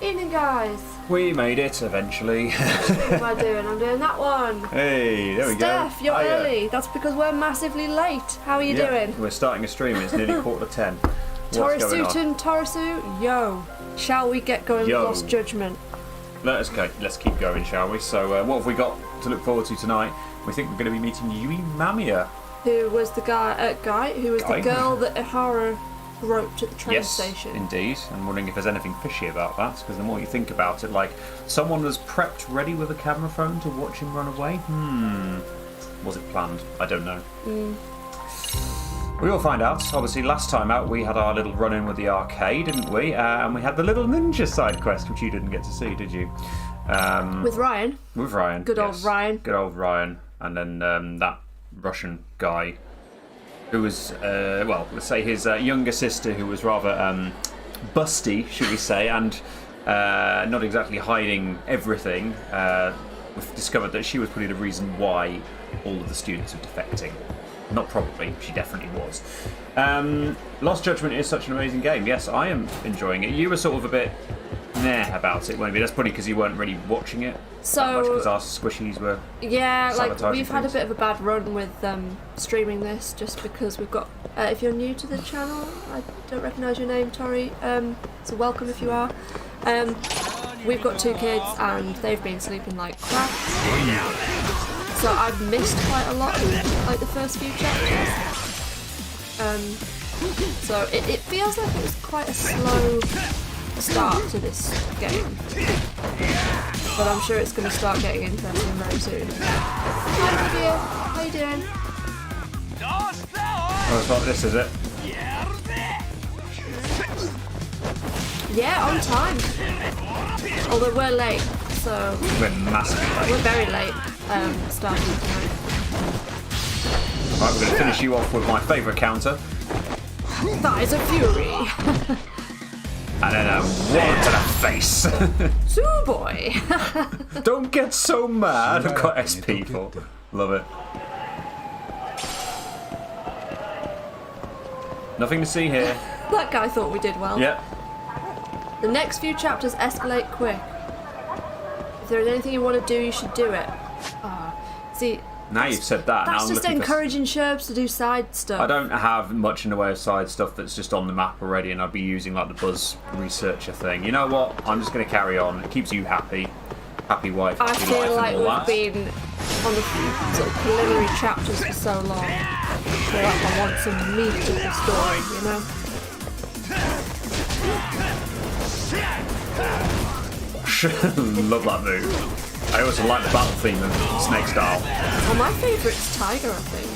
Evening, guys. We made it eventually. What am I doing? I'm doing that one. Hey, there we go. Steph, you're early. That's because we're massively late. How are you doing? We're starting a stream. It's nearly 9:45. Torisutin, Torisu, yo. Shall we get going with Lost Judgment? Let's keep going, shall we? So, what have we got to look forward to tonight? We think we're going to be meeting Mamiya. Who was the guy? Who was the girl that Ihara groped at the train station. Yes, indeed. I'm wondering if there's anything fishy about that, because the more you think about it, like, someone was prepped ready with a camera phone to watch him run away? Was it planned? I don't know. We will find out. Obviously, last time out, we had our little run-in with the arcade, didn't we? And we had the little ninja side quest, which you didn't get to see, did you? With Ryan. With Ryan. Good old Ryan. Good old Ryan. And then that Russian guy who was, well, let's say his younger sister, who was rather busty, should we say, and not exactly hiding everything. We've discovered that she was probably the reason why all of the students are defecting. Not probably, she definitely was. Lost Judgment is such an amazing game. Yes, I am enjoying it. You were sort of a bit meh about it, weren't you? That's probably because you weren't really watching it that much, because our squishies were we've had a bit of a bad run with streaming this, just because we've got, if you're new to the channel, I don't recognise your name, Tori, so welcome if you are. We've got 2 kids and they've been sleeping like crap. So I've missed quite a lot of like the first few chapters. So it feels like it was quite a slow start to this game. But I'm sure it's going to start getting interesting very soon. Hi Mejia, how you doing? Oh, it's like this, is it? Yeah, on time. Although we're late, so... We're massively late. We're very late starting tonight. Right, we're going to finish you off with my favourite counter. Thighs of Fury. And then a one to the face. Zoo boy. Don't get so mad. I've got SP for. Love it. Nothing to see here. That guy thought we did well. Yep. The next few chapters escalate quick. If there's anything you want to do, you should do it. See, now you've said that. That's now just encouraging Sherbs to do side stuff. I don't have much in the way of side stuff that's just on the map already, and I'd be using like the Buzz researcher thing. You know what? I'm just going to carry on. It keeps you happy. Happy wife, happy life, I feel like and all we've been on the sort of preliminary chapters for so long. I feel like I want some meat to the story, you know? Love that move. I also like the battle theme of Snake Style. Well, my favourite's Tiger, I think.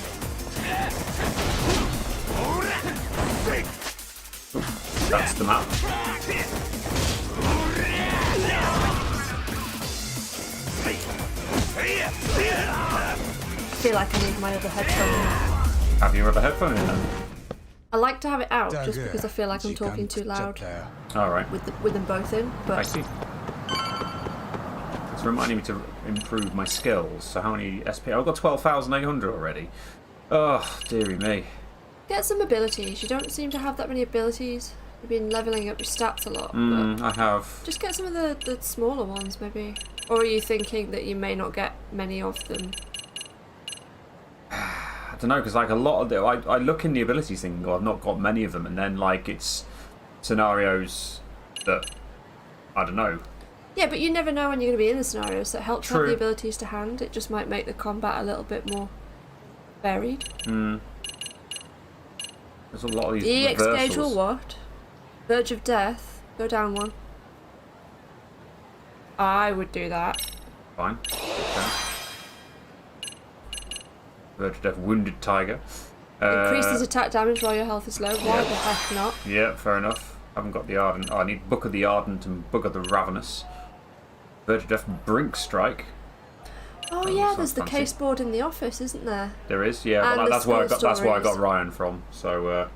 That's the map. I feel like I need my other headphone in. Have your other headphone in then? I like to have it out just because I feel like I'm talking too loud. Alright. With them both in, but... I see. It's reminding me to improve my skills. So how many SP? I've got 12,800 already. Oh, dearie me. Get some abilities. You don't seem to have that many abilities. You've been levelling up your stats a lot. I have. Just get some of the smaller ones, maybe. Or are you thinking that you may not get many of them? I don't know, because like a lot of I look in the abilities thing and go, I've not got many of them, and then like it's scenarios that I don't know. Yeah, but you never know when you're going to be in the scenarios, so it helps to have True. the abilities to hand. It just might make the combat a little bit more varied. There's a lot of these EX reversals. gauge or what? Verge of death. Go down one. I would do that. Fine. Okay. Verge of death, wounded tiger. Increases attack damage while your health is low. Why the heck not? Yeah, fair enough. Haven't got the ardent. Oh, I need Book of the Ardent and Book of the Ravenous. Verge of death, Brink Strike. Oh yeah, there's the case board in the office, isn't there? There is, yeah. And Well, that's where I got. That's where I got stories. Ryan from. So,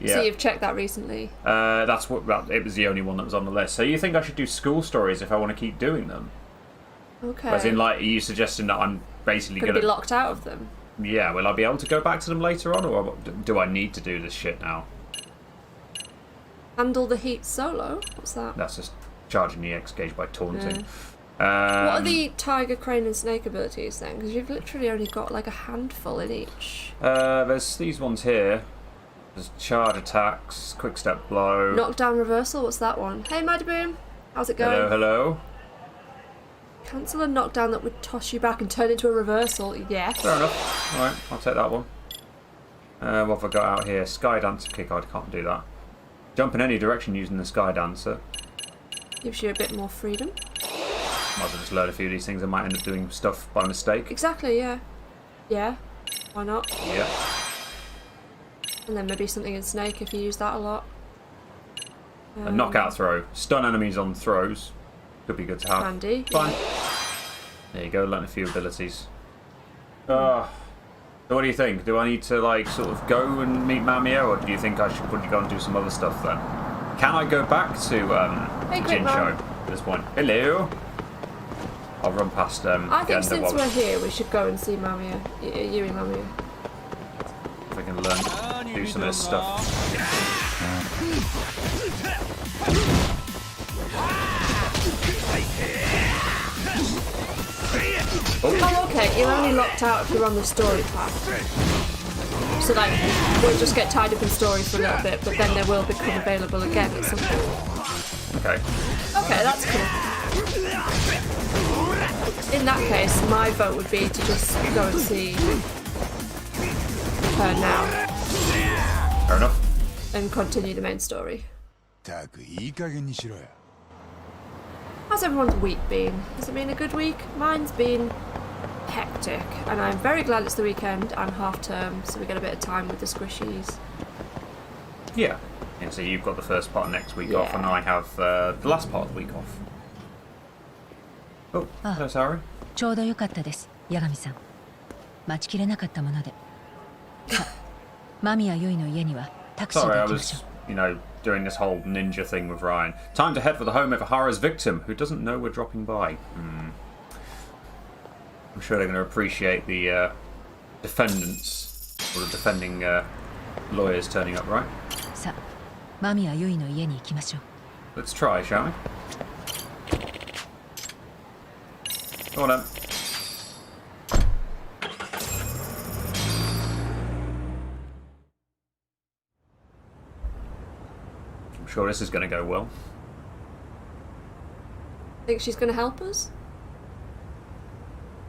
yeah. So you've checked that recently? That's what. It was the only one that was on the list. So you think I should do school stories if I want to keep doing them? Okay. As in, like, are you suggesting that I'm basically Gonna going be locked out of them. Yeah. Will I be able to go back to them later on, or do I need to do this shit now? Handle the heat solo? What's that? That's just charging the X gauge by taunting. What are the tiger, crane, and snake abilities then? Because you've literally only got like a handful in each. There's these ones here. There's charge attacks, quick step blow. Knockdown reversal, what's that one? Hey, Mighty Boom, how's it going? Hello, hello. Cancel a knockdown that would toss you back and turn into a reversal, yes. Fair enough. Alright, I'll take that one. What have I got out here? Sky Dancer kick, I can't do that. Jump in any direction using the Sky Dancer. Gives you a bit more freedom. Might as well just learn a few of these things. I might end up doing stuff by mistake. Exactly, yeah. Yeah, why not? Yeah. And then maybe something in Snake if you use that a lot. A knockout throw. Stun enemies on throws. Could be good to have. Handy. Fine. There you go, learn a few abilities. So what do you think? Do I need to like sort of go and meet Mamiya, or do you think I should probably go and do some other stuff then? Can I go back to Jinsho at this point? Hello. I'll run past I think since we're here we should go and see Mamiya. You and Mamiya. If I can learn do some of this stuff. Oh, okay, you're only locked out if you're on the story path. So, like, we'll just get tied up in story for a little bit, but then they will become available again at some point. Okay. Okay, that's cool. In that case, my vote would be to just go and see her now. Fair enough. And continue the main story. How's everyone's week been? Has it been a good week? Mine's been hectic, and I'm very glad it's the weekend and half term, so we get a bit of time with the squishies. Yeah. So you've got the first part of next week off, and I have the last part of the week off. Oh, hello, sorry. ちょうどよかったです、八神さん。待ちきれなかったもので。間宮結衣の家にはタクシーで行きましょう。 You know, doing this whole ninja thing with Ryan. Time to head for the home of Ahara's victim, who doesn't know we're dropping by. I'm sure they're going to appreciate the defendants, or the defending lawyers turning up, right? さあ、間宮結衣の家に行きましょう。 Let's try, shall we? Go on then. I'm sure this is going to go well. Think she's going to help us?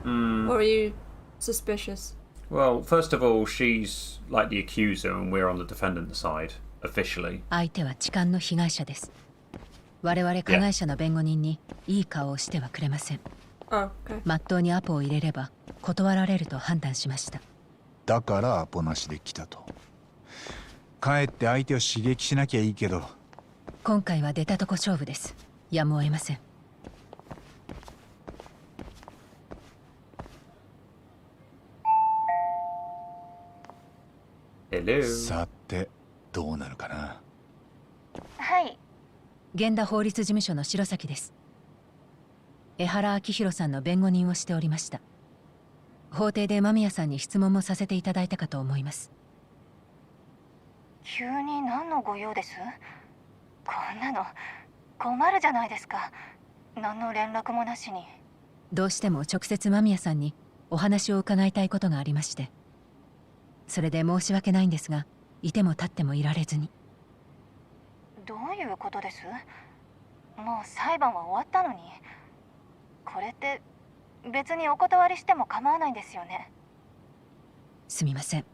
Or are you suspicious? Well, first of all, she's like the accuser and we're on the defendant's side, officially. 相手は痴漢の被害者です。我々加害者の弁護人にいい顔をしてはくれません。Oh, okay. まっとうにアポを入れれば断られると判断しました。だからアポなしで来たと。帰って相手を刺激しなきゃいいけど。今回は出たとこ勝負です。やむを得ません。Hello. さてどうなるかな。はい。源田法律事務所の白崎です。江原明弘さんの弁護人をしておりました。法廷で間宮さんに質問もさせていただいたかと思います。急に何のご用です？こんなの困るじゃないですか。何の連絡もなしに。どうしても直接間宮さんにお話を伺いたいことがありまして。それで申し訳ないんですが、いても立ってもいられずに。どういうことです？もう裁判は終わったのに。これって別にお断りしても構わないんですよね。すみません。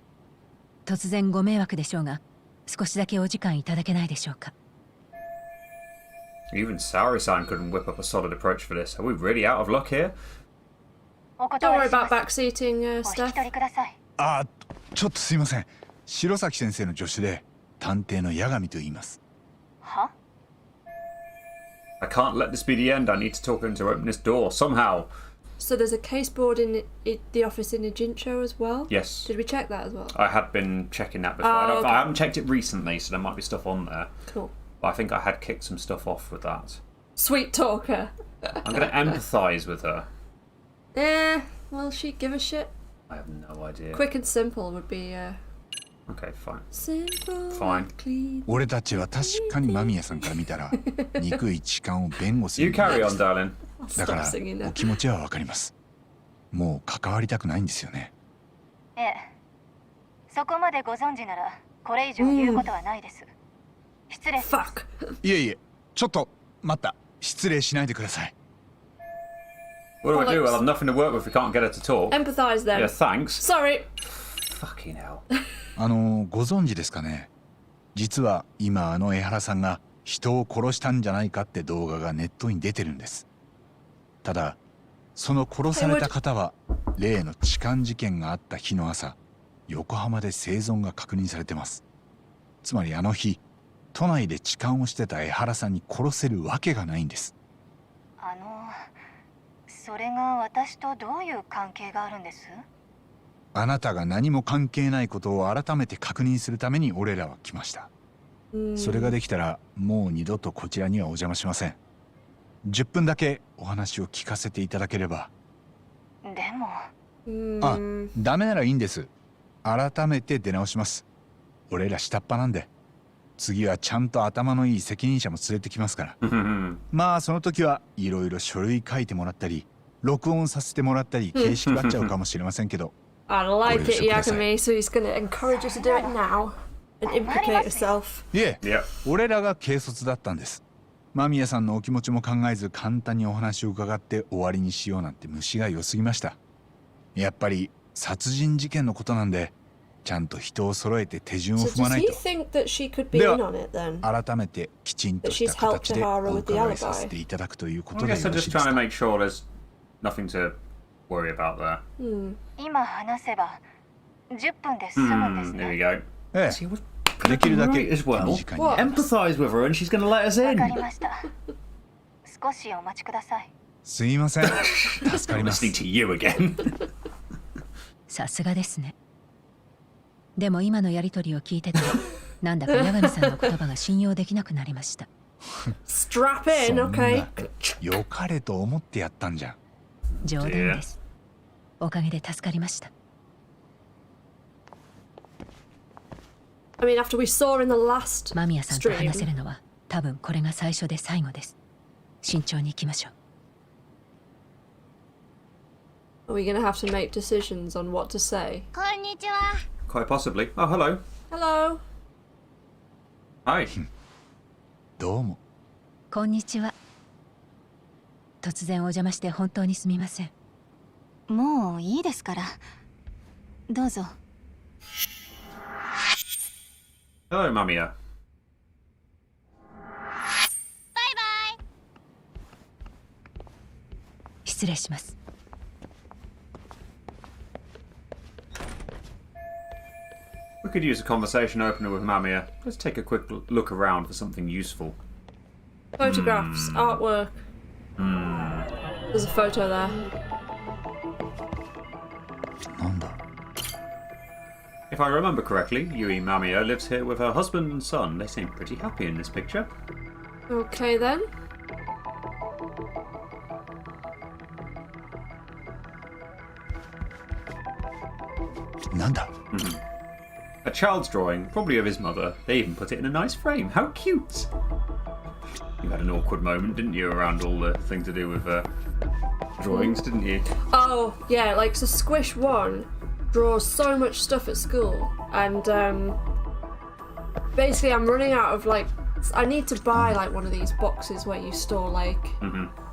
突然ご迷惑でしょうが、少しだけお時間いただけないでしょうか。Even Saori-san couldn't whip up a solid approach for this. Are we really out of luck here? Don't worry about backseating stuff. あ、ちょっとすいません。白崎先生の助手で探偵の八神と言います。はI can't let this be the end. I need to talk him to open this door somehow. So there's a case board in the office in Ijincho as well? Yes. Did we check that as well? I had been checking that before. Okay. I haven't checked it recently, so there might be stuff on there. Cool. But I think I had kicked some stuff off with that. Sweet talker. I'm going to empathise with her. Will she give a shit? I have no idea. Quick and simple would be Okay, fine. Simple Fine. and clean. 俺たちは確かに間宮さんから見たら憎い痴漢を弁護す You る carry on, darling. だから Stop singing お now. 気持ちはわかります。もう関わりたくないんですよね。ええ、そこまでご存知ならこれ以上言うことはないです。失礼します。 Fuck. いえいえ、ちょっと待った。失礼しないでください。 What do I do? I'll have nothing to work with if we can't get her to talk. Empathize then. Yeah, thanks. Sorry. Fucking hell. ご存知ですかね。実は今江原さんが人を殺したんじゃないかって動画がネットに出てるんです。ただその殺された方は例の痴漢事件があった日の朝、横浜で生存が確認されてます。つまりあの日都内で痴漢をしてた江原さんに殺せるわけがないんです。それが私とどういう関係があるんです？あなたが何も関係ないことを改めて確認するために俺らは来ました。それができたらもう二度とこちらにはお邪魔しません。10分だけお話を聞かせていただければ。でもあ、ダメならいいんです。改めて出直します。俺ら下っ端なんで。次はちゃんと頭のいい責任者も連れてきますから。まあその時はいろいろ書類書いてもらったり録音させてもらったり形式ばっちゃうかもしれませんけど。I like it, Yagami, so he's going to encourage you to do it now and implicate yourself. いえ、 Yeah. 俺らが軽率だったんです。間宮さんのお気持ちも考えず簡単にお話を伺って終わりにしようなんて虫が良すぎました。やっぱり殺人事件のことなんでちゃんと人を揃えて手順を So 踏ま does ない he と。 think that she could be in on it then? 改めてきちんとした形でお伺いさせていただくというこ I とで guess よ I'm ろし just いです trying to か。 make sure there's nothing to worry about there. 今話せば10分で済むんです There we ね。 go. え She was え、できるだけ right as well. 短い What? Empathise with her and she's going to let us わ in. かりました。少しお待ちください。すいません。助かり I'm ます。 listening to you again. さすがですね。でも今のやりとりを聞いててなんだか八神さんの言葉が信用できなくなりました。 Strap そ in, んな okay? 良かれと思ってやったんじゃん。冗談です。おかげで助かりました。 I mean, after we saw in the last 間宮さんと stream, 話せるのは多分これが最初で最後です。慎重に行きましょう。 are we going to have to make decisions on what to say? こんにちは。 Quite possibly. Oh, hello. Hello. Hi. どうも。こんにちは。突然お邪魔して本当にすみません。もういいですから。どうぞ。 Hello, Mamiya. バイバイ。失礼します。 We could use a conversation opener with Mamiya. Let's take a quick look around for something useful. Photographs, artwork. There's a photo there. なんだ。 If I remember correctly, Yui Mamiya lives here with her husband and son. They seem pretty happy in this picture. Okay then. なんだ。 A child's drawing, probably of his mother. They even put it in a nice frame. How cute! You had an awkward moment, didn't you, around all the thing to do with drawings, didn't you? Oh, yeah, like, so Squish 1 draws so much stuff at school, and basically I'm running out of, like, I need to buy, like, one of these boxes where you store, like,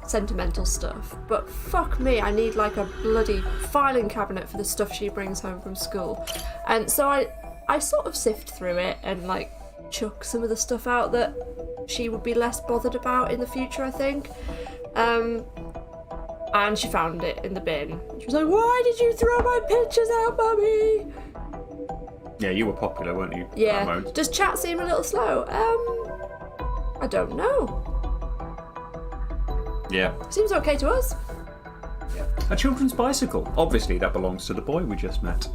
sentimental stuff, but fuck me, I need, like, a bloody filing cabinet for the stuff she brings home from school. And so I sort of sift through it and, like, chuck some of the stuff out that she would be less bothered about in the future, I think. And she found it in the bin. She was like, "Why did you throw my pictures out, Mummy?" Yeah, you were popular, weren't you? Yeah. That mode. Does chat seem a little slow? I don't know. Yeah. Seems okay to us. A children's bicycle. Obviously, that belongs to the boy we just met.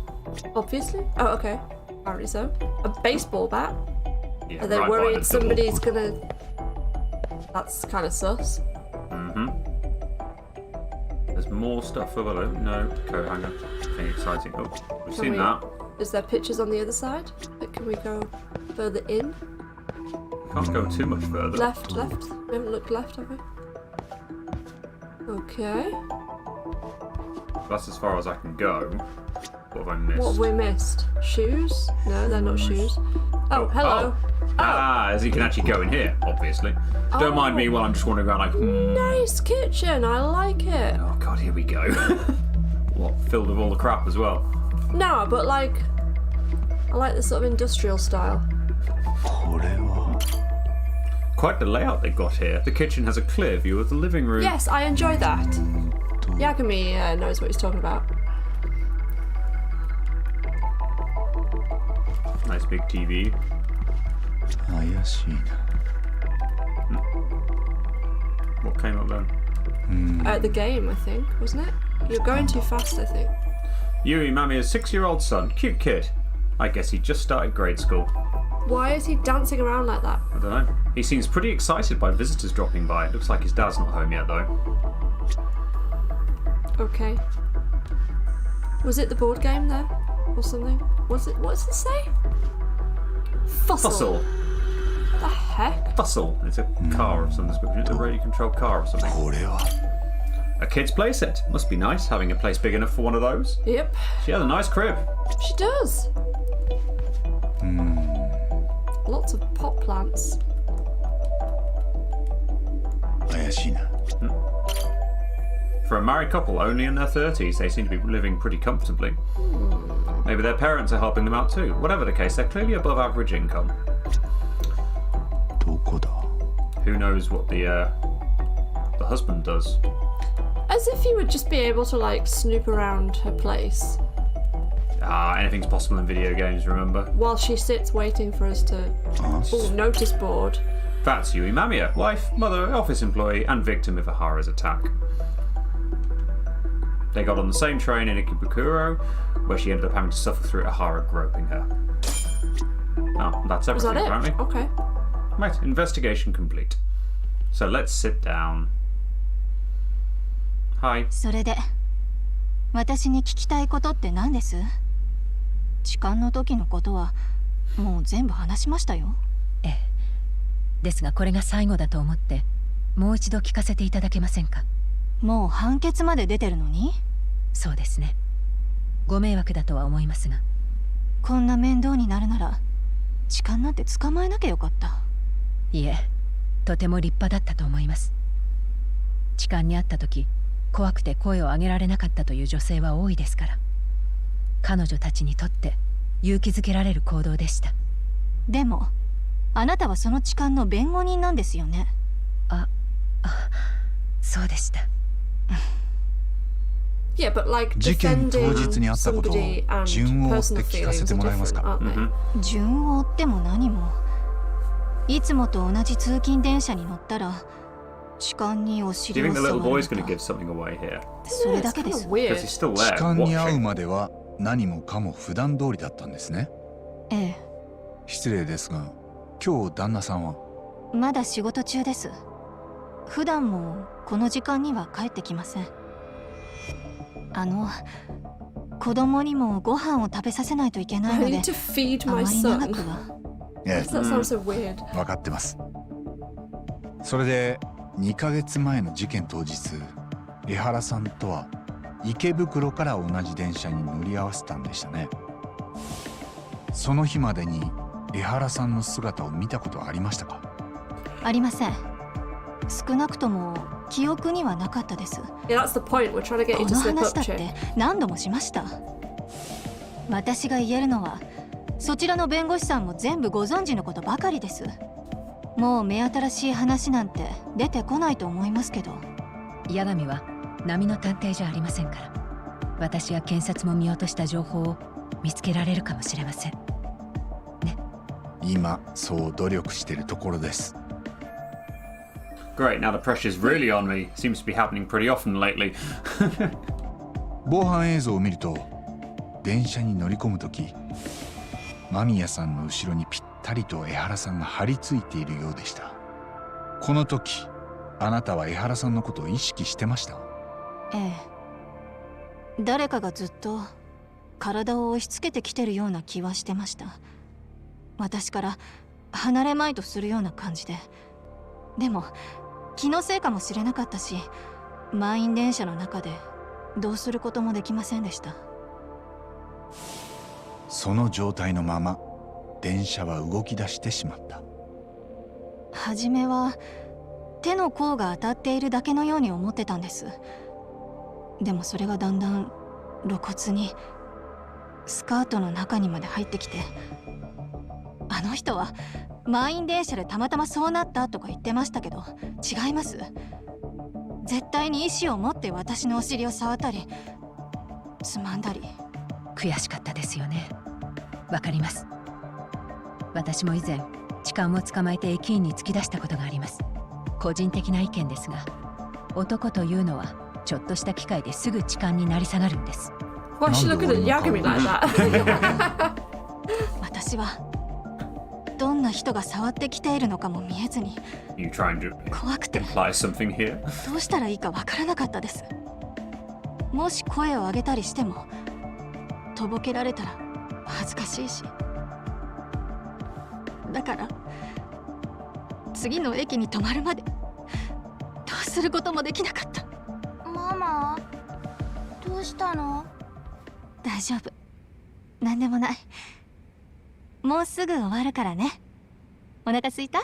Obviously. Oh, okay. Apparently so. A baseball bat. Yeah, Are they right by worried the somebody's door. gonna... That's kind of sus. There's more stuff. Oh, hello. No, coat hanger. Anything exciting. Oh, we've Can seen we- that. Is there pictures on the other side? Like, can we go further in? Can't go too much further. Left. We haven't looked left, have we? Okay. That's as far as I can go. What have I missed? What have we missed? Shoes? No, they're not shoes. Oh, hello. As you can actually go in here, obviously. Don't mind me while I'm just wandering around like, Nice kitchen, I like it. Oh god, here we go. What, filled with all the crap as well? No, but like, I like the sort of industrial style. Quite the layout they've got here. The kitchen has a clear view of the living room. Yes, I enjoy that. Yagami knows what he's talking about. Nice big TV. What came up then? The game, I think, wasn't it? You're going too fast, I think. Yui, Mamiya's 6-year-old son. Cute kid. I guess he just started grade school. Why is he dancing around like that? I don't know. He seems pretty excited by visitors dropping by. It looks like his dad's not home yet, though. Okay. Was it the board game there? Or something? What does it say? Fussle. The heck? Fussle. It's a car of some description. It's a radio controlled car or something. A kid's playset. Must be nice having a place big enough for one of those. Yep. She has a nice crib. She does. Lots of pot plants. For a married couple only in their 30s, they seem to be living pretty comfortably. Maybe their parents are helping them out too. Whatever the case, they're clearly above average income. Who knows what the husband does? As if you would just be able to, like, snoop around her place. Anything's possible in video games, remember? While she sits waiting for us to... Ooh, notice board. That's Yui Mamiya, wife, mother, office employee, and victim of Ahara's attack. They got on the same train in Ikebukuro, where she ended up having to suffer through Ahara groping her. Oh, that's everything, Was that it? apparently. Okay. Right, investigation complete. So let's sit down. Hi. それで私に聞きたいことって何です？痴漢の時のことはもう全部話しましたよ。ええ。ですがこれが最後だと思ってもう一度聞かせていただけませんか？もう判決まで出てるのに？そうですね。ご迷惑だとは思いますが。こんな面倒になるなら痴漢なんて捕まえなきゃよかった。いえ、とても立派だったと思います。痴漢にあった時、怖くて声を上げられなかったという女性は多いですから。彼女たちにとって勇気づけられる行動でした。でも、あなたはその痴漢の弁護人なんですよね。そうでした。Yeah, but like 事件当 defending 日にあったことを somebody and 順を追って personal 聞かせ feelings て are もらえます different, か？ aren't they? 順を追っても何も。いつもと同じ通勤電車に乗ったら痴漢にお Do 尻 you を think the 触 little ら boy's れ going to た。 give something away here? それ Yeah, だ it's けで kind す。 of weird. Because he's still 痴 there 漢に会う watching. までは何もかも普段通りだったんですね。ええ、失礼ですが、今日旦那さんは？まだ仕事中です。普段もこの時間には帰ってきません。子供にもご飯を食べさせないといけない I ので need to feed あ my まり長 son. くは。え That sounds so weird. え、分かってます。それで2ヶ月前の事件当日、江原さんとは池袋から同じ電車に乗り合わせたんでしたね。その日までに江原さんの姿を見たことはありましたか？ありません。少なくとも記憶にはなかったです。 Yeah, that's the point. We're trying to get こ you to の slip 話 up, だっ chick. て何度もしました。私が言えるのはそちらの弁護士さんも全部ご存知のことばかりです。もう目新しい話なんて出てこないと思いますけど。八神は波の探偵じゃありませんから。私や検察も見落とした情報を見つけられるかもしれません。ね。今そう努力してるところです。Great, now the pressure's really on me. Seems to be happening pretty often lately. 防犯映像を見ると、電車に乗り込むとき、間宮さんの後ろにぴったりと江原さんが張り付いているようでした。この時、あなたは江原さんのことを意識してました？ええ。誰かがずっと体を押し付けてきてるような気はしてました。私から離れまいとするような感じで。でも気のせいかもしれなかったし、満員電車の中でどうすることもできませんでした。その状態のまま電車は動き出してしまった。初めは手の甲が当たっているだけのように思ってたんです。でもそれがだんだん露骨にスカートの中にまで入ってきて、あの人は満員電車でたまたまそうなったとか言ってましたけど、違います。絶対に意志を持って私のお尻を触ったりつまんだり。悔しかったですよね。わかります。私も以前痴漢を捕まえて駅員に突き出したことがあります。個人的な意見ですが、男というのはちょっとした機会ですぐ痴漢になり下がるんです。Why should look at Yagami like that? 私はどんな人が触ってきているのかも見えずに、怖くてどうしたらいいかわからなかったです。もし声を上げたりしてもとぼけられたら恥ずかしいし、だから次の駅に止まるまでどうすることもできなかった。ママ、どうしたの？大丈夫、何でもない。もうすぐ終わるからね。お腹すいた？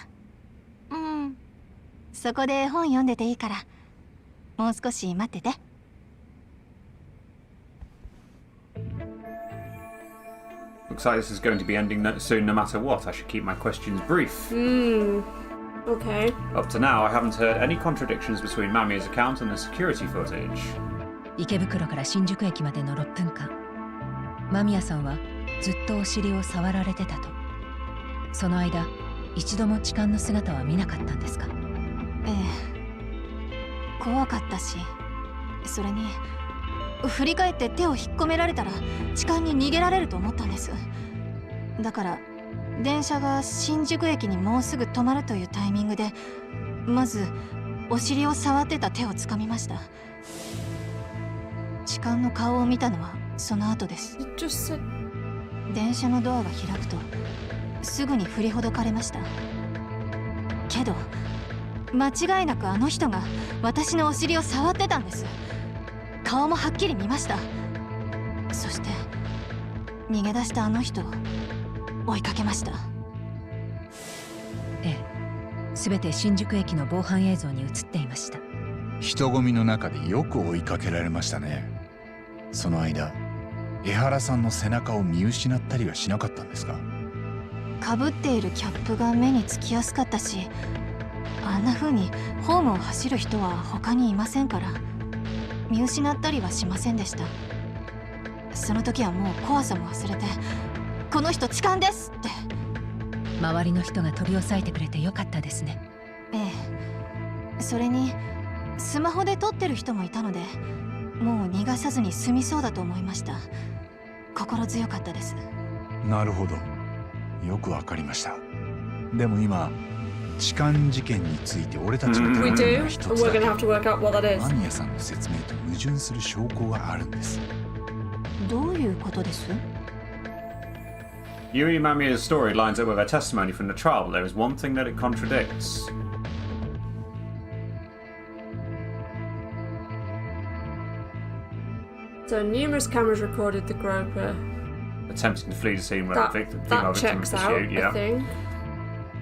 うん。そこで本読んでていいから、もう少し待ってて。Looks like this is going to be ending soon no matter what. I should keep my questions brief. Okay. Up to now, I haven't heard any contradictions between Mamiya's account and the security footage. 池袋から新宿駅までの6分間、間宮さんはずっとお尻を触られてたと。その間、一度も痴漢の姿は見なかったんですか？ええ。怖かったし、それに振り返って手を引っ込められたら痴漢に逃げられると思ったんです。だから電車が新宿駅にもうすぐ止まるというタイミングで、まずお尻を触ってた手をつかみました。痴漢の顔を見たのはその後です。電車のドアが開くとすぐに振りほどかれました。けど間違いなくあの人が私のお尻を触ってたんです。顔もはっきり見ました。そして逃げ出したあの人を追いかけました。ええ、全て新宿駅の防犯映像に映っていました。人混みの中でよく追いかけられましたね。その間、江原さんの背中を見失ったりはしなかったんですか？かぶっているキャップが目につきやすかったし、あんな風にホームを走る人は他にいませんから見失ったりはしませんでした。その時はもう怖さも忘れて、この人痴漢ですって。周りの人が取り押さえてくれてよかったですね。ええ。それにスマホで撮ってる人もいたので、もう逃がさずに済みそうだと思いました。心強かったです。なるほど、よくわかりました。でも今、痴漢事件について俺たちがWe が do, 一 and つ we're だ gonna have to work out what that け is. 間宮さんの説明と矛盾する証拠があるんです。どういうことです？ Yui Mamiya's story lines up with her testimony from the trial, but there is one thing that it contradicts. So numerous cameras recorded the groper. Attempting to flee the scene where the female victim was checks out, pursued. Yeah. I think.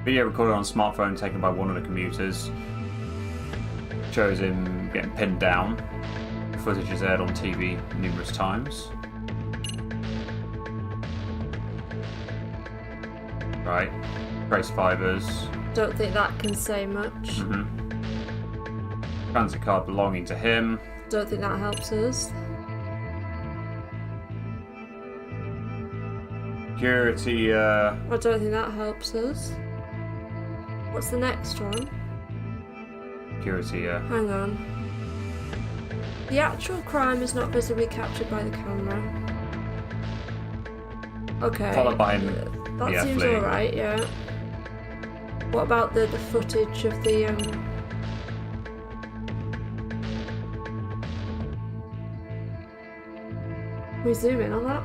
Video recorded on a smartphone taken by one of the commuters shows him getting pinned down. The footage is aired on TV numerous times. Right. Trace fibers. Don't think that can say much. Transit card belonging to him. Don't think that helps us. Security, I don't think that helps us. What's the next one? Security, Hang on. The actual crime is not visibly captured by the camera. Okay. Followed by him. That seems fleeing. alright, yeah. What about the footage of the Can we zoom in on that?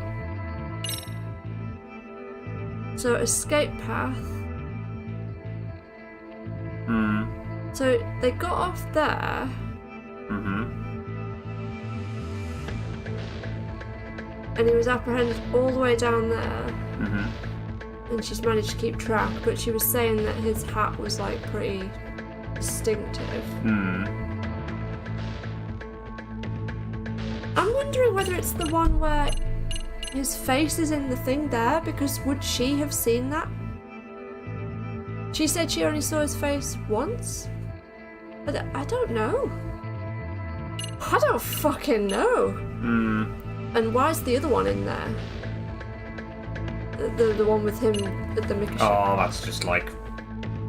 So escape path. So they got off there. And he was apprehended all the way down there. And she's managed to keep track, but she was saying that his hat was like pretty distinctive. I'm wondering whether it's the one where his face is in the thing there, because would she have seen that? She said she only saw his face once? I don't know. I don't fucking know. And why is the other one in there? The one with him at the Mika shop. Oh, that's just like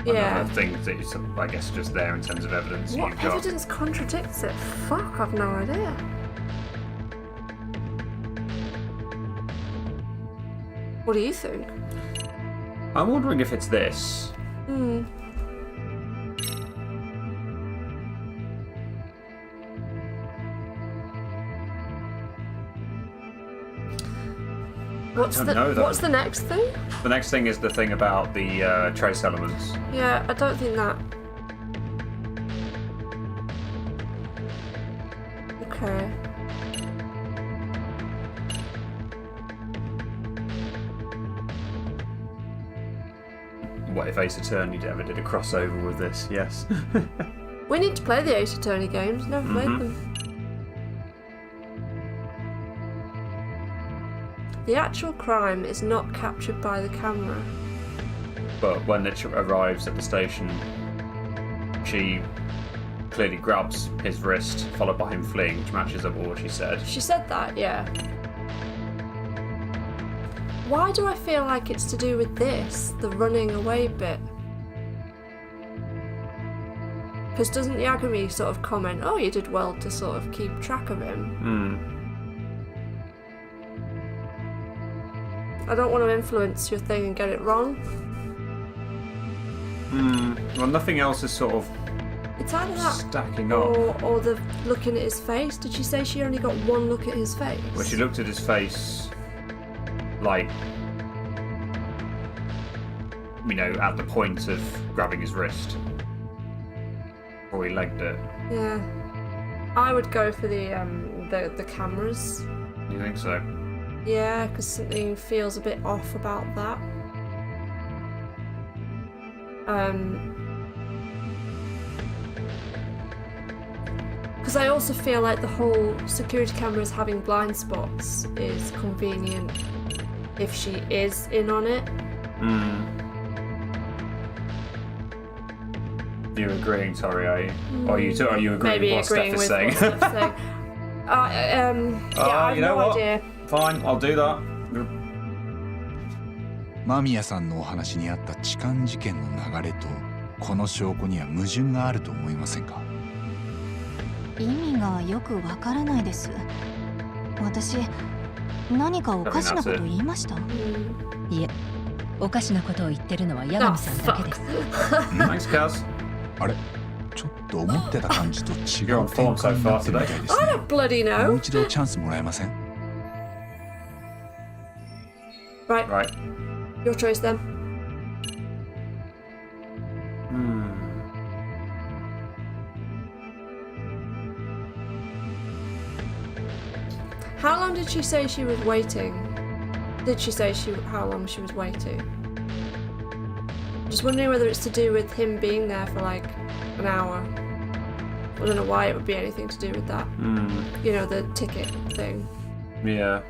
another thing that is, I guess, just there in terms of evidence. What you've got. evidence contradicts it? Fuck, I've no idea. What do you think? I'm wondering if it's this. What's the next thing? The next thing is the thing about the trace elements. Yeah, I don't think that. Okay. What if Ace Attorney ever did a crossover with this? Yes. We need to play the Ace Attorney games. Never played them. The actual crime is not captured by the camera. But when it arrives at the station, she clearly grabs his wrist, followed by him fleeing, which matches up with what she said. She said that, yeah. Why do I feel like it's to do with this, the running away bit? Because doesn't Yagami sort of comment, oh, you did well to sort of keep track of him? I don't want to influence your thing and get it wrong. Well, nothing else is sort of It's either that stacking up. or the looking at his face. Did she say she only got one look at his face? Well, she looked at his face, like, you know, at the point of grabbing his wrist. Or he legged it. Yeah. I would go for the cameras. You think so? Yeah, because something feels a bit off about that. Because I also feel like the whole security cameras having blind spots is convenient if she is in on it. You're agreeing, Tori, are you? Or are you agreeing Maybe with what agreeing Steph is with saying? what Steph's saying. Yeah, I have you know no what? idea. Fine, I'll do that. 間宮さんのお話にあった痴漢事件の流れとこの証拠には矛盾があると思いませんか？意味がよくわからないです。私、何かおかしなこと言いました？いえ、おかしなことを言ってるのは八神さんだけです。Thanks, Kaz. あれ、ちょっと思ってた感じと違 You're う on 展 form so 開にな far ってるみ today. たいです I ね。 don't bloody もう know. 一度チャンスもらえません？ Right, Right. your choice then. How long did she say she was waiting? Did she say how long she was waiting? Just wondering whether it's to do with him being there for like an hour. I don't know why it would be anything to do with that. You know, the ticket thing. Yeah.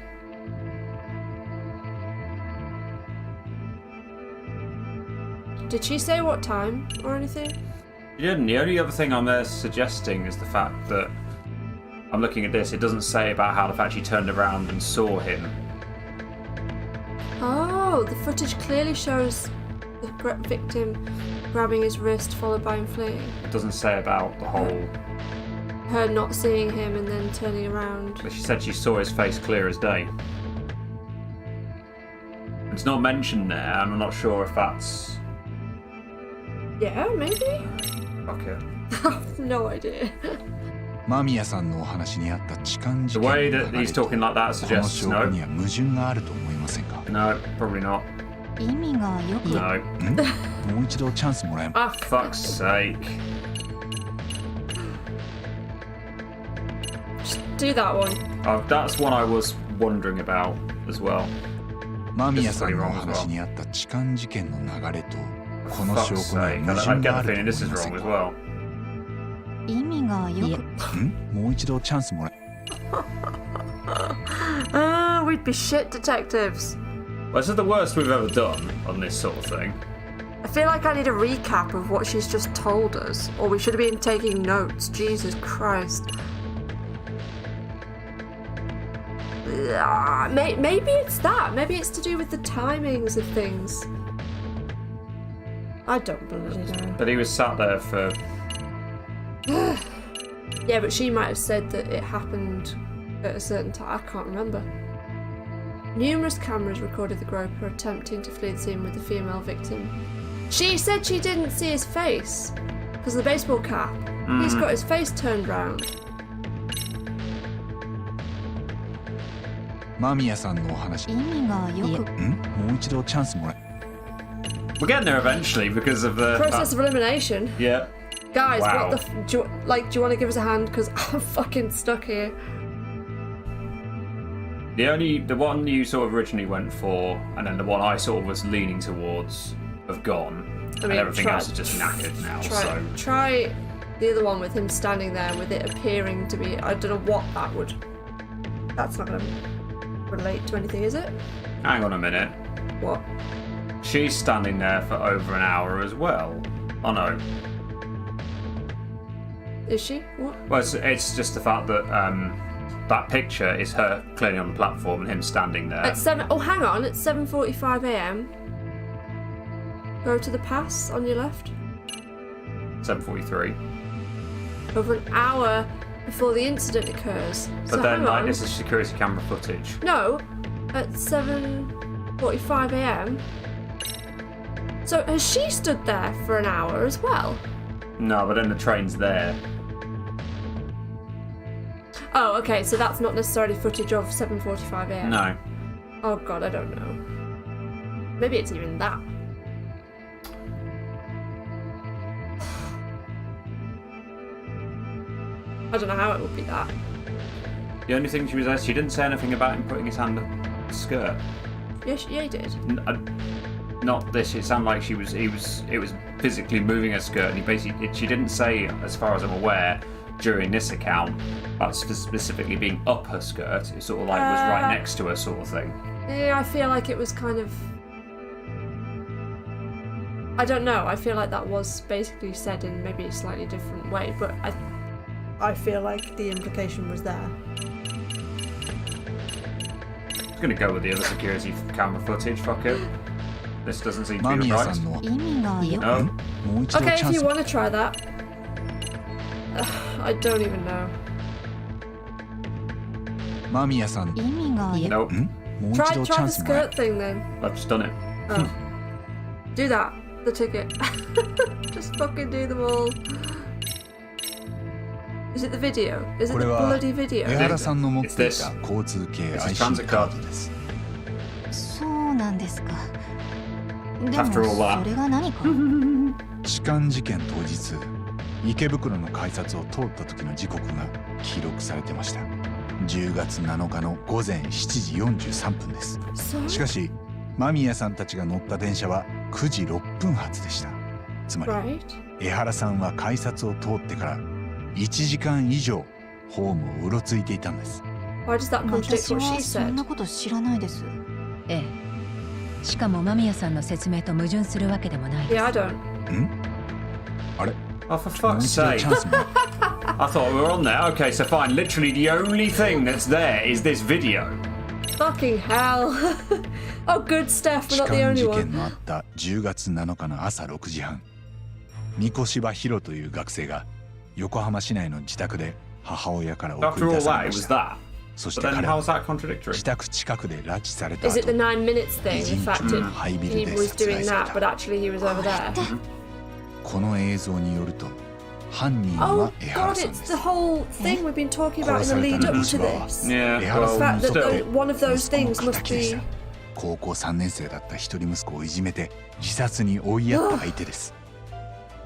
Did she say what time or anything? She didn't. The only other thing I'm there suggesting is the fact that I'm looking at this, it doesn't say about how the fact she turned around and saw him. Oh, the footage clearly shows the victim grabbing his wrist followed by him fleeing. It doesn't say about the whole... Her not seeing him and then turning around. But she said she saw his face clear as day. It's not mentioned there, and I'm not sure if that's... Yeah, maybe? Fuck it. I have no idea. 間宮さんのお話にあった痴漢事 The 件 way の that 流れ he's と talking like that この suggests 証拠 no. には矛盾があると思いませんか？ No, probably not. 意味がよく No. もう一度チャンスもらえま Ah, fuck's sake. Just do that one. Oh, that's one I was wondering about as well. 間宮さんのお話にあった痴漢事件の流れとこの証 Fuck's 拠 sake. には I 矛盾 get があ the ると feeling 思い this is ませ wrong ん as か well. 意味がよくもう一度チャンスもらえ We'd be shit detectives. Well, this is the worst we've ever done on this sort of thing. I feel like I need a recap of what she's just told us, or we should have been taking notes. Jesus Christ. Maybe it's that. Maybe it's to do with the timings of things. I don't bloody know. But he was sat there for... Yeah, but she might have said that it happened at a certain time. I can't remember. Numerous cameras recorded the groper attempting to flee the scene with the female victim. She said she didn't see his face because of the baseball cap. He's got his face turned round. 間宮さんのお話意味がよくもう一度チャンスもらえ We're getting there eventually because of the... Process of elimination. Yeah. Guys, Wow. what the do you want to give us a hand? Because I'm fucking stuck here. The one you sort of originally went for, and then the one I sort of was leaning towards, have gone. I And mean, everything try- else is just knackered now, so... Try the other one with him standing there with it appearing to be. I don't know what that would. That's not going to relate to anything, is it? Hang on a minute. What? She's standing there for over an hour as well. Oh no. Is she? What? Well, it's just the fact that that picture is her clearly on the platform and him standing there. At 7. Oh, hang on. It's 7:45 a.m. Go to the pass on your left. 7:43. Over an hour before the incident occurs. So But then, hang like, on. this is security camera footage. No, at 7:45 a.m. So has she stood there for an hour as well? No, but then the train's there. Oh, okay. So that's not necessarily footage of 7:45 a.m. No. Oh god, I don't know. Maybe it's even that. I don't know how it would be that. The only thing she didn't say anything about him putting his hand up the skirt. Yeah, yeah, he did. Not this. It sounded like it was physically moving her skirt, and she didn't say, as far as I'm aware, during this account, about specifically being up her skirt. It sort of like was right next to her, sort of thing. Yeah, I feel like it was kind of. I don't know. I feel like that was basically said in maybe a slightly different way, but I feel like the implication was there. I'm gonna go with the other security camera footage. Fuck it. This doesn't seem to 間 be 宮 right. さんの意味がよく No. もう一度 Okay, チャ if ン you ス want to try that. I don't even know. 間宮さん意味がよ Nope. もう一 Try 度チャ the ンスもらえ skirt thing then. I've just done it. Oh. Do that. The ticket. Just fucking do them all. Is it the video? Is it こ the れは bloody video? 江原さんの持ってい It's た this. 交通系 It's a IC transit カ card. ードです。そうなんですかでも After all that. それが何か痴漢事件当日池袋の改札を通った時の時刻が記録されてました。10月7日の午前7時43分です。 So? しかし間宮さんたちが乗った電車は9時6分発でした。つまり Right. 江原さんは改札を通ってから1時間以上ホームをうろついていたんです。 Why does that contradict 私 what は she そん said? なこと知らないですええ。しかも間宮さんの説明と矛盾するわけでもないです。 Yeah, I don't. あれ Oh, for もう fuck's 一度 sake. チャンスもらえ I thought we were on there. Okay, so fine. Literally, the only thing that's there is this video. Fucking hell. Oh, good Steph, 痴 we're not the 漢 only 事 one. 件のあった10月7日の朝6時半三越場博という学生が横浜市内の自宅で母親から送 After り all 出さ that, れ it ま was した。 that. そし But て then 彼 how は is that contradictory? 自宅近くで拉致された Is it the 後 9 minutes thing? 偉 The 人 fact 町 that の廃ビ he ルで was 殺 doing 害さ that, れ but た。 actually he was over there. この映像によると犯人 Oh は江原 god, さん it's で the す。 whole thing we've been talking about in the lead up to this. Yeah, The The well, fact that still. one of those things must be. 高校3年生だった一人息子をいじめて自殺に追いやった相手です。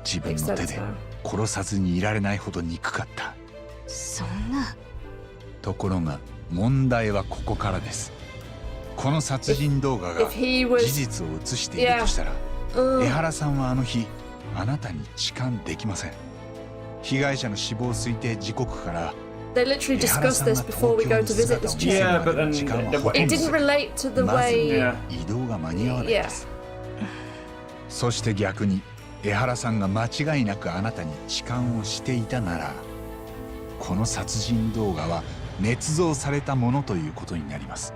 自分の手で殺さずにいられないほど憎かった。そんな。ところが問題はここからです。この殺人動画が事実を映しているとしたら、江原さんはあの日あなたに痴漢できません。被害者の死亡推定時刻から They literally discussed this before we go to visit this chick. Yeah, but then It didn't relate to the way. 移動が間に合わないです。そして逆に江原さんが間違いなくあなたに痴漢をしていたなら、この殺人動画は捏造されたものということになります。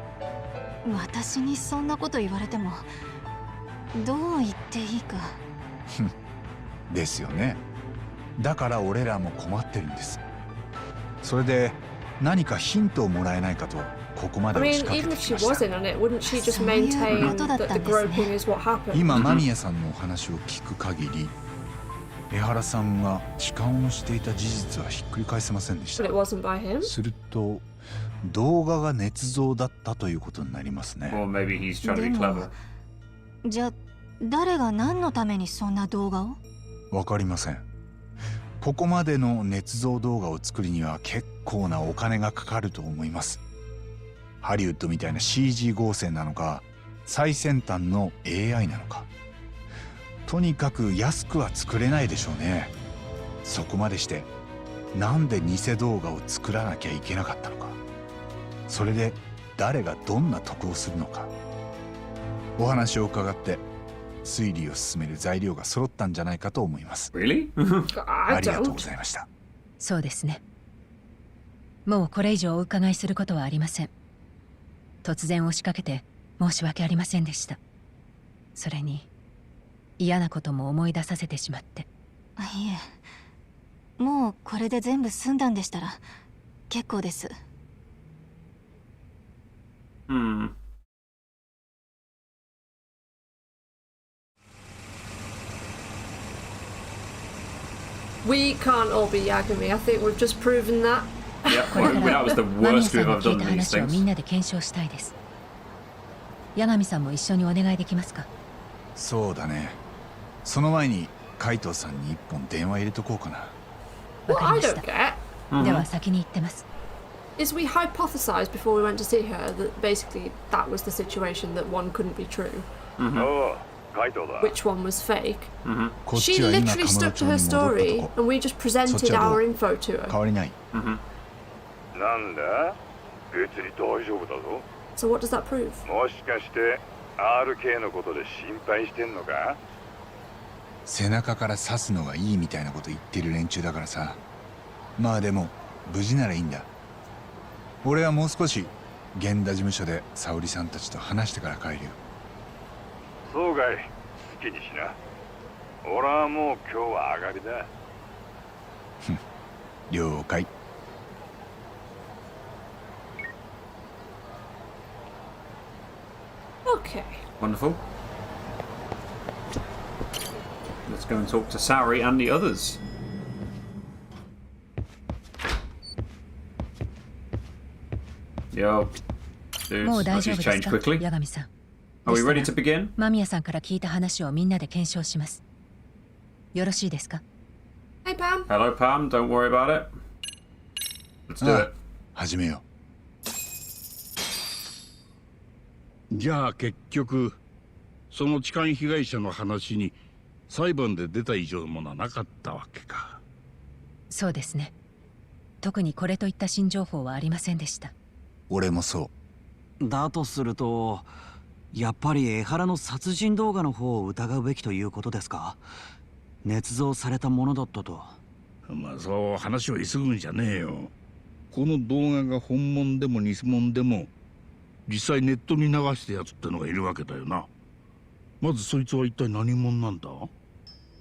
私にそんなこと言われてもどう言っていいか。ですよね。だから俺らも困ってるんです。それで何かヒントをもらえないかとここまで I 押し mean, かけ even て if き she ました。 wasn't on it, wouldn't she just maintain that the groping is what happened? 今間宮さんのお話を聞く限り、江原さんが痴漢をしていた事実はひっくり返せませんでした。 But it wasn't by him? すると動画が捏造だったということになりますね。 Or maybe he's trying to be clever. じゃあ誰が何のためにそんな動画を？わかりません。ここまでの捏造動画を作るには結構なお金がかかると思います。ハリウッドみたいな CG 合成なのか、最先端の AI なのか、とにかく安くは作れないでしょうね。そこまでしてなんで偽動画を作らなきゃいけなかったのか、それで誰がどんな得をするのか、お話を伺って推理を進める材料が揃ったんじゃないかと思います。 Really? ありがとうございました。そうですね。もうこれ以上お伺いすることはありません。突然押しかけて申し訳ありませんでした。それに嫌なことも思い出させてしまって。いえ、もうこれで全部済んだんでしたら結構です。We can't all be Yagami. I think we've just proven that. Yeah, well, that was the 間宮 worst さ we've んが ever 聞い done た these 話をみん things. なで検証したいです。八神さんも一緒にお願いできますか？そうだね。その前に海藤さんに一本電話入れとこうかな。わ What か I りまし don't た。 get では先に行ってます。is we hypothesized before we went to see her that basically that was the situation, that one couldn't be true. Which one was fake? こっ She ちは今 literally 彼 stuck 女 to 町 her に戻ったと story こ。 and we just presented our info to 変 her. わりない。なんだ？別に大丈夫だぞ。 So what does that prove? もしかして RK のことで心配してんのか？背中から刺すのがいいみたいなこと言ってる連中だからさ。まあでも無事ならいいんだ。俺はもう少し源田事務所で沙織さんたちと話してから帰るよ。そうかい。好きにしな。俺はもう今日は上がりだ。了解。Okay. Wonderful. Let's go and talk to Saori and the others. Yo, もう dudes, 大 let's 丈 just 夫です change か？ quickly. 八神さん。 Are we で ready し to たら begin? 間宮さんから聞いた話をみんなで検証します。よろしいですか？ Hey Pam. Hello, Pham. Don't worry about it. Let's do it. 始めよじゃあ結局その痴漢被害者の話に裁判で出た以上のものはなかったわけか。そうですね。特にこれといった新情報はありませんでした。う。俺もそう。だとするとやっぱり江原の殺人動画の方を疑うべきということですか？捏造されたものだったと。まあそう話を急ぐんじゃねえよ。この動画が本物でも偽物でも実際ネットに流したやつってのがいるわけだよな。まずそいつは一体何者なんだ？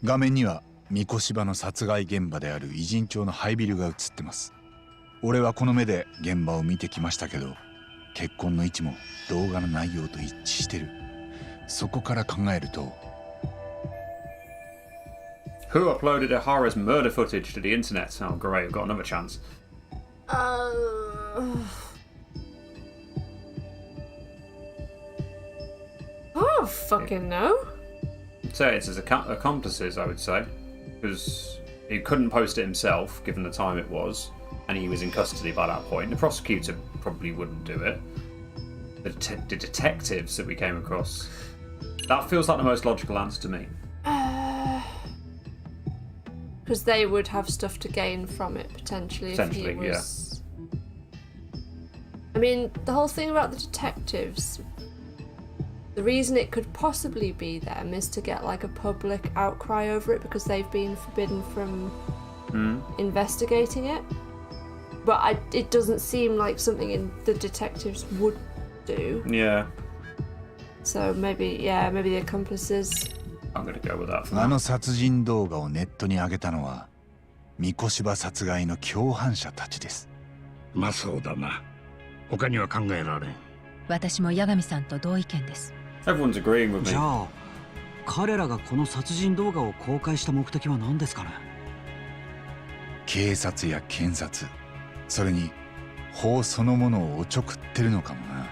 画面には三越芝の殺害現場である偉人町の廃ビルが映ってます。俺はこの目で現場を見てきましたけど、血痕の位置も動画の内容と一致してる。そこから考えると Who uploaded Ihara's murder footage to the internet? Oh, great, I've got another chance. don't fucking know. So it's his accomplices, I would say, because he couldn't post it himself, given the time it was, and he was in custody by that point. The prosecutor probably wouldn't do it. The detectives that we came across, that feels like the most logical answer to me. Because they would have stuff to gain from it, potentially, if he was... Yeah. I mean, the whole thing about the detectives, the reason it could possibly be them is to get like a public outcry over it, because they've been forbidden from investigating it. But it doesn't seem like something the detectives would do. Yeah. So maybe the accomplices. I'm gonna go with that. あの殺人動画をネットに上げたのは三越柴殺害の共犯者たちです。まあそうだな。他には考えられん。私も八神さんと同意見です。Everyone's agreeing with me. じゃあ彼らがこの殺人動画を公開した目的は何ですかね。警察や検察、それに法そのものをおちょくってるのかもな。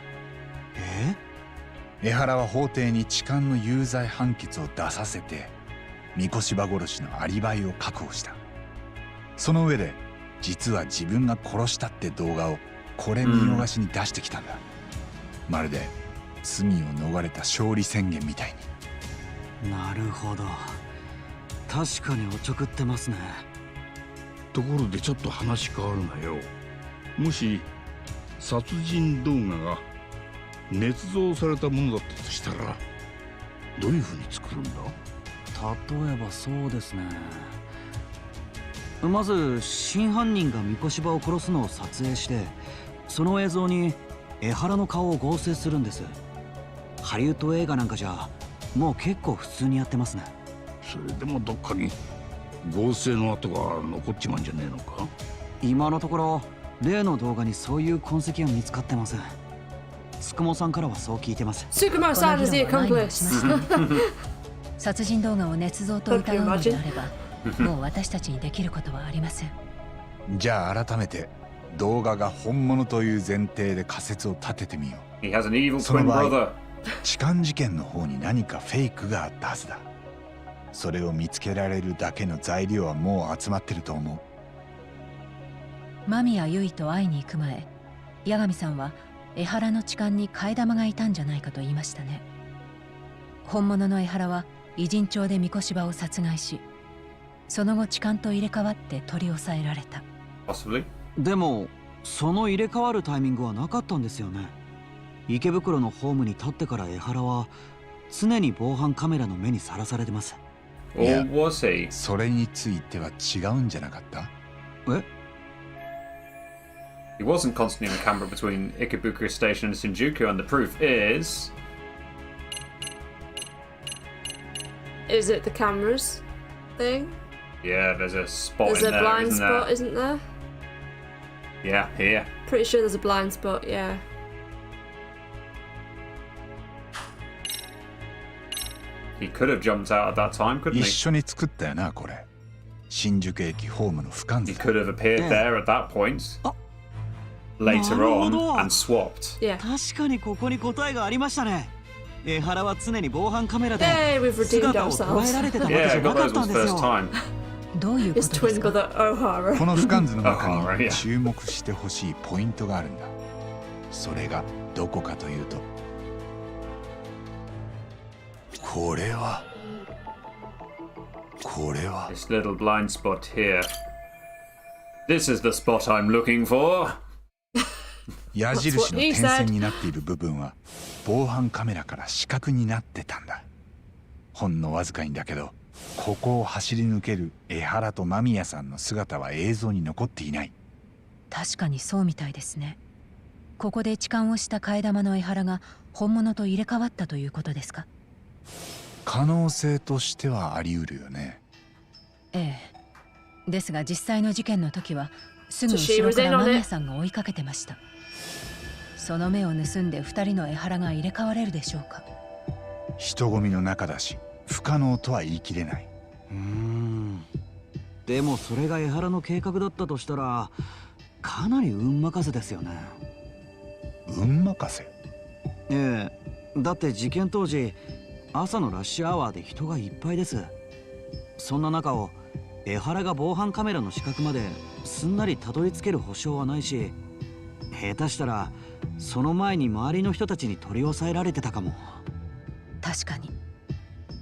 江原は法廷に痴漢の有罪判決を出させて三越柴殺しのアリバイを確保した。その上で実は自分が殺したって動画をこれ見逃しに出してきたんだ。まるで罪を逃れた勝利宣言みたいに。なるほど、確かにおちょくってますね。ところでちょっと話変わるなよ。もし殺人動画が捏造されたものだったとしたらどういう風に作るんだ。例えばそうですね、まず真犯人が三越柴を殺すのを撮影して、その映像に江原の顔を合成するんです。ハリウッド映画なんかじゃもう結構普通にやってますね。それでもどっかに合成の跡が残っちまうんじゃねえのか。今のところ例の動画にそういう痕跡は見つかってません。つくもさんからはそう聞いてます。つくもさん is the accomplice. 殺人動画を捏造と疑うのであれば、もう私たちにできることはありません。じゃあ改めて動画が本物という前提で仮説を立ててみよう。 He has an evil その twin 場 brother. 合、痴漢事件の方に何かフェイクがあったはずだ。それを見つけられるだけの材料はもう集まってると思う。間宮結衣と会いに行く前、八神さんは江原の痴漢に替え玉がいたんじゃないかと言いましたね。本物の江原は偉人帳で三越柴を殺害し、その後痴漢と入れ替わって取り押さえられた。Possibly. でもその入れ替わるタイミングはなかったんですよね。池袋のホームに立ってから江原は常に防犯カメラの目にさらされてます。Or was he? それについては違うんじゃなかった？えHe wasn't constantly on camera between Ikebukuro Station and Shinjuku, and the proof is... Is it the cameras thing? Yeah, there's a spot There's in a there, blind isn't spot, there? isn't there? Yeah, here. Pretty sure there's a blind spot, yeah. He could have jumped out at that time, couldn't 一 he? 緒に作ったよな、これ。新宿駅ホームの俯瞰 He 図。 could have appeared there at that point. Later on and swapped. Yeah. 確かにここに答えがありましたね。江原は常に防犯カメラで Hey, we've redeemed 姿を捉えられてたわけ Yeah, じ I ゃな got かっ those たん ones です first よ。 time. どういうこ His とです twin か？ brother O'Hara. この俯瞰図の中 O'Hara, に yeah. 注目してほしいポイントがあるんだ。それがどこかというと、これは This little blind spot here. This is the spot I'm looking for. 矢印の点線になっている部分は防犯カメラから死角になってたんだ。ほんのわずかにだけど、ここを走り抜ける江原と間宮さんの姿は映像に残っていない。確かにそうみたいですね。ここで痴漢をした替え玉の江原が本物と入れ替わったということですか？可能性としてはあり得るよね。ええ。ですが実際の事件の時はすぐ後ろから間宮さんが追いかけてました。その目を盗んで2人の江原が入れ替われるでしょうか？人混みの中だし不可能とは言い切れない。でもそれが江原の計画だったとしたらかなり運任せですよね。運任せ？ええ、だって事件当時朝のラッシュアワーで人がいっぱいです。そんな中を江原が防犯カメラの死角まですんなりたどり着ける保証はないし、下手したらその前に周りの人たちに取り押さえられてたかも。確かに。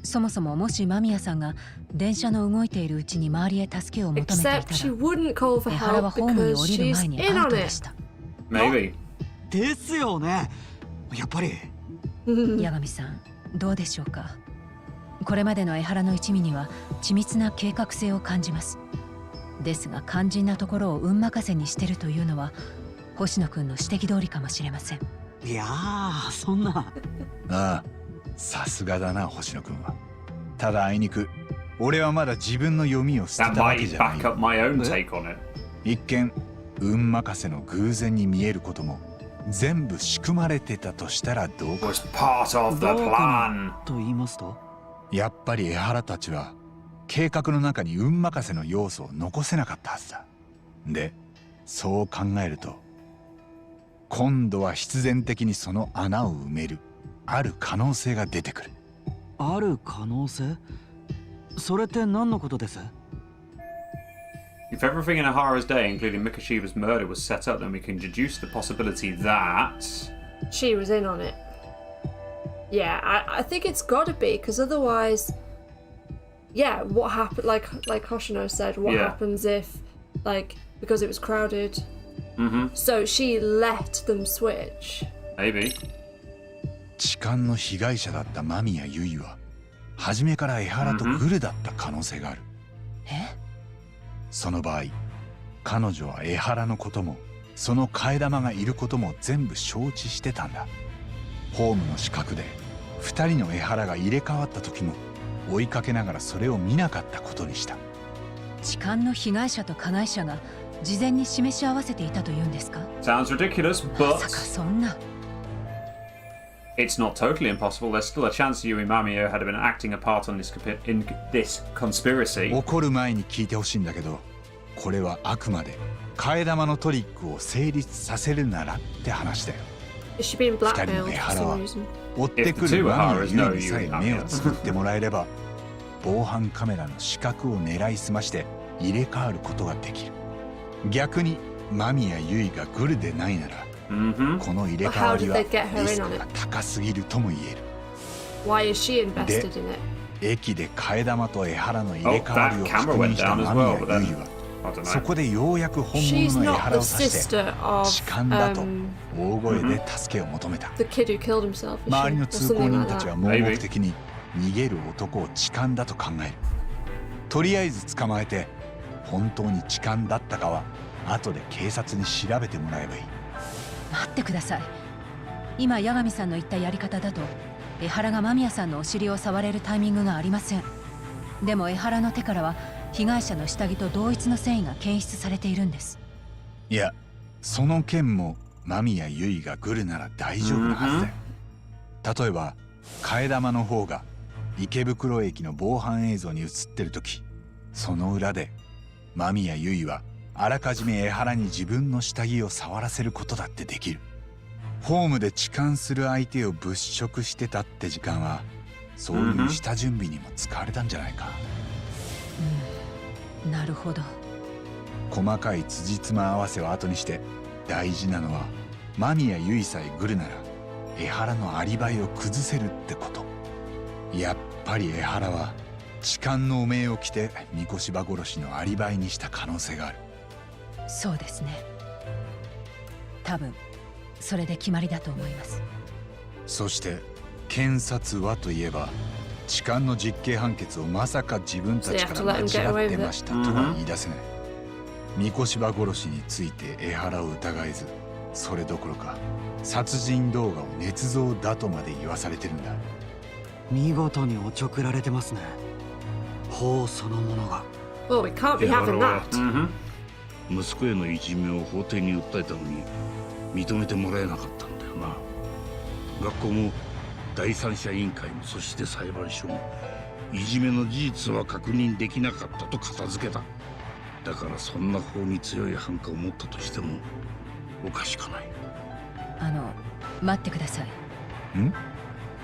そもそももし間宮さんが電車の動いているうちに周りへ助けを求めていたら、 Except she wouldn't call for 江原は help ホームに because 降りる she's 前に in アウ on トで it. した。Maybe. ですよね。やっぱり八神さん、どうでしょうか。これまでの江原の一味には緻密な計画性を感じます。ですが肝心なところを運任せにしてるというのは星野くんの指摘通りかもしれません。いやー、そんな。ああ、さすがだな星野君は。ただあいにく俺はまだ自分の読みを捨 That てたわけ might じゃない back up my own take on it. 一見運任せの偶然に見えることも全部仕組まれてたとしたらどうか。 Was part of the どうか plan. なと言いますと、やっぱり江原たちは計画の中に運任せの要素を残せなかったはずだ。で、そう考えると今度は必然的にその穴を埋めるある可能性が出てくる。ある可能性？それって何のことです？ If everything in Ahara's day, including Mikoshiba's murder, was set up, then we can deduce the possibility that She was in on it. Yeah, I think it's got to be, because otherwise, yeah, what happened? Like Hoshino said, what Yeah. happens if, like, because it was crowded? Mm-hmm. So she let them switch. Maybe. 痴漢の被害者だった間宮結衣は初めから江原とグルだった可能性がある。その場合彼女は江原のこともその替え玉がいることも全部承知してたんだ。ホームの死角で2人の江原が入れ替わった時も追いかけながらそれを見なかったことにした。痴漢の被害者と加害者が事前に示し合わせていたというんですか。 Sounds ridiculous, まさか but そんな。 it's not totally impossible. There's still a chance Yui Mamiya had been acting a part on in this conspiracy. 起こる前に聞いてほしいんだけど、これはあくまで替え玉のトリックを成立させるならって話だよ。 Is she being 二人 blackmailed の江 for 原 some は reason? 追ってくる間宮結衣にさえ目をつぶってもらえれば防犯カメラの死角を狙いすまして入れ替わることができる。逆に間宮結衣がグルでないなら、この入れ替わりはリスクが高すぎるとも言える。 Why is she invested in it? 駅で替え玉と江原の入れ替わりを確認した間宮結衣はそこでようやく本 She's 物の江 not 原を the 指して sister of 痴漢だと大声で助けを求めた。 the kid who killed himself. Is 周り she? の Or 通行 something 人 like たちは that. 盲目的に逃げる男を痴漢だと考える。とりあえず捕まえて本当に痴漢だったかは後で警察に調べてもらえばいい。待ってください。今八神さんの言ったやり方だと江原が間宮さんのお尻を触れるタイミングがありません。でも江原の手からは被害者の下着と同一の繊維が検出されているんです。いや、その件も間宮結衣がグルなら大丈夫なはずだよ。例えば替え玉の方が池袋駅の防犯映像に映ってる時、その裏で間宮結衣はあらかじめ江原に自分の下着を触らせることだってできる。ホームで痴漢する相手を物色してたって時間はそういう下準備にも使われたんじゃないか。なるほど。細かい辻褄合わせは後にして大事なのは間宮結衣さえグルなら江原のアリバイを崩せるってこと。やっぱり江原は痴漢の汚名を着て三越場殺しのアリバイにした可能性がある。そうですね。多分それで決まりだと思います。そして検察はといえば痴漢の実刑判決をまさか自分たちから間違ってましたとは言い出せない。三越場殺しについて江原を疑えず、それどころか殺人動画を捏造だとまで言わされてるんだ。見事におちょくられてますね。法そのものが。 Well, we can't be having that. 息子へのいじめを法廷に訴えたのに認めてもらえなかったんだよな。学校も第三者委員会もそして裁判所もいじめの事実は確認できなかったと片付けた。だからそんな法に強い反感を持ったとしてもおかしくない。待ってください。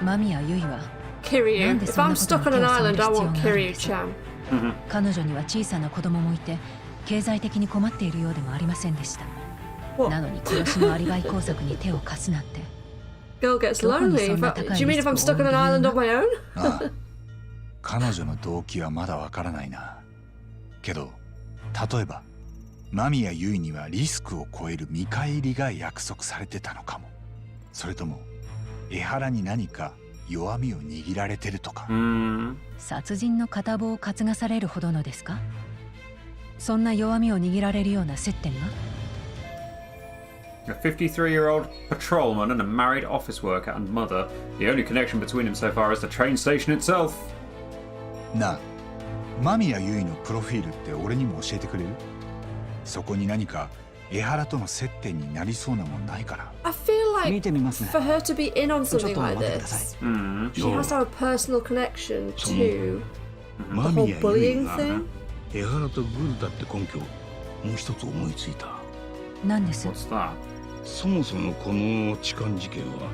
間宮結衣は Kiryu. If I'm stuck on an island, I want Kiryu-chan. 彼女には小さな子供もいて経済的に困っているようでもありませんでした。なのに殺しのアリバイ工作に手を貸すなんて。Girl gets lonely. Do you mean if I'm stuck on an island on my own? ああ、彼女の動機はまだわからないな。けど例えば間宮結衣にはリスクを超える見返りが約束されてたのかも。それとも江原に何か弱みを握られてるとか。殺人の片棒を担がされるほどのですか？そんな弱みを握られるような接点が？ A 53-year-old patrolman and a married office worker and mother. The only connection between them so far is the train station itself. なあ、間宮結衣のプロフィールって俺にも教えてくれる？そこに何か江原との接点になりそうなもんないかな。 I feel like 見てみますね。 for her to be in on ちょっ something と like 待ってください。 this, she has to have a personal connection to 間 the 宮 whole 結 bullying 衣が thing. 江原とグルだって根拠、もう一つ思いついた。何です？ What's that? そもそもこの痴漢事件は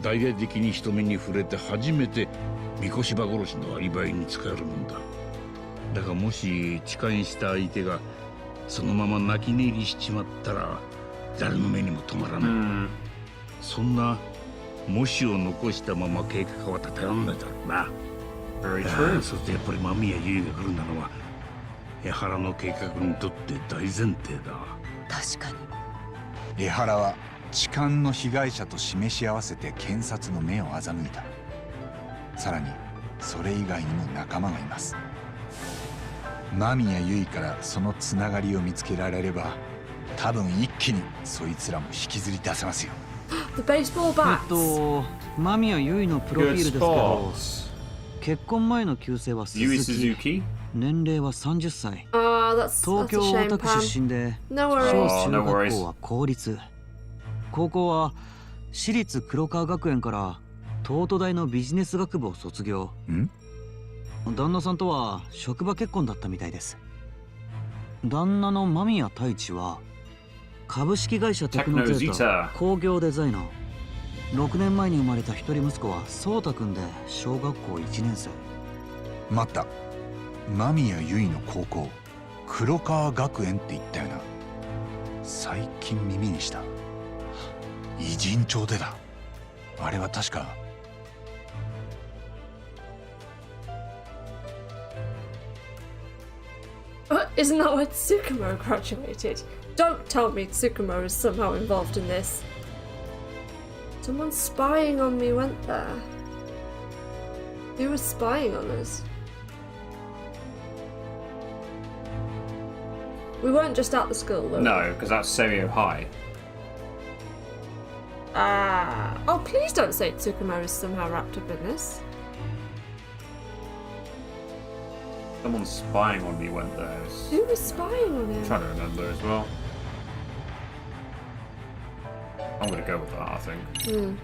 大々的に人目に触れて初めて三越柴殺しのアリバイに使えるもんだ。だがもし痴漢した相手がそのまま泣き寝入りしちまったら誰の目にも止まらない。そんな模試を残したまま計画は立てらんないだろうな。Very true. そしてやっぱり間宮結衣が来るんだのは江原の計画にとって大前提だ。確かに。江原は痴漢の被害者と示し合わせて検察の目を欺いた。さらにそれ以外にも仲間がいます。間宮結衣からそのつながりを見つけられれば多分一気にそいつらも引きずり出せますよ。 The baseball bats. 間宮結衣のプロフィールですけ Good ど、 sports. 結婚前の旧姓は鈴 Yui 木、 Suzuki? 年齢は30歳、 That's 東 a 京 shame, 大田区 Pham. 出身で、 No 小 worries. 中 no 学 worries. 校は公立、高校は私立黒川学園から東都大のビジネス学部を卒業。旦那さんとは職場結婚だったみたいです。旦那の間宮太一は株式会社テクノゼータ工業デザイナー。6年前に生まれた一人息子は颯太くんで小学校1年生。待った、間宮結衣の高校黒川学園って言ったよな。最近耳にした。偉人帳でだ。あれは確かIsn't that where Tsukumo graduated? Don't tell me Tsukumo is somehow involved in this. Someone spying on me went there. Who was spying on us? We weren't just at the school, were we? No, because that's Serio High. Oh, please don't say Tsukumo is somehow wrapped up in this. Someone spying on me went there. Who was spying on him? I'm trying to remember as well. I'm gonna go with that, I think.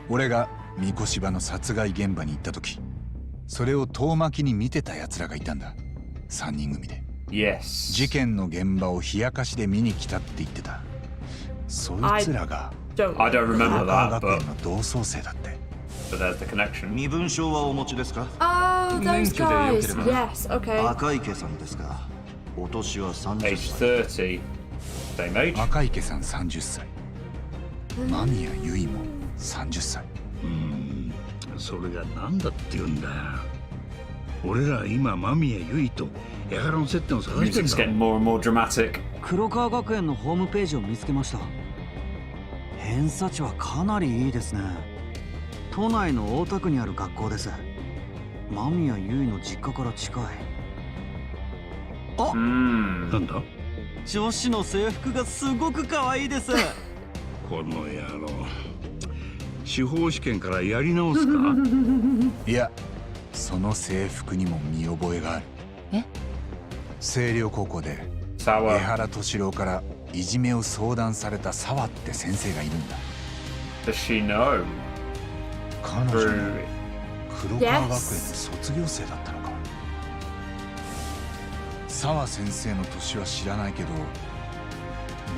俺が三越柴の殺害現場に行った時、それを遠巻きに見てた奴らがいたんだ。3人組で。Yes. 事件の現場を冷やかしで見に来たって言ってた。そいつらが I don't remember 黒川 that, 学 but 園の同窓生だって。there's the connection. 身分証はお持ちですか？ Oh, those guys. Yes, okay. 赤池さんですか？お年は30 Age 歳。 30. Same age. 赤池さん30歳。間宮結衣も30歳。それが何だって言うんだ。俺ら今間宮結衣と江原の接点を探してん Music's だ。 getting more and more dramatic. 黒川学園のホームページを見つけました。偏差値はかなりいいですね。都内の大田区にある学校です。間宮結衣の実家から近い。あ、なんだ？女子の制服がすごく可愛いです。この野郎。司法試験からやり直すか？いや、その制服にも見覚えがある。え？星稜高校で江 Sour. 原敏郎からいじめを相談された沢って先生がいるんだ。 Does she know? 彼女も Through 黒川学園の卒業生だったのか。沢先生の年は知らないけど、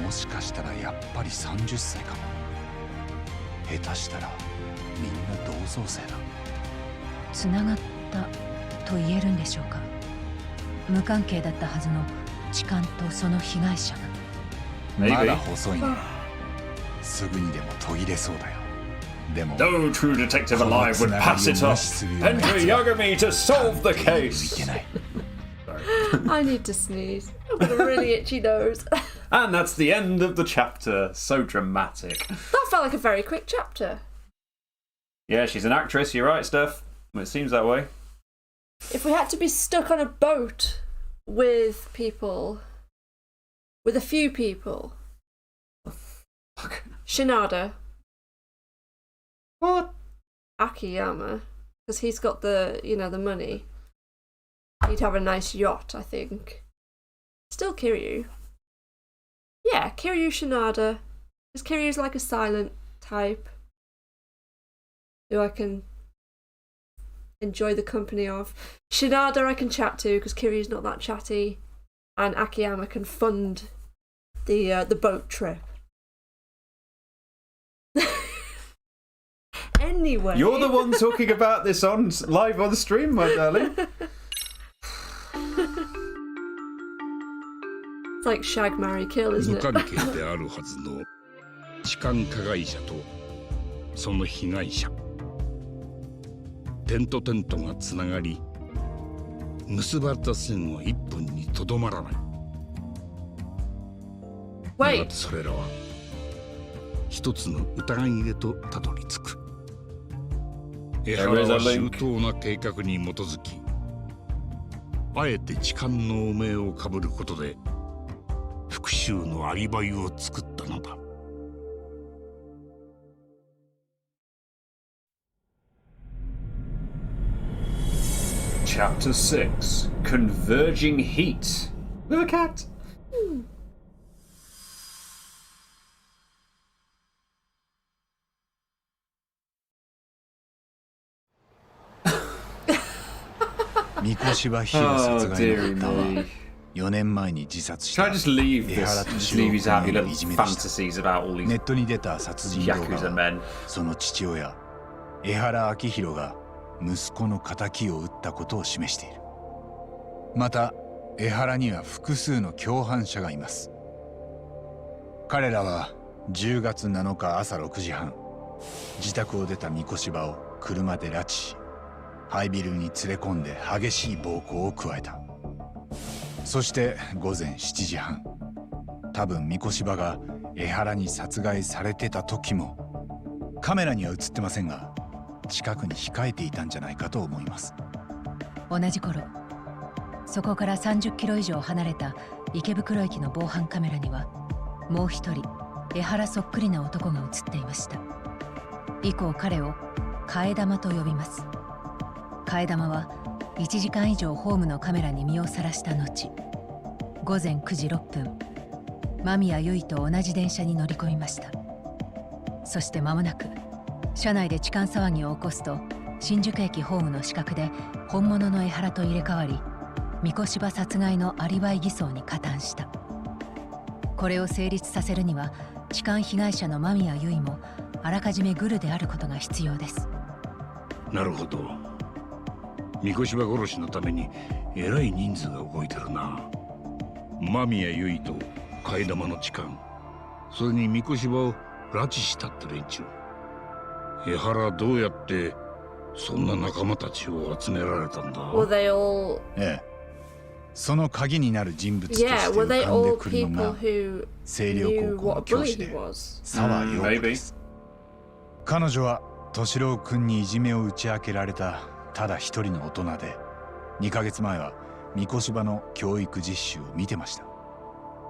もしかしたらやっぱり30歳かも。下手したらみんな同窓生だ。つながったと言えるんでしょうか。無関係だったはずの痴漢とその被害者が。まだ細いね。すぐにでも途切れそうだよ。でも No true detective alive would pass it up. Enter Yagami to solve the case. I need to sneeze. I've got a really itchy nose. And that's the end of the chapter. So dramatic. That felt like a very quick chapter. Yeah, she's an actress. You're right, Steph. Well, it seems that way. If we had to be stuck on a boat with people, with a few people, Shinada. What? Akiyama, because he's got the, you know, the money. He'd have a nice yacht, I think. Still Kiryu. Yeah, Kiryu Shinada. Because Kiryu's like a silent type who I can enjoy the company of. Shinada I can chat to because Kiryu's not that chatty. And Akiyama can fund the boat trip. Anyway. You're the one talking about this on live on stream, my darling. It's like shag, marry, kill, isn't it? 無関係であるはずの痴漢加害者とその被害者。点と点とがつながり、結ばれた線は一本にとどまらない。やがてそれらは一つの疑いへとたどり着く。江原は周到な計画に基づき、あえて痴漢の汚名をかぶることで復讐のアリバイを作ったのだ。Chapter 6 Converging Heat. With a cat. Oh, dearie me. 4年前に自殺した。 Can I just leave this? Just leave you to have your little fantasies about all these ネットに出た殺人動画 yakuza men. その父親江原明弘が息子の仇を撃ったことを示している。また江原には複数の共犯者がいます。彼らは10月7日朝6時半自宅を出た三越場を車で拉致し廃ビルに連れ込んで激しい暴行を加えた。そして午前7時半多分三越場が江原に殺害されてた時もカメラには映ってませんが近くに控えていたんじゃないかと思います。同じ頃そこから30キロ以上離れた池袋駅の防犯カメラにはもう一人江原そっくりな男が映っていました。以降彼を替え玉と呼びます。替え玉は1時間以上ホームのカメラに身をさらした後午前9時6分間宮結衣と同じ電車に乗り込みました。そして間もなく車内で痴漢騒ぎを起こすと新宿駅ホームの死角で本物の江原と入れ替わり三越場殺害のアリバイ偽装に加担した。これを成立させるには痴漢被害者の間宮結衣もあらかじめグルであることが必要です。なるほど。三越場殺しのためにえらい人数が動いてるな。間宮結衣と替え玉の痴漢、それに三越場を拉致したって連中。江原どうやってそんな仲間たちを集められたんだ。ええ、その鍵になる人物として浮かんでくるのが星稜高校の教師で沢陽子です。彼女は敏郎君にいじめを打ち明けられたただ一人の大人で2ヶ月前は三越場の教育実習を見てました。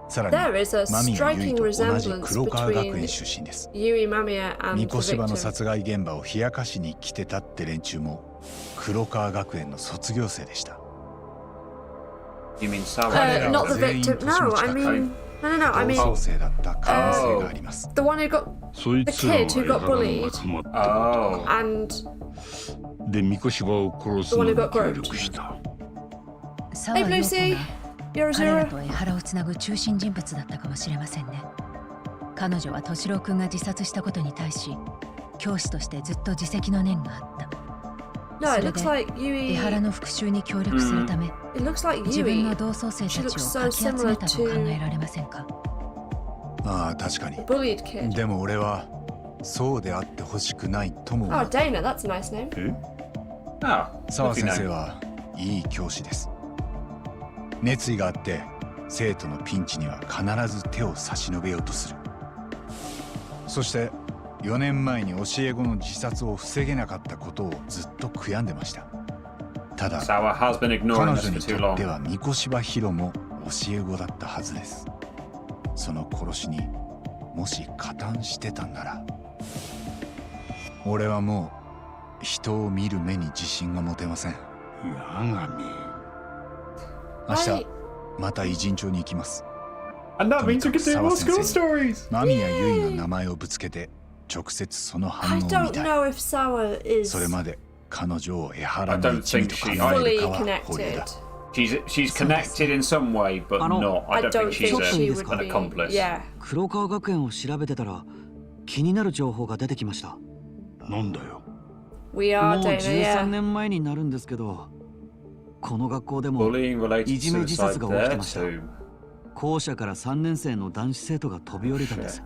さらに間宮結衣と同じ黒川学園出身です。三越場の殺害現場を冷やかしに来てたって連中も黒川学園の卒業生でした。彼らは全員年も近く同窓生だった可能性があります。The one who got the kid who got bullied and で三越場を殺すのに協力した。沢陽子が彼らと江原をつなぐ中心人物だったかもしれませんね。彼女は敏郎君が自殺したことに対し教師としてずっと自責の念があった。 No, そ it れ looks で like 江原 Yui. の復讐に協力するため It looks like 自分の Yui 同窓生たちを she looks so かき集め similar たと考えられませんか。ああ確かに。 bullied kid. でも俺はそうであってほしくないとも思 Oh, う。 Dana, that's a nice name. Who? Ah, 澤 lovely 先生 name. はいい教師です。熱意があって生徒のピンチには必ず手を差し伸べようとする。そして4年前に教え子の自殺を防げなかったことをずっと悔やんでました。ただ Sour has been 彼 ignoring 女 this に for too とって long. は三越場ヒロも教え子だったはずです。その殺しにもし加担してたんなら、俺はもう人を見る目に自信が持てません。八神。明日、はい。また偉人帳に行きます。 And that means we can do more school stories. 間宮優衣の名前をぶつけて直接その I 反応を見 don't たい。 know if Sour is それまで彼女を江原 I の don't 一味 think と she- 考え fully るかは保留 connected. だ。 She's connected in some way, but not. I I don't don't think she's think she an would be. accomplice. Yeah. 黒川学園を調べてたら気になる情報が出てきました。なんだよ。 We も are う Dana, 13 yeah. 年前になるんですけど、この学校でも Bullying related いじめ自 suicide 殺が起きて there ました。 too. 校舎から3年生の男子生徒が飛び降りたんです。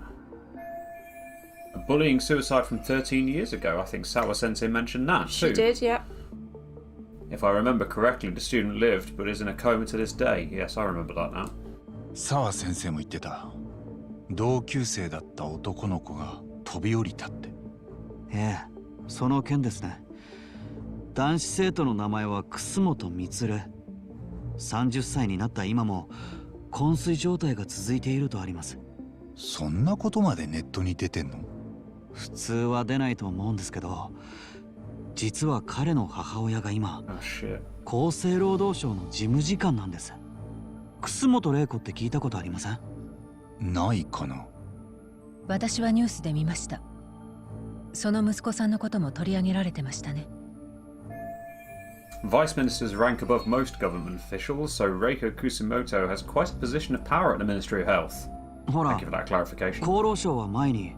Bullying suicide from 13 years ago. I think Sawa Sensei mentioned that She too. did, yeah. If I remember correctly, the student lived but is in a coma to this day. Yes, I remember that now. 澤先生も言ってた。同級生だった男の子が飛び降りたって。ええ、その件ですね。男子生徒の名前は楠本充。30歳になった今も昏睡状態が続いているとあります。そんなことまでネットに出てんの？普通は出ないと思うんですけど、実は彼の母親が今 Oh shit. 厚生労働省の事務次官なんです。楠本玲子って聞いたことありません？ないかな。私はニュースで見ました。その息子さんのことも取り上げられてましたね。Vice ministers rank above most government officials, so Reiko Kusumoto has quite a position of power at the Ministry of Health. ほら、 Thank you for that clarification. 厚労省は前に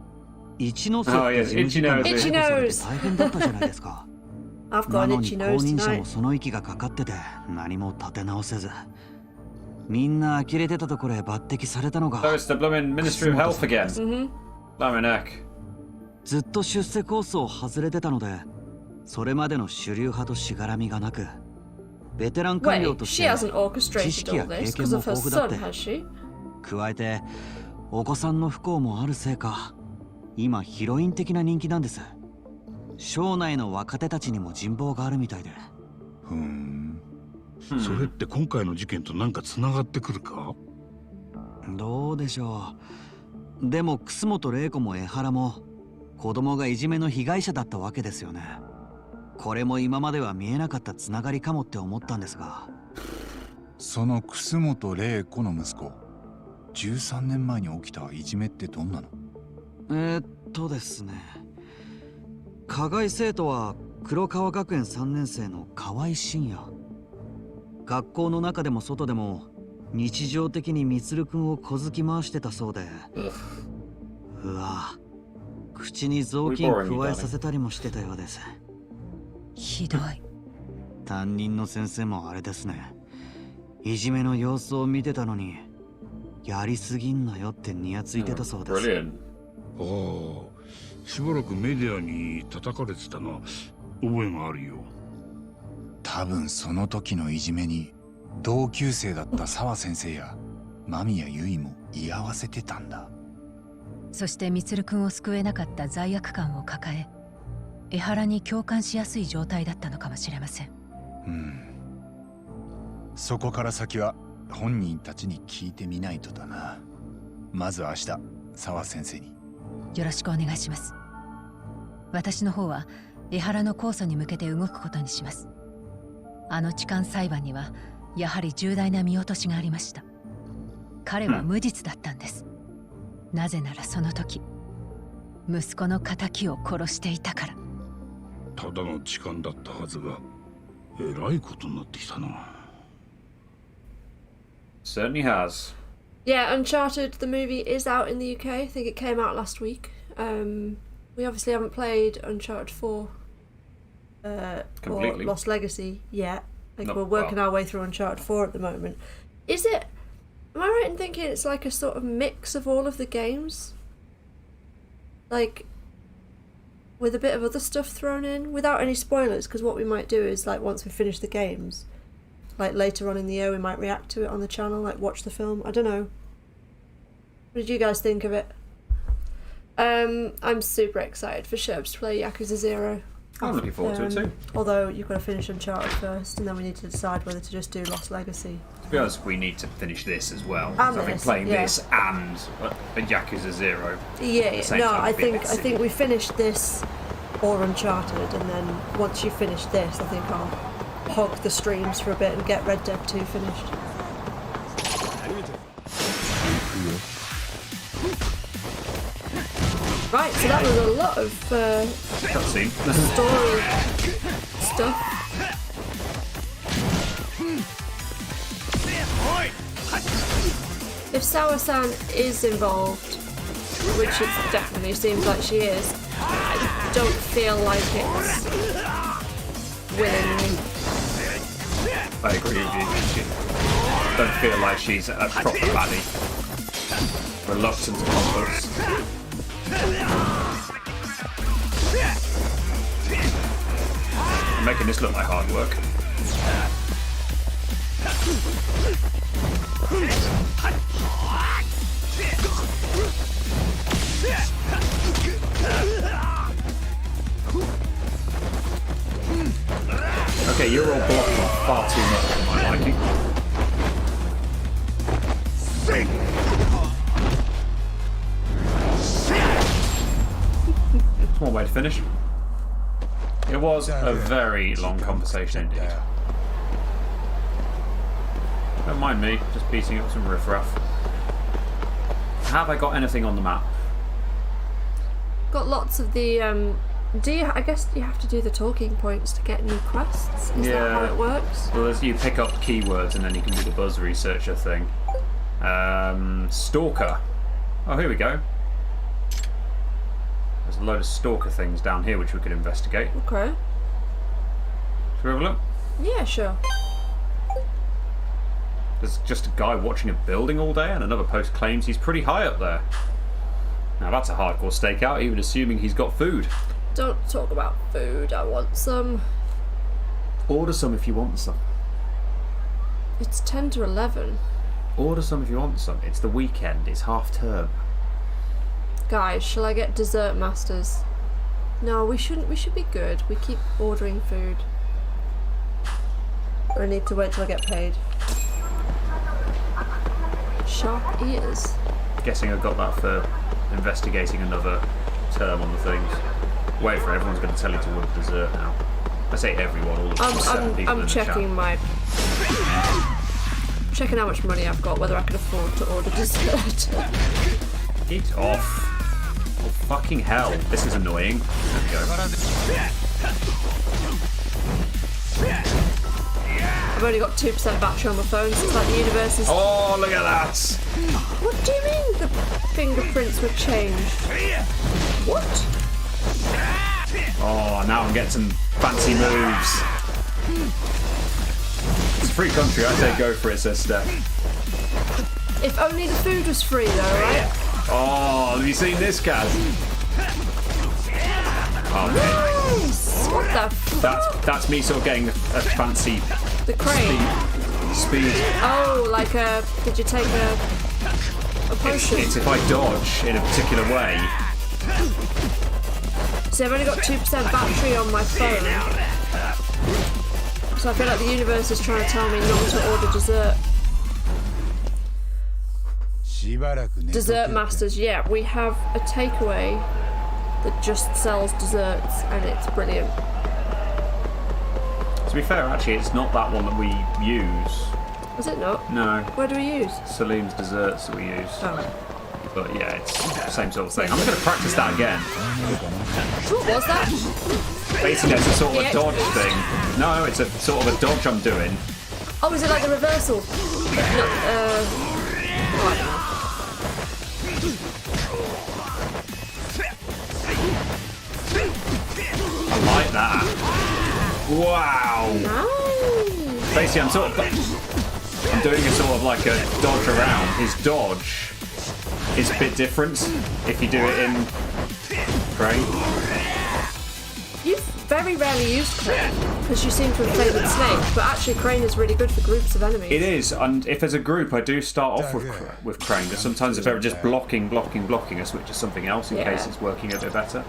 一ノ瀬っ Oh, て yes, 事務次官に Itchy 逮 nose. 捕されて大変だったじゃないですか。 I've な got の an に itchy 後 nose 任者 tonight. もその息がかかってて何も立て直せず、みんな呆れてたところへ抜擢されたの So が it's the blooming Ministry of Health again. Mm-hmm. Blimey neck. ずっと出世コースを外れてたので、それまでの主流派としがらみがなく、ベテラン官僚 Wait, とし she て hasn't 知 orchestrated 識や all 経 this 験 because も of her 豊富だっ son, て、 has she? 加えてお子さんの不幸もあるせいか、今ヒロイン的な人気なんです。省内の若手たちにも人望があるみたいで。ふーん。それって今回の事件となんかつながってくるか？どうでしょう。でも楠本玲子も江原も子供がいじめの被害者だったわけですよね。これも今までは見えなかったつながりかもって思ったんですが。その楠本玲子の息子、13年前に起きたいじめってどんなの？ですね、加害生徒は黒川学園3年生の河合真也。学校の中でも外でも日常的に充くんを小突き回してたそうで、うわ、口に雑巾加えさせたりもしてたようです。ひどい。担任の先生もあれですね、いじめの様子を見てたのにやりすぎんなよってニヤついてたそうです。 Brilliant. ああ、しばらくメディアに叩かれてたな。覚えがあるよ。多分その時のいじめに同級生だった澤先生や間宮優衣も居合わせてたんだ。そして充くんを救えなかった罪悪感を抱え、江原に共感しやすい状態だったのかもしれません。そこから先は本人たちに聞いてみないとだな。まず明日澤先生によろしくお願いします。私の方は江原の控訴に向けて動くことにします。あの痴漢裁判にはやはり重大な見落としがありました。彼は無実だったんです。なぜならその時息子の仇を殺していたから。ただの痴漢だったはずがえらいことになってきたな。 Certainly has. Yeah, Uncharted, the movie, is out in the UK. I think it came out last week. We obviously haven't played Uncharted 4 or Completely. Lost Legacy yet. Like No, we're working our way through Uncharted 4 at the moment. Is it... Am I right in thinking it's like a sort of mix of all of the games? Like, with a bit of other stuff thrown in? Without any spoilers, because what we might do is, like, once we finish the games, like, later on in the year we might react to it on the channel, like, watch the film. I don't know. What did you guys think of it? I'm super excited for Sherbs to play Yakuza 0. I'm looking forward to it too. Although you've got to finish Uncharted first, and then we need to decide whether to just do Lost Legacy. To be honest, we need to finish this as well. And So I think this, playing yeah. this and a Yakuza 0. Yeah, same no, time I would be a think bit I think we finish this or Uncharted, and then once you finish this, I think I'll hog the streams for a bit and get Red Dead 2 finished. Right, so that was a lot of Cutscene. story stuff. If Sawa-san is involved, which it definitely seems like she is, I don't feel like it's willingly. I agree with you. I don't feel like she's a proper baddie. Reluctant accomplice. Making this look like hard work. Okay, you're all blocking far too much for my liking. One way to finish. It was a very long conversation indeed. Don't mind me, just beating up some riffraff. Have I got anything on the map? Got lots of the. I guess you have to do the talking points to get new quests? Is that how it works? Well, as you pick up keywords and then you can do the buzz researcher thing. Stalker. Oh, here we go. There's a load of stalker things down here which we could investigate. Okay. Should we have a look? Yeah, sure. There's just a guy watching a building all day, and another post claims he's pretty high up there. Now that's a hardcore stakeout, even assuming he's got food. Don't talk about food, I want some. Order some if you want some. It's 10 to 11. Order some if you want some. It's the weekend, it's half term. Guys, shall I get dessert masters? No, we shouldn't. We should be good. We keep ordering food. Or I need to wait till I get paid. Sharp ears. Guessing I got that for investigating another term on the things. Wait for it, everyone's going to tell you to order dessert now. I say everyone, all of the 7 people in I'm the checking chat. my... Checking how much money I've got, whether I can afford to order dessert. Get off. Oh, fucking hell. This is annoying. There we go. I've only got 2% battery on my phone, so it's like the universe is... Oh, look at that! What do you mean the fingerprints were changed? What? Oh, now I'm getting some fancy moves. It's a free country, I say go for it, says Steph. If only the food was free though, right? Oh, have you seen this, Kaz? Oh, man. Nice! What the fuck? That's me sort of getting a fancy The crane? speed. Oh, like a... Did you take a potion? It's if I dodge in a particular way. See, I've only got 2% battery on my phone. So I feel like the universe is trying to tell me not to order dessert. Dessert masters, yeah, we have a takeaway that just sells desserts and it's brilliant. To be fair, actually, it's not that one that we use. Is it not? No. Where do we use? Salim's desserts that we use. Oh. But yeah, it's the same sort of thing. I'm just going to practice that again. What was that? Basically, it's a sort of a dodge thing. No, it's a sort of a dodge I'm doing. Oh, is it like the reversal? No, oh, I don't know. Wow. Nice. Basically, I'm doing a sort of like a dodge around. His dodge is a bit different if you do it in Crane. You very rarely use Crane because you seem to have played with Snake, but actually Crane is really good for groups of enemies. It is, and if there's a group, I do start off with Crane. But sometimes if they're just blocking, I switch to something else in case it's working a bit better.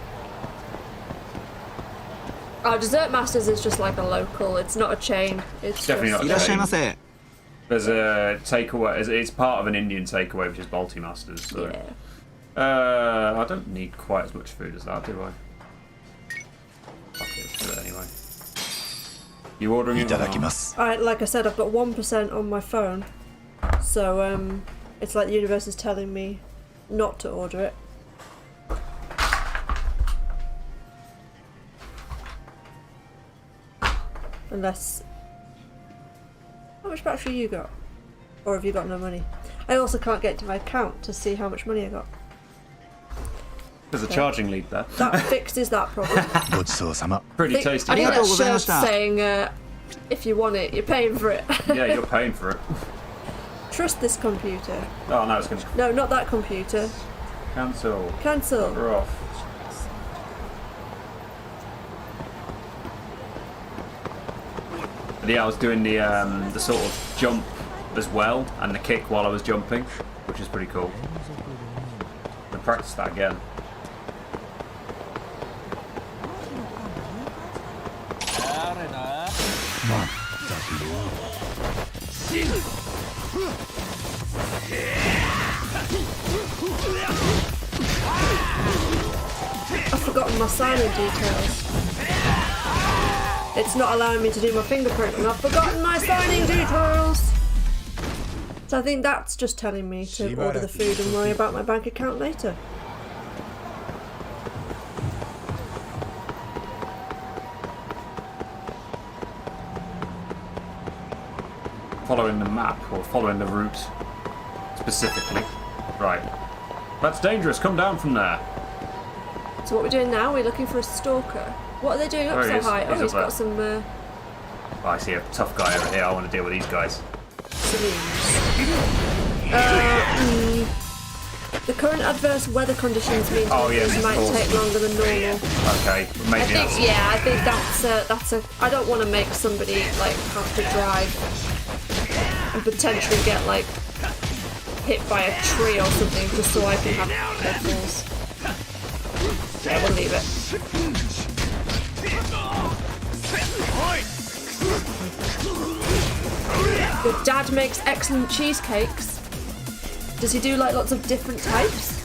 Oh, Dessert Masters is just like a local. It's not a chain. It's definitely just... not a chain. There's a takeaway. It's part of an Indian takeaway, which is Balti Masters. So. Yeah. I don't need quite as much food as that, do I? Okay, let's do it anyway. You ordering it? Alright, like I said, I've got 1% on my phone, so it's like the universe is telling me not to order it. Unless... How much battery you got? Or have you got no money? I also can't get to my account to see how much money I got. There's a charging lead there. That fixes that problem. Pretty tasty. I think that's shirt saying, if you want it, you're paying for it. Yeah, you're paying for it. Trust this computer. Oh, no, it's going to... No, not that computer. Cancel. Cancel. We're off. But yeah, I was doing the sort of jump as well, and the kick while I was jumping, which is pretty cool. I'll practice that again. I've forgotten my signing details. It's not allowing me to do my fingerprint and I've forgotten my signing details. So I think that's just telling me to order the food and worry about my bank account later. Following the map, or following the route specifically. Right. That's dangerous, come down from there. So what we're doing now, we're looking for a stalker. What are they doing up so high? Oh, he's got some... Oh, I see a tough guy over here, I want to deal with these guys. The current adverse weather conditions mean this might take longer than normal. Okay, maybe I think that's a... I don't want to make somebody, like, have to drive and potentially get, like, hit by a tree or something just so I can have headphones. Yeah, we'll leave it. Your dad makes excellent cheesecakes. Does he do like lots of different types?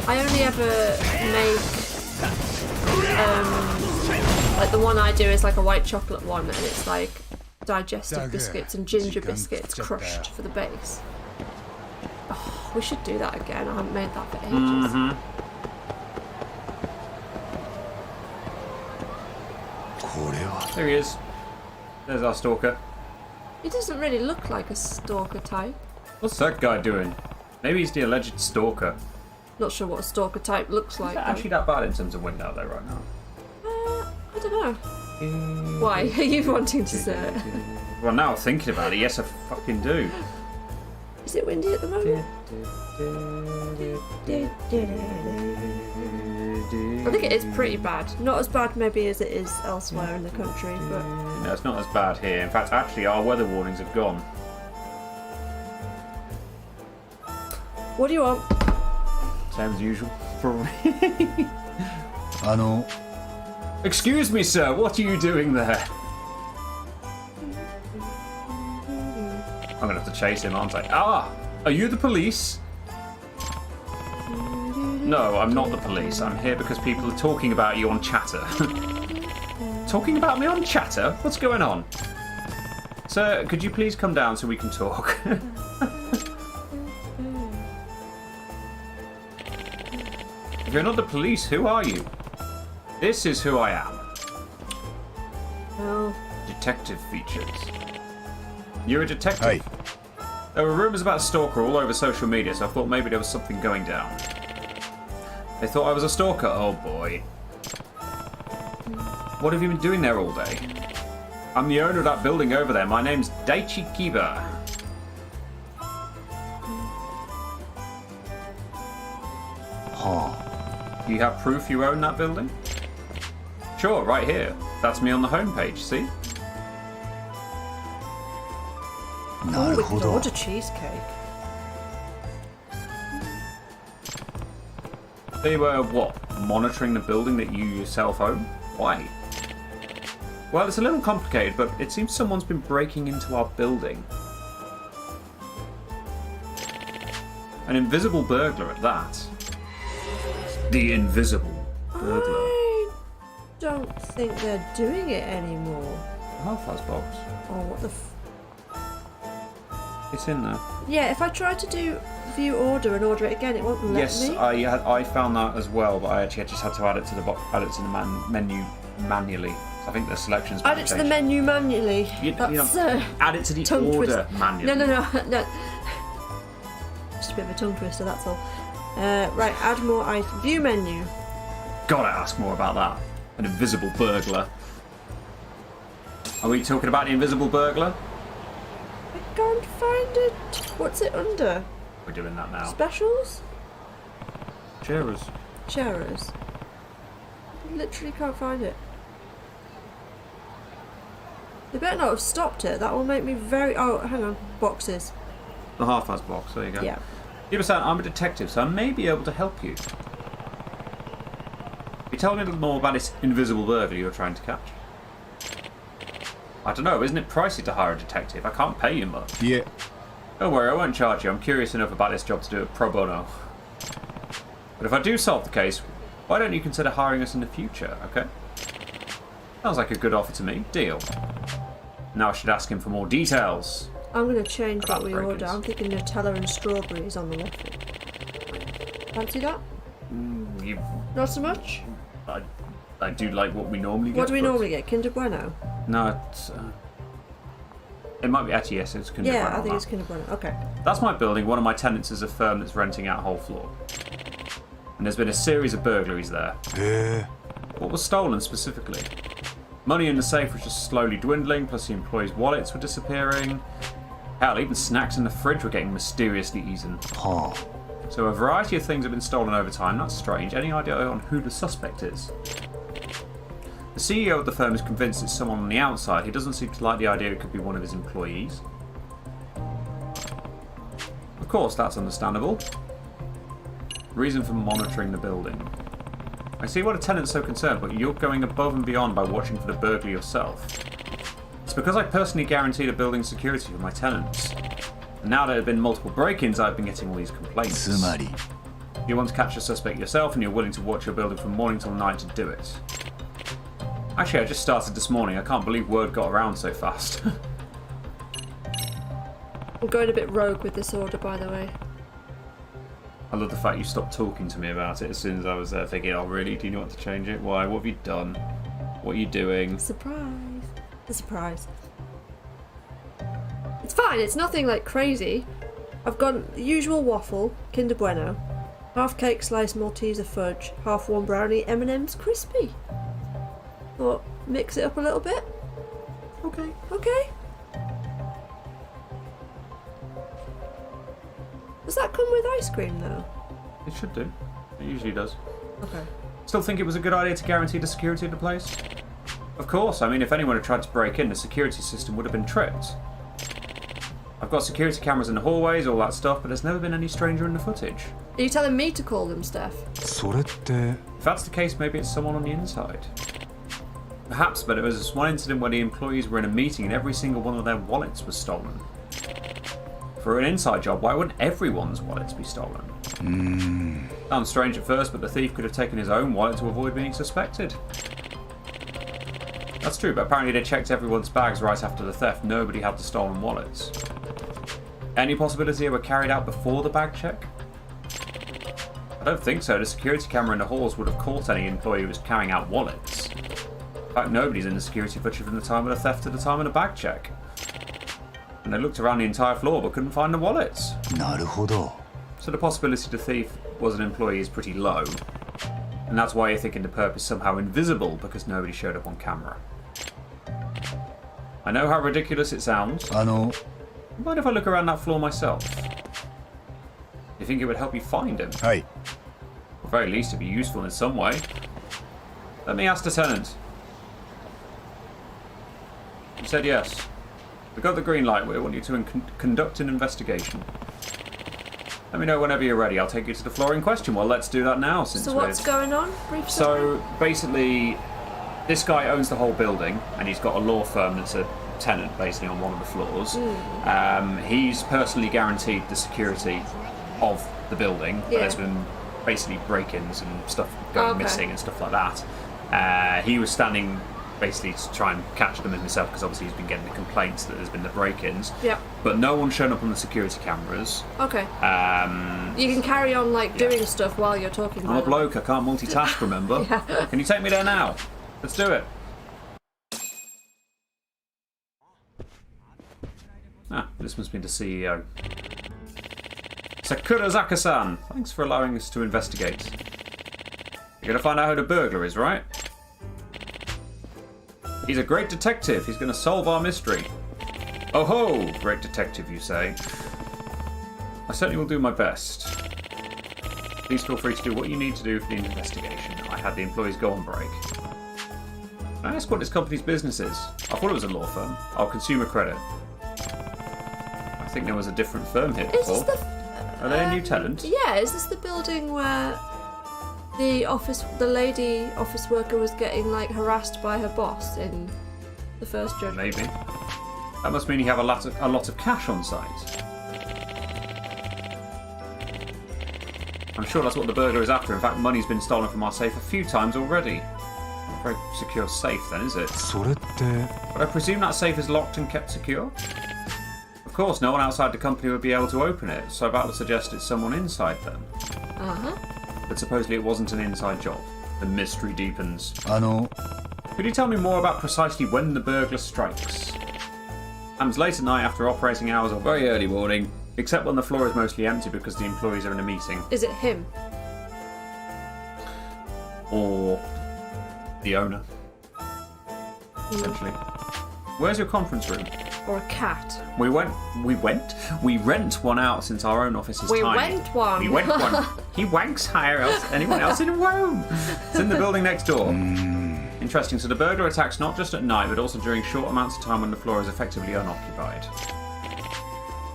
I only ever make like the one I do is like a white chocolate one, and it's like digestive biscuits and ginger biscuits crushed for the base. Oh, we should do that again. I haven't made that for ages. There he is. There's our stalker. He doesn't really look like a stalker type. What's that guy doing? Maybe he's the alleged stalker. Not sure what a stalker type looks like. Is that actually that bad in terms of wind out there right now? I don't know. Why? Are you wanting to say it? Well, now thinking about it, yes I fucking do. Is it windy at the moment? I think it is pretty bad. Not as bad maybe as it is elsewhere in the country, but... No, it's not as bad here. In fact, actually, our weather warnings have gone. What do you want? Same as usual, probably. Excuse me, sir, what are you doing there? I'm gonna have to chase him, aren't I? Ah! Are you the police? No, I'm not the police. I'm here because people are talking about you on chatter. Talking about me on chatter? What's going on? Sir, could you please come down so we can talk? If you're not the police, who are you? This is who I am. Oh. Detective features. You're a detective? There were rumours about a stalker all over social media, so I thought maybe there was something going down. They thought I was a stalker? Oh boy. What have you been doing there all day? I'm the owner of that building over there. My name's Daichi Kiba. Do you have proof you own that building? Sure, right here. That's me on the homepage, see? Oh, we could order cheesecake. They were, what, monitoring the building that you yourself own? Why? Well, it's a little complicated, but it seems someone's been breaking into our building. An invisible burglar at that. The invisible burglar. I don't think they're doing it anymore. Half-Faz box. Oh, what the It's in there. Yeah, if I try to do view order and order it again, it won't let me. Yes, I found that as well, but I actually just had to add it to the menu manually. I think the selections. Add it to the menu manually. Add it to the order manually. No. Just a bit of a tongue twister. That's all. Right, add more item. View menu. Gotta ask more about that. An invisible burglar. Are we talking about the invisible burglar? I can't find it. What's it under? We're doing that now. Specials? Ciarras. Literally can't find it. They better not have stopped it. That will make me very... Oh, hang on. Boxes. The half-Faz box. There you go. Yeah. I'm a detective, so I may be able to help you. You tell me a little more about this invisible burglar you're trying to catch. I don't know, isn't it pricey to hire a detective? I can't pay you much. Yeah. Don't worry, I won't charge you. I'm curious enough about this job to do it pro bono. But if I do solve the case, why don't you consider hiring us in the future, okay? Sounds like a good offer to me. Deal. Now I should ask him for more details. I'm going to change what we order. I'm thinking Nutella and strawberries on the waffle. Fancy that? Not so much? I do like what we normally get. What do we normally get? Kinder Bueno? No, it's... it might be... Actually, yes, it's Kinder Bueno. Yeah, I think it's Kinder Bueno. Okay. That's my building. One of my tenants is a firm that's renting out a whole floor. And there's been a series of burglaries there. What was stolen specifically? Money in the safe was just slowly dwindling, plus the employees' wallets were disappearing. Hell, even snacks in the fridge were getting mysteriously eaten. So a variety of things have been stolen over time. That's strange. Any idea on who the suspect is? The CEO of the firm is convinced it's someone on the outside. He doesn't seem to like the idea it could be one of his employees. Of course, that's understandable. Reason for monitoring the building. I see why the tenant's so concerned, but you're going above and beyond by watching for the burglar yourself. It's because I personally guarantee the building's security for my tenants. And now there have been multiple break-ins, I've been getting all these complaints. You want to catch a suspect yourself and you're willing to watch your building from morning till night to do it. Actually, I just started this morning. I can't believe word got around so fast. I'm going a bit rogue with this order, by the way. I love the fact you stopped talking to me about it as soon as I was there thinking, oh really, do you know what to change it? Why? What have you done? What are you doing? Surprise. The surprise. It's fine, it's nothing like crazy. I've got the usual waffle, Kinder Bueno, half cake sliced Malteser fudge, half warm brownie, M&M's crispy. Thought, mix it up a little bit. Okay. Does that come with ice cream though? It should do. It usually does. Okay. Still think it was a good idea to guarantee the security of the place? Of course, I mean if anyone had tried to break in, the security system would have been tripped. I've got security cameras in the hallways, all that stuff, but there's never been any stranger in the footage. Are you telling me to call them, Steph? If that's the case, maybe it's someone on the inside. Perhaps, but it was this one incident where the employees were in a meeting and every single one of their wallets was stolen. For an inside job, why wouldn't everyone's wallets be stolen? Sounds strange at first, but the thief could have taken his own wallet to avoid being suspected. That's true, but apparently they checked everyone's bags right after the theft. Nobody had the stolen wallets. Any possibility they were carried out before the bag check? I don't think so. The security camera in the halls would have caught any employee who was carrying out wallets. In fact, nobody's in the security footage from the time of the theft to the time of the bag check. And they looked around the entire floor but couldn't find the wallets. So the possibility the thief was an employee is pretty low. And that's why you're thinking the perp is somehow invisible, because nobody showed up on camera. I know how ridiculous it sounds. Mind if I look around that floor myself? You think it would help you find him? Hey. At the very least, it'd be useful in some way. Let me ask the tenant. He said yes. We got the green light. We want you to conduct an investigation. Let me know whenever you're ready. I'll take you to the floor in question. Well, let's do that now. So what's going on? Brief so basically, this guy owns the whole building, and he's got a law firm that's a tenant, basically, on one of the floors. He's personally guaranteed the security of the building. Yeah. There's been basically break-ins and stuff going missing and stuff like that. He was standing basically to try and catch them himself, because obviously he's been getting the complaints that there's been the break-ins. Yeah. But no one's shown up on the security cameras. Okay. You can carry on doing stuff while you're talking. I'm a bloke. I can't multitask. Remember? Yeah. Can you take me there now? Let's do it. This must be the CEO. Sakurazaka-san, thanks for allowing us to investigate. You're gonna find out who the burglar is, right? He's a great detective. He's gonna solve our mystery. Oh ho! Great detective, you say. I certainly will do my best. Please feel free to do what you need to do for the investigation. I had the employees go on break. Can I ask what this company's business is? I thought it was a law firm. Oh, Consumer Credit. I think there was a different firm here before. Are they a new tenant? Yeah, is this the building where the lady office worker was getting harassed by her boss in the first judgment? Maybe. That must mean you have a lot of cash on site. I'm sure that's what the burglar is after. In fact, money's been stolen from our safe a few times already. Not a very secure safe then, is it? But I presume that safe is locked and kept secure? Of course, no one outside the company would be able to open it, so that would suggest it's someone inside then. But supposedly it wasn't an inside job. The mystery deepens. Could you tell me more about precisely when the burglar strikes? Happens late at night after operating hours or very early morning, except when the floor is mostly empty because the employees are in a meeting. Is it him? Or the owner, essentially. Where's your conference room? Or a cat? We rent one out since our own office is tiny. We rent one. He wanks higher else anyone else in Rome. It's in the building next door. Interesting. So the burglar attacks not just at night, but also during short amounts of time when the floor is effectively unoccupied.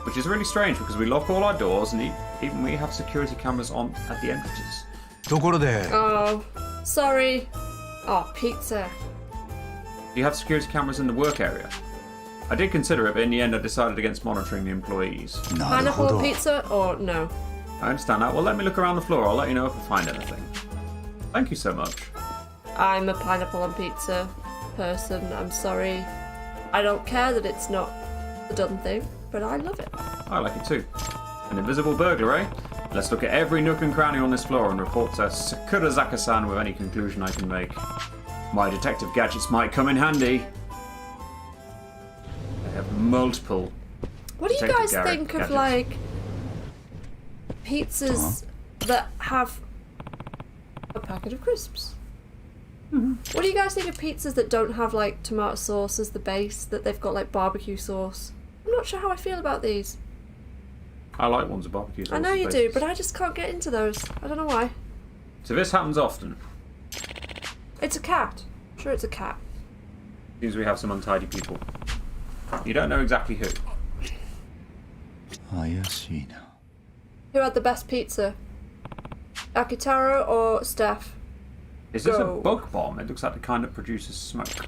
Which is really strange because we lock all our doors and even we have security cameras on at the entrances. Oh, sorry. Oh, pizza. Do you have security cameras in the work area? I did consider it, but in the end I decided against monitoring the employees. Pineapple pizza or no? I understand that. Well, let me look around the floor. I'll let you know if I find anything. Thank you so much. I'm a pineapple on pizza person. I'm sorry. I don't care that it's not the done thing, but I love it. I like it too. An invisible burglar, eh? Let's look at every nook and cranny on this floor and report to Sakurazaka-san with any conclusion I can make. My detective gadgets might come in handy. I have multiple. What do you guys think of pizzas that have a packet of crisps? What do you guys think of pizzas that don't have tomato sauce as the base, that they've got barbecue sauce? I'm not sure how I feel about these. I like ones with barbecue sauce. I know you do, but I just can't get into those. I don't know why. So this happens often. It's a cat. I'm sure it's a cat. Seems we have some untidy people. You don't know exactly who. Who had the best pizza? Akitaro or Steph? Is this a bug bomb? It looks like the kind that produces smoke.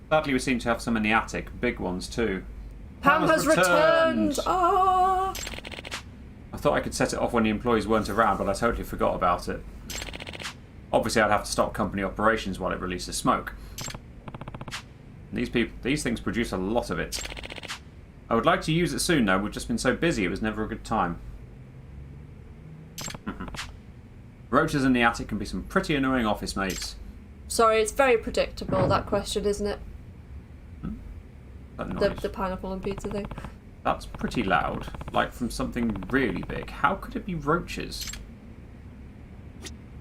Sadly, we seem to have some in the attic. Big ones, too. Pham has returned! Ah! I thought I could set it off when the employees weren't around, but I totally forgot about it. Obviously, I'd have to stop company operations while it releases smoke. These things produce a lot of it. I would like to use it soon, though. We've just been so busy, it was never a good time. Roaches in the attic can be some pretty annoying office mates. Sorry, it's very predictable, that question, isn't it? That noise. The pineapple and pizza thing. That's pretty loud. Like from something really big. How could it be roaches?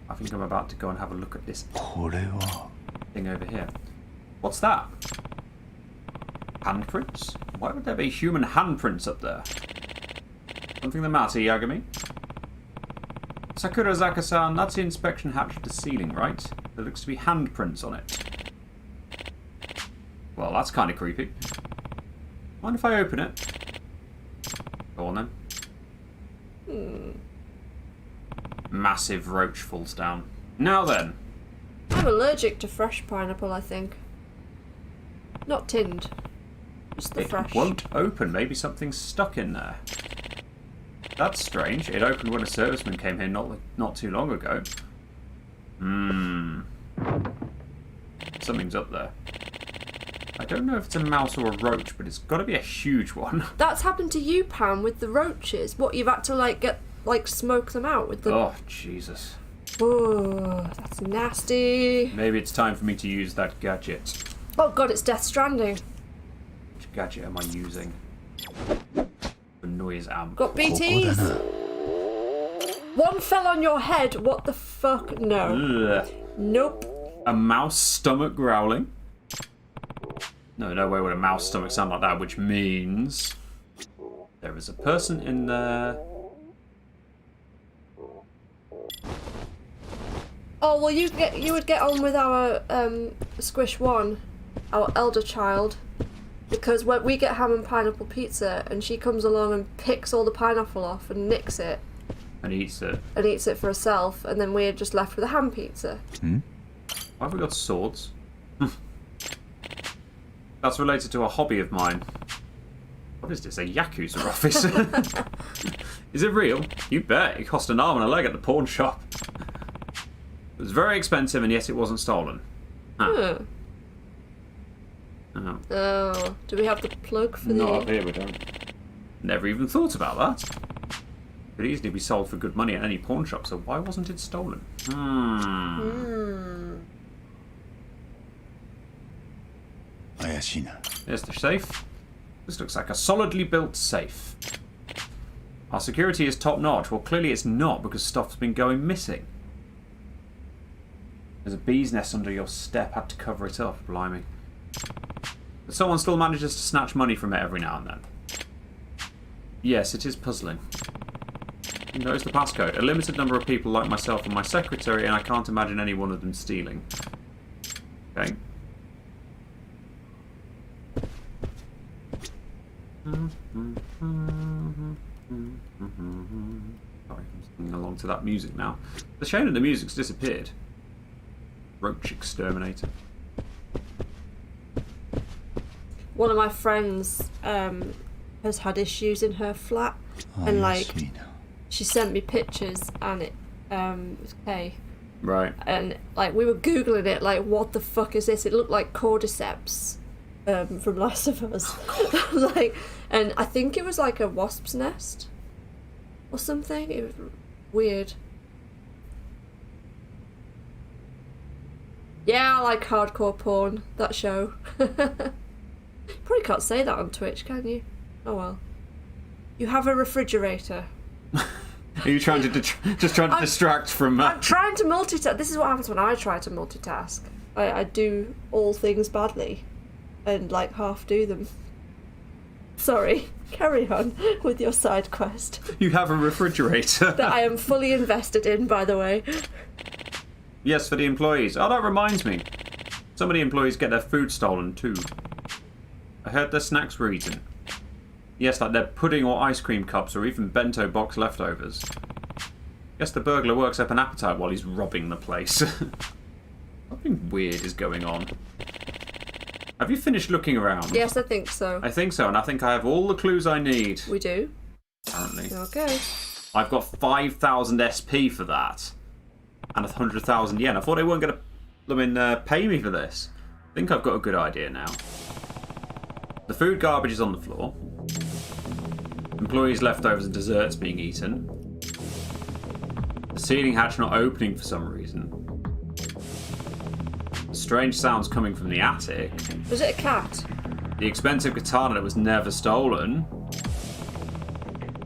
I think I'm about to go and have a look at this これは thing over here. What's that? Handprints? Why would there be human handprints up there? Something the matter, Yagami? Sakurazaka-san, that's the inspection hatch of the ceiling, right? There looks to be handprints on it. Well, that's kind of creepy. Mind if I open it? Go on then. Massive roach falls down. Now then. I'm allergic to fresh pineapple, I think. Not tinned. Just the fresh. It won't open. Maybe something's stuck in there. That's strange. It opened when a serviceman came here not too long ago. Something's up there. I don't know if it's a mouse or a roach, but it's got to be a huge one. That's happened to you, Pham, with the roaches. What, you've had to smoke them out with the... Oh, Jesus. Oh, that's nasty. Maybe it's time for me to use that gadget. Oh god, it's Death Stranding. Which gadget am I using? The noise amp. Got BTs. One fell on your head. What the fuck? No. Ugh. Nope. A mouse stomach growling? No way would a mouse stomach sound like that, which means there is a person in there. Oh well, you would get on with our Squish One, our elder child, because when we get ham and pineapple pizza, and she comes along and picks all the pineapple off and nicks it. And eats it. And eats it for herself, and then we're just left with a ham pizza. Why have we got swords? That's related to a hobby of mine. What is this, a Yakuza office? Is it real? You bet. It cost an arm and a leg at the pawn shop. It was very expensive and yet it wasn't stolen. Huh. Oh. Do we have the plug for Not up here, we don't. Never even thought about that. Could easily be sold for good money at any pawn shop, so why wasn't it stolen? There's the safe. This looks like a solidly built safe. Our security is top notch. Well, clearly it's not because stuff's been going missing. There's a bee's nest under your step. Had to cover it up. Blimey. But someone still manages to snatch money from it every now and then. Yes, it is puzzling. Notice the passcode. A limited number of people like myself and my secretary, and I can't imagine any one of them stealing. Okay. Sorry, I'm singing along to that music now. The shame that the music's disappeared. Roach exterminator. One of my friends has had issues in her flat, and she sent me pictures, and it was okay. Right. And we were googling it, what the fuck is this? It looked like cordyceps from Last of Us. And I think it was like a wasp's nest or something. It was weird. Yeah, I like hardcore porn. That show. Probably can't say that on Twitch, can you? Oh well. You have a refrigerator. Are you trying to distract from? I'm trying to multitask. This is what happens when I try to multitask. I do all things badly, and half do them. Sorry, carry on with your side quest. You have a refrigerator. That I am fully invested in, by the way. Yes, for the employees. Oh, that reminds me. Some of the employees get their food stolen too. I heard their snacks were eaten. Yes, like their pudding or ice cream cups or even bento box leftovers. Guess the burglar works up an appetite while he's robbing the place. Something weird is going on. Have you finished looking around? Yes, I think so. I think so, and I think I have all the clues I need. We do? Apparently. Okay. I've got 5,000 SP for that. And 100,000 yen. I thought they weren't going to pay me for this. I think I've got a good idea now. The food garbage is on the floor. Employees' leftovers and desserts being eaten. The ceiling hatch not opening for some reason. Strange sounds coming from the attic. Was it a cat? The expensive katana that was never stolen.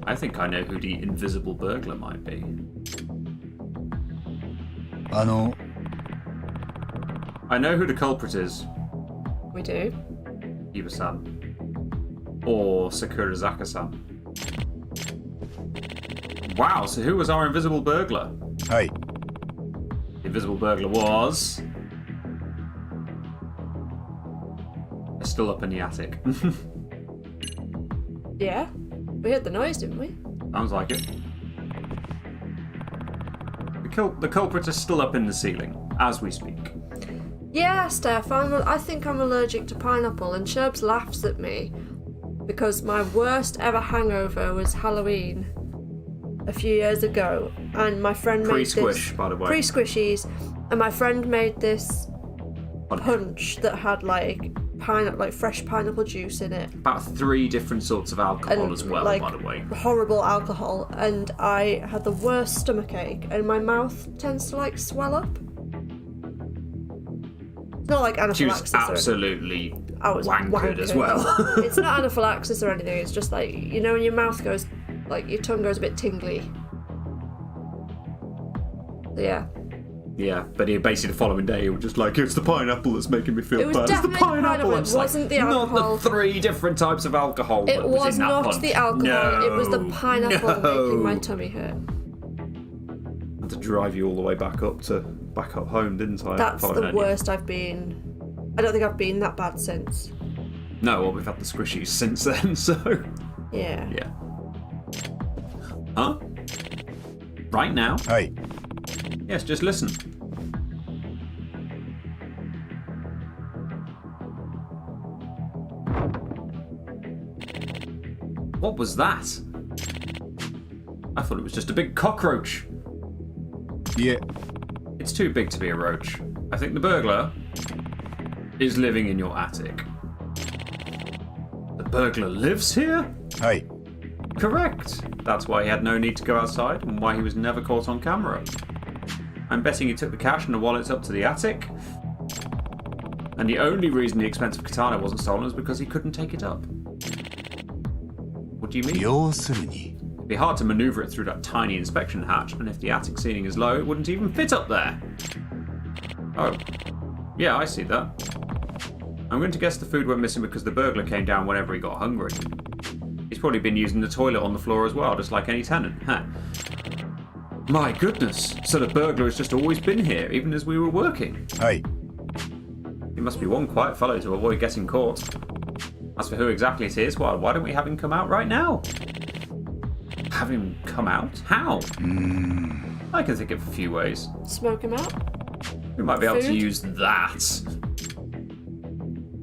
I think I know who the invisible burglar might be. I know who the culprit is. We do. Iba-san. Or Sakurazaka-san. Wow, so who was our invisible burglar? Hey. The invisible burglar was... still up in the attic. Yeah. We heard the noise, didn't we? Sounds like it. The culprit is still up in the ceiling, as we speak. Yeah, Steph, I think I'm allergic to pineapple, and Sherbs laughs at me because my worst ever hangover was Halloween a few years ago, and my friend made this... Pre-squish, by the way. Pre-squishies, and my friend made this punch that had like fresh pineapple juice in it. About 3 different sorts of alcohol And, as well, like, by the way. Horrible alcohol, and I had the worst stomachache, and my mouth tends to like swell up. It's not like anaphylaxis. She was absolutely I was wankered as well. It's not anaphylaxis or anything, it's just like, you know when your mouth goes, like your tongue goes a bit tingly. So, yeah. Yeah, but basically the following day he was just like, it's the pineapple that's making me feel It was bad. It's the definitely pineapple. It wasn't the alcohol. Not the 3 different types of alcohol. It was in that not punch. the alcohol, No. it was the pineapple making my tummy hurt. I had to drive you all the way back up home, didn't I? That's the worst I've been. I don't think I've been that bad since. No, well, we've had the squishies since then, so... Yeah. Yeah. Huh? Right now? Hey. Yes, just listen. What was that? I thought it was just a big cockroach. Yeah. It's too big to be a roach. I think the burglar is living in your attic. The burglar lives here? Hey. Correct. That's why he had no need to go outside and why he was never caught on camera. I'm betting he took the cash and the wallets up to the attic. And the only reason the expensive katana wasn't stolen is because he couldn't take it up. What do you mean? 要するに It'd be hard to maneuver it through that tiny inspection hatch, and if the attic ceiling is low, it wouldn't even fit up there. Oh. Yeah, I see that. I'm going to guess the food went missing because the burglar came down whenever he got hungry. He's probably been using the toilet on the floor as well, just like any tenant. Huh. My goodness. So the burglar has just always been here, even as we were working. Hey. He must be one quiet fellow to avoid getting caught. As for who exactly it is, well, why don't we have him come out right now? Have him come out? How? I can think of a few ways. Smoke him out? We might be able to Food? use that.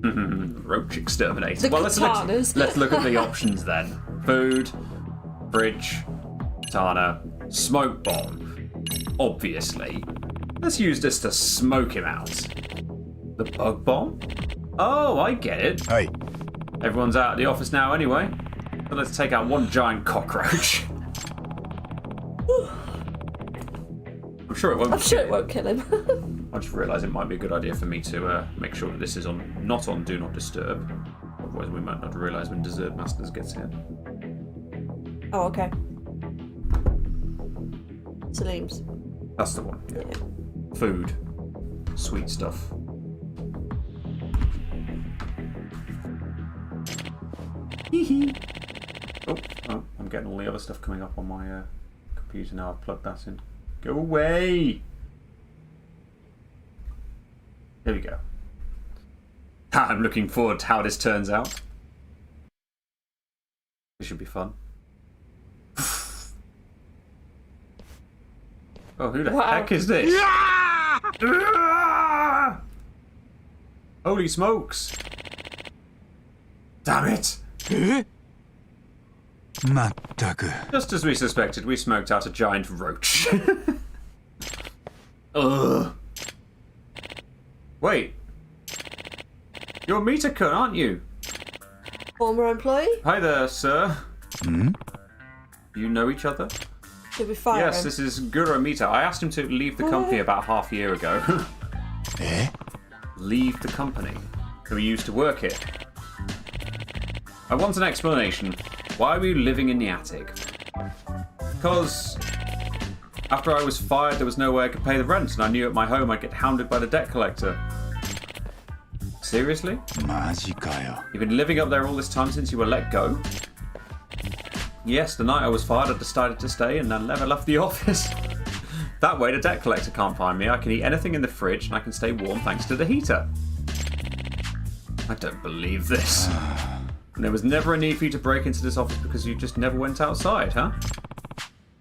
Roach exterminator. The let's look at the options then. Food, fridge, katana, smoke bomb. Obviously. Let's use this to smoke him out. The bug bomb? Oh, I get it. Hey. Everyone's out of the office now anyway. So let's take out one giant cockroach. I'm sure it won't kill him. I just realised it might be a good idea for me to make sure that this is not on Do Not Disturb. Otherwise we might not realise when Dessert Masters gets here. Oh, okay. Salim's. That's the one, yeah. Food. Sweet stuff. Oh, I'm getting all the other stuff coming up on my computer now. I've plugged that in. Go away! There we go. I'm looking forward to how this turns out. This should be fun. Oh, who the heck is this? Holy smokes! Damn it! まったく Just as we suspected, we smoked out a giant roach. Ugh. Wait. You're Mita-kun, aren't you? Former employee? Hi there, sir. Do you know each other? Did we fire Yes, him? this is Guru Mita. I asked him to leave the company about half a year ago. Eh? Leave the company. So he used to work here. I want an explanation. Why were you living in the attic? Because After I was fired, there was no way I could pay the rent, and I knew at my home I'd get hounded by the debt collector. Seriously? マジかよ。 You've been living up there all this time since you were let go? Yes, the night I was fired, I decided to stay and I never left the office. That way the debt collector can't find me. I can eat anything in the fridge and I can stay warm thanks to the heater. I don't believe this. And there was never a need for you to break into this office because you just never went outside, huh?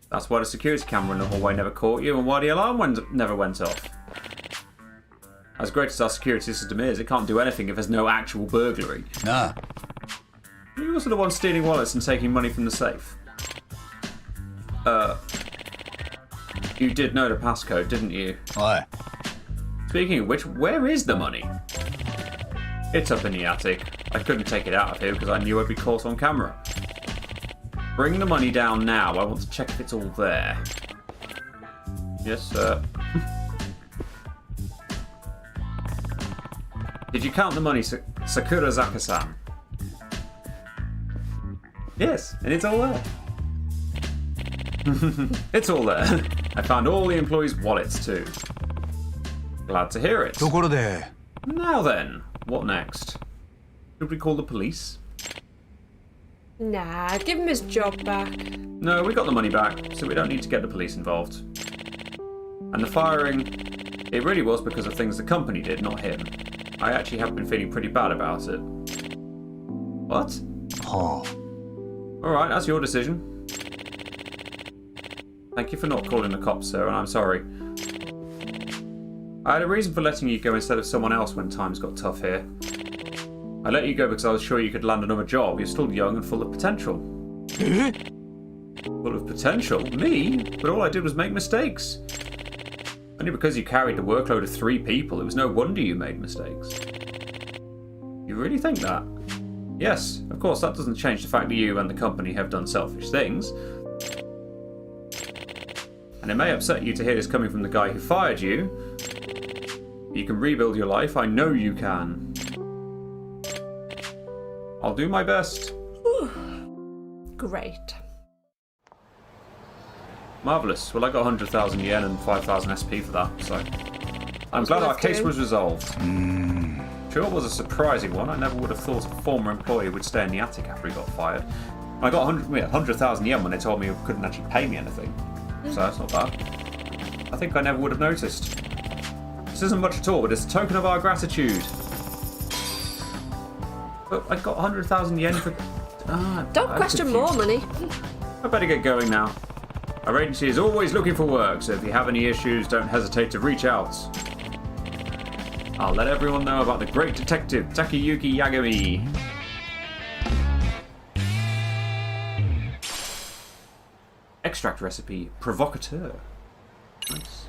That's why the security camera in the hallway never caught you and why the alarm never went off. As great as our security system is, it can't do anything if there's no actual burglary. Nah. You also the one stealing wallets and taking money from the safe. You did know the passcode, didn't you? Oi. Speaking of which, where is the money? It's up in the attic. I couldn't take it out of here because I knew I'd be caught on camera. Bring the money down now. I want to check if it's all there. Yes, sir. Did you count the money, Sakurazaka-san? Yes, and it's all there. It's all there. I found all the employees' wallets too. Glad to hear it. ところで、 Now then, what next? Should we call the police? Nah, give him his job back. No, we got the money back, so we don't need to get the police involved. And the firing, it really was because of things the company did, not him. I actually have been feeling pretty bad about it. What? Oh. Alright, that's your decision. Thank you for not calling the cops, sir, and I'm sorry. I had a reason for letting you go instead of someone else when times got tough here. I let you go because I was sure you could land another job. You're still young and full of potential. Full of potential? Me? But all I did was make mistakes. Only because you carried the workload of 3 people, it was no wonder you made mistakes. You really think that? Yes, of course, that doesn't change the fact that you and the company have done selfish things. And it may upset you to hear this coming from the guy who fired you. You can rebuild your life, I know you can. I'll do my best. Great. Marvellous. Well, I got 100,000 yen and 5,000 SP for that, so... I'm glad our case was resolved. Sure, it was a surprising one. I never would have thought a former employee would stay in the attic after he got fired. I got 100,000 yen when they told me it couldn't actually pay me anything. So that's not bad. I think I never would have noticed. This isn't much at all, but it's a token of our gratitude. But I got 100,000 yen for... Don't question more money. I better get going now. Our agency is always looking for work, so if you have any issues, don't hesitate to reach out. I'll let everyone know about the great detective, Takayuki Yagami. Extract recipe, provocateur. Nice.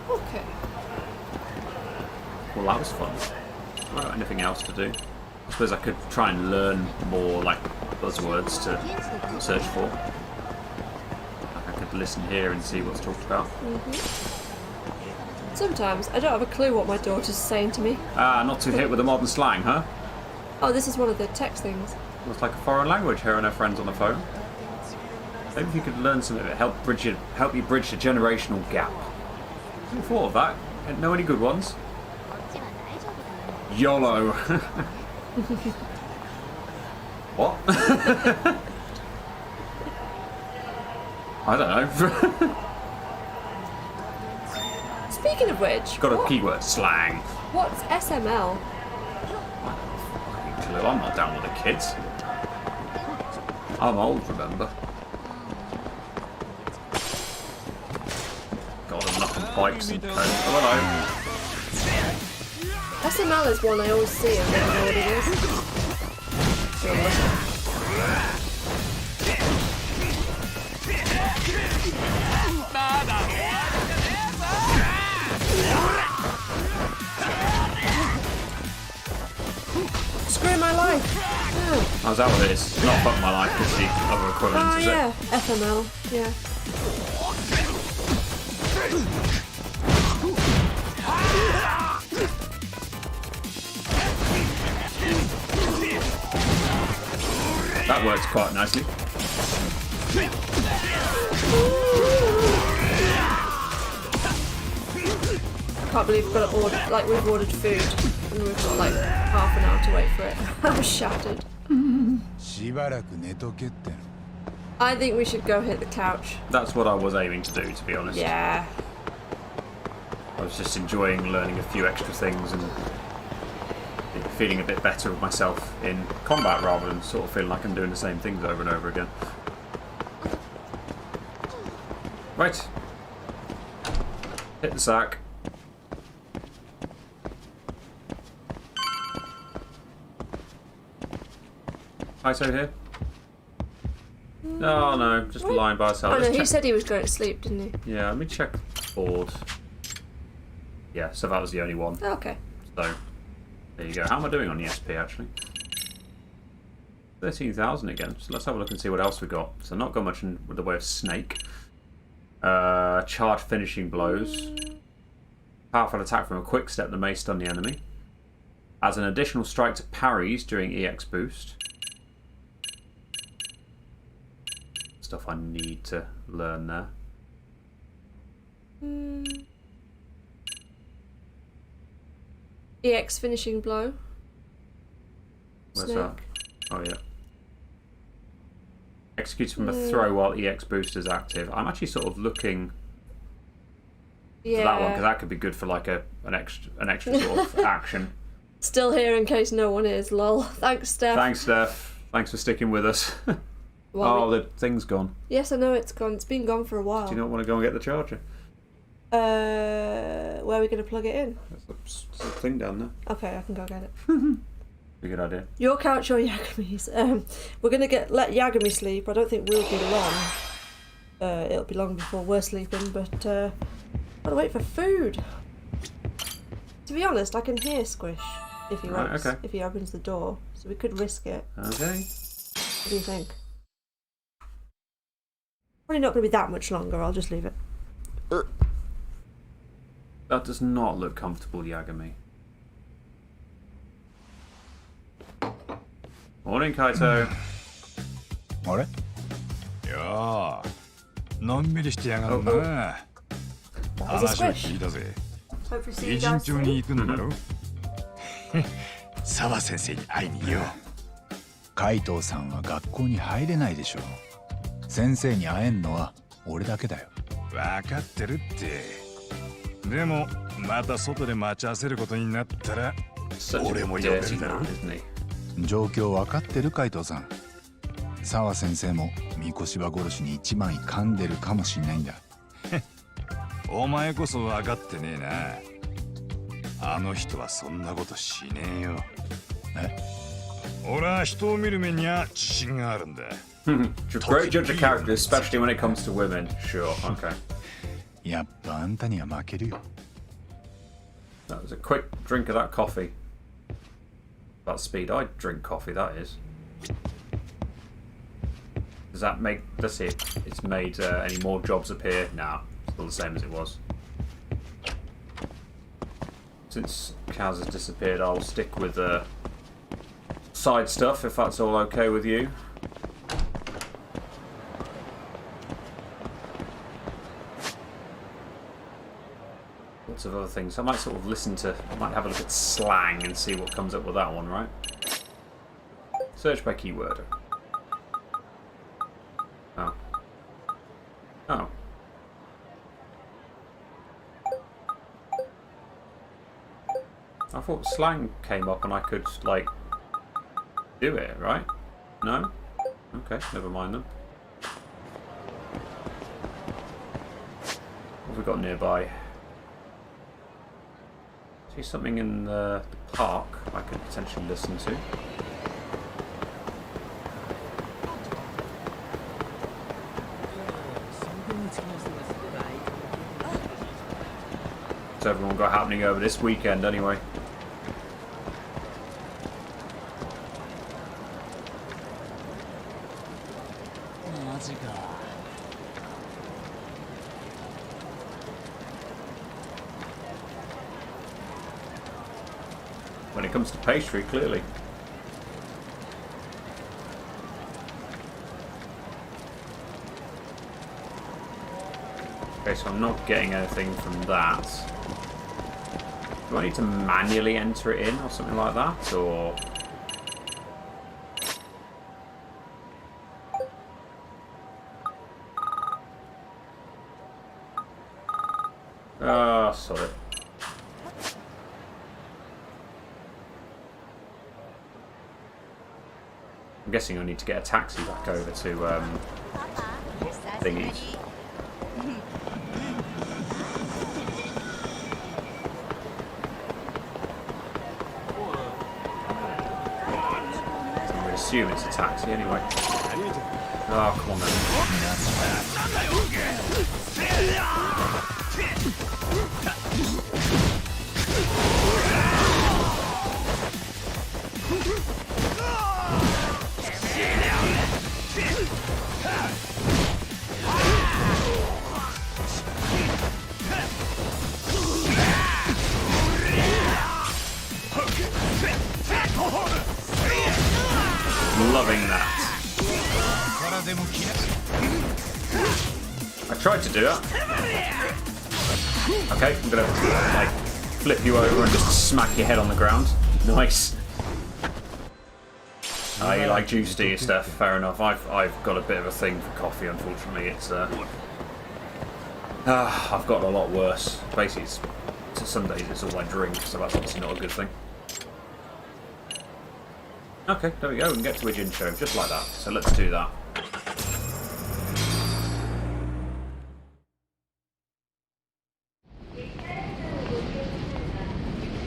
Okay. Well, that was fun. I don't have anything else to do. I suppose I could try and learn more, like, buzzwords to search for. Like I could listen here and see what's talked about. Sometimes I don't have a clue what my daughter's saying to me. Ah, not too hit with the modern slang, huh? Oh, this is one of the text things. Looks like a foreign language, her and her friends on the phone. Maybe if you could learn some of it, help you bridge the generational gap. Who thought of that? Didn't know any good ones. YOLO. What? I don't know. Speaking of which... Got a keyword, slang. What's SML? I'm not down with the kids. I'm old, remember. God, I'm knocking pipes and coke. Oh, hello. SML is one I always see and never know what it is. Screw my life. I was out with this. Not fuck my life, because the other equivalent, is yeah, it? FML, yeah. That works quite nicely. I can't believe we've got to order, like we've ordered food and we've got like half an hour to wait for it. I'm shattered. I think we should go hit the couch. That's what I was aiming to do, to be honest. Yeah. I was just enjoying learning a few extra things and feeling a bit better with myself in combat rather than sort of feeling like I'm doing the same things over and over again. Right. Hit the sack. Kaito here? Oh no, just lying by herself. Oh no, he said he was going to sleep, didn't he? Yeah, let me check the board. Yeah, so that was the only one. Oh, okay. So, there you go. How am I doing on ESP actually? 13,000 again. So let's have a look and see what else we got. So not got much in the way of snake. Charged finishing blows. Powerful attack from a quick step that may stun the enemy. Adds an additional strike to parries during EX boost. Stuff I need to learn there. EX finishing blow. Where's Snake. that? Oh yeah. Executes from a throw while EX boost is active. I'm actually sort of looking for that one because that could be good for like an extra sort of action. Still here in case no one is. Lol. Thanks, Steph. Thanks, Steph. Thanks for sticking with us. Well, the thing's gone. Yes, I know it's gone. It's been gone for a while. Do you not want to go and get the charger? Where are we going to plug it in? There's a thing down there. Okay, I can go get it. A good idea. Your couch or Yagami's? We're going to let Yagami sleep. I don't think we'll be long. It'll be long before we're sleeping, but gotta wait for food. To be honest, I can hear Squish if he wakes, if he opens the door, so we could risk it. Okay. What do you think? Probably not going to be that much longer. I'll just leave it. That does not look comfortable, Yagami. Morning, Kaito. あれいやあのんびりしてやがるな。話を聞いたぜ。偉人町に行くんだろ。澤先生に会いに行よう。海藤さんは学校に入れないでしょう。先生に会えんのは俺だけだよ。分かってるって。でもまた外で待ち合わせることになったら俺も呼べるだろ。状況分かってる海藤さん。澤先生も三越場殺しに一枚噛んでるかもしんないんだ。お前こそ分かってねえな。あの人はそんなことしねえよ。え？俺は人を見る目には自信があるんだ。Great judge of character, especially when it comes to women. Sure, okay. やっぱあんたには負けるよ。That was a quick drink of that coffee. That speed, I drink coffee, that is. Does that make... Let's see if it's made any more jobs appear. Nah, still the same as it was. Since Kaz has disappeared, I'll stick with side stuff, if that's all okay with you. Lots of other things. I might sort of listen to... I might have a look at slang and see what comes up with that one, right? Search by keyword. Oh. Oh. I thought slang came up and I could, like, do it, right? No? Okay, never mind then. What have we got nearby? See something in the park I could potentially listen to. What's everyone got happening over this weekend anyway? When it comes to pastry, clearly. Okay, so I'm not getting anything from that. Do I need to manually enter it in or something like that, or...? Ah, sorry. I'm guessing I need to get a taxi back over to thingies. I'm going to assume it's a taxi anyway. Oh, come on then. Loving that. I tried to do that. Okay, I'm gonna like flip you over and just smack your head on the ground. Nice. You like juice, do you, Steph? Fair enough. I've got a bit of a thing for coffee. Unfortunately, it's I've got a lot worse. Basically, some days it's all I drink, so that's obviously not a good thing. Okay, there we go. We can get to a gin show just like that. So let's do that.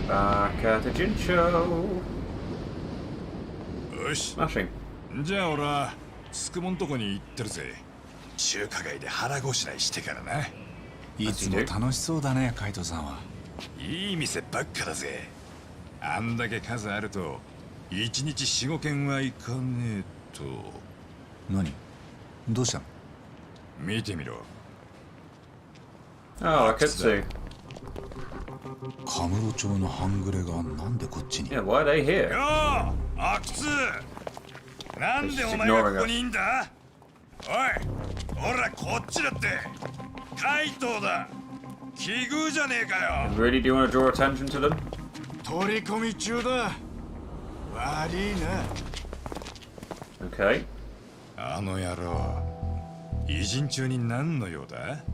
Back at the gin show. Smashing. じゃあ俺はつくもんとこに行ってるぜ。中華街で腹ごしらえしてからな。いつも楽しそうだね、カイトさんは。いい店ばっかだぜ。あんだけ数あると1日 4,5 軒は行かねえと。何？どうしたの？見てみろ。Oh, I could see. カムロ町の半グレがなんでこっちに？ Yeah, why are they here? よー、阿久津。なんでお前がここにいんだ？おい、ほらこっちだって。カイトだ。奇遇じゃねえかよ。Really, do you want to draw attention to them? 取り込み中だ。悪いな。Okay. あの野郎、偉人中に何の用だ？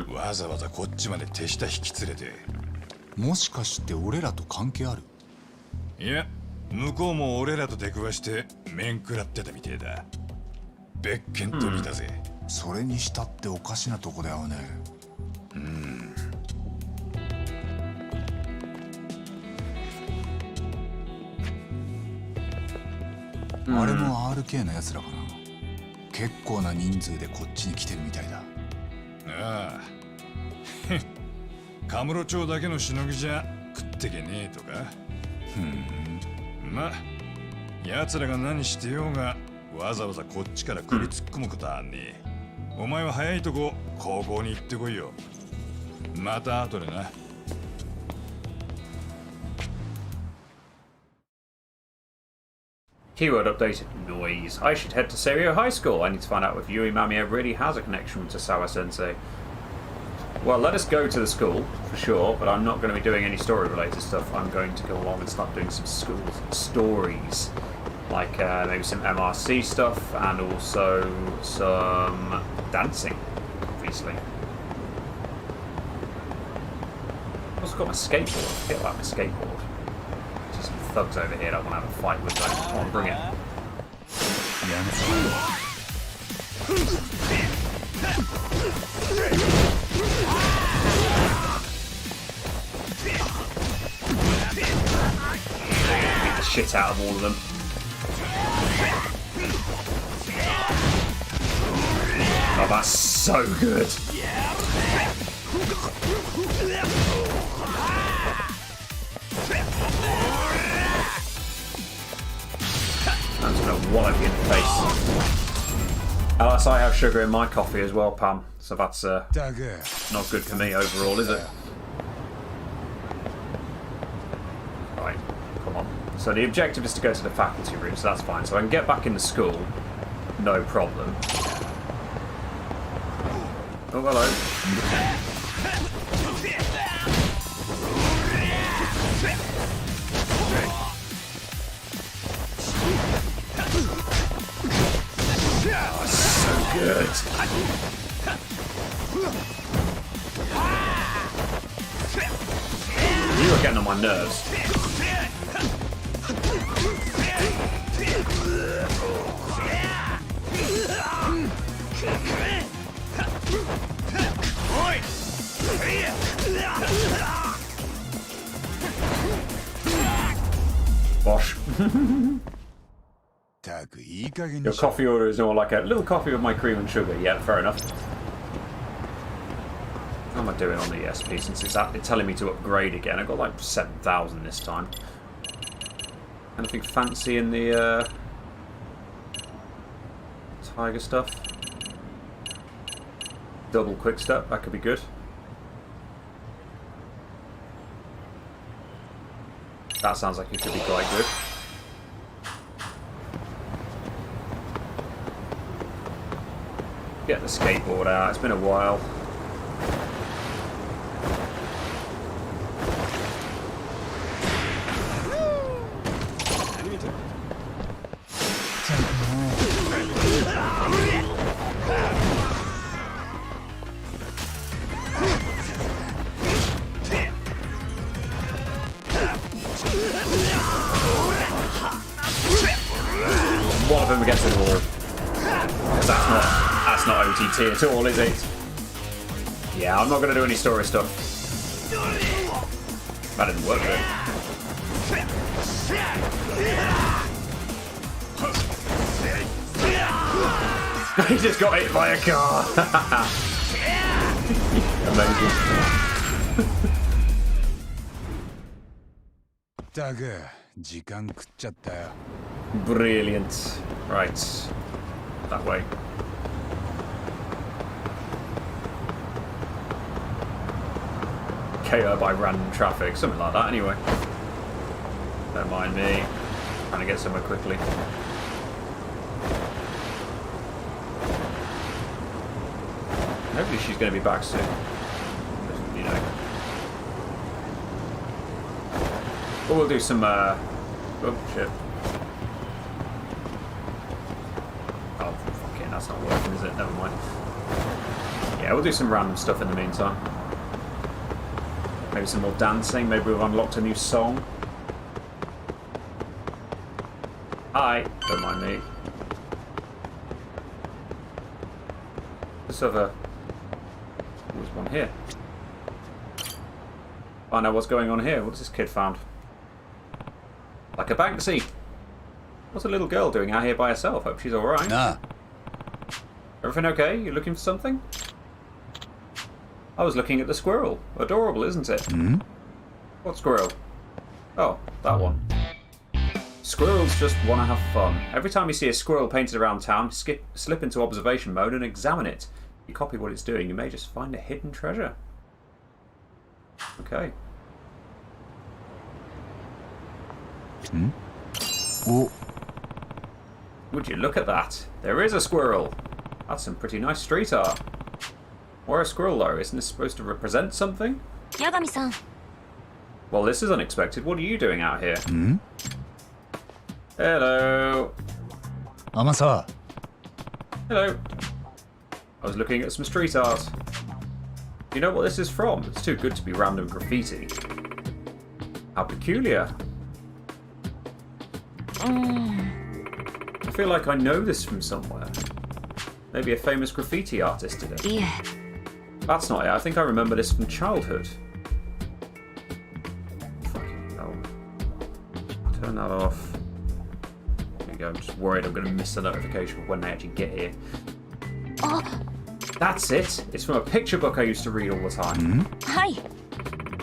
わざわざこっちまで手下引き連れて。もしかして俺らと関係ある？いや、向こうも俺らと出くわして面食らってたみてえだ。別件と見たぜ。それにしたっておかしなとこだよね。あれも RK のやつらかな。結構な人数でこっちに来てるみたいだ。ああ。カムロ町だけのしのぎじゃ食ってけねえとか。まあ、奴らが何してようがわざわざこっちから首突っ込むことはあんねえ。お前は早いとこ高校に行ってこいよ。また後でな。Keyword updated. Noise. I should head to Serio High School. I need to find out if Mamiya really has a connection with Tosawa Sensei. Well, let us go to the school, for sure, but I'm not going to be doing any story-related stuff. I'm going to go along and start doing some school stories. Like maybe some MRC stuff, and also some dancing, obviously. I've also got my skateboard. I forget about my skateboard. There's some thugs over here that I want to have a fight with, though. Come on, bring it. Beat the shit out of all of them. Oh, that's so good. I'm just gonna wallop you in the face. Alas, I have sugar in my coffee as well, Pham. So that's not good for me overall, is it? Right, come on. So the objective is to go to the faculty room, so that's fine. So I can get back into school, no problem. Oh, hello. Oh, so good. You are getting on my nerves. Bosh. Your coffee order is more like a little coffee with my cream and sugar. Yeah, fair enough. How am I doing on the ESP since it's telling me to upgrade again? I got like 7,000 this time. Anything fancy in the tiger stuff? Double quick step, that could be good. That sounds like it could be quite good. Get the skateboard out, it's been a while. One of them against the wall. Because that's not OTT at all, is it? Yeah, I'm not going to do any story stuff. That didn't work good. He just got hit by a car. Amazing. Brilliant. Right. That way. KO by random traffic. Something like that, anyway. Don't mind me. Trying to get somewhere quickly. Hopefully she's going to be back soon. You know. But we'll do some, oh, shit. Oh, fucking, that's not working, is it? Never mind. Yeah, we'll do some random stuff in the meantime. Maybe some more dancing. Maybe we've unlocked a new song. Hi. Don't mind me. This other... There's one here. Find out what's going on here. What's this kid found? Like a Banksy. What's a little girl doing out here by herself? Hope she's alright. Nah. Everything okay? You looking for something? I was looking at the squirrel. Adorable, isn't it? Hmm? What squirrel? Oh, that one. Squirrels just want to have fun. Every time you see a squirrel painted around town, slip into observation mode and examine it. If you copy what it's doing, you may just find a hidden treasure. Okay. Hmm? Oh. Would you look at that? There is a squirrel. That's some pretty nice street art. Why a squirrel though? Isn't this supposed to represent something? Yagami-san. Well, this is unexpected. What are you doing out here? Hmm? Hello. Amasa. Hello. I was looking at some street art. You know what this is from? It's too good to be random graffiti. How peculiar. I feel like I know this from somewhere. Maybe a famous graffiti artist did it. Yeah. That's not it. I think I remember this from childhood. Fucking hell. Turn that off. There you go. I'm just worried I'm going to miss the notification when they actually get here. Oh. That's it. It's from a picture book I used to read all the time. Hmm? Hi.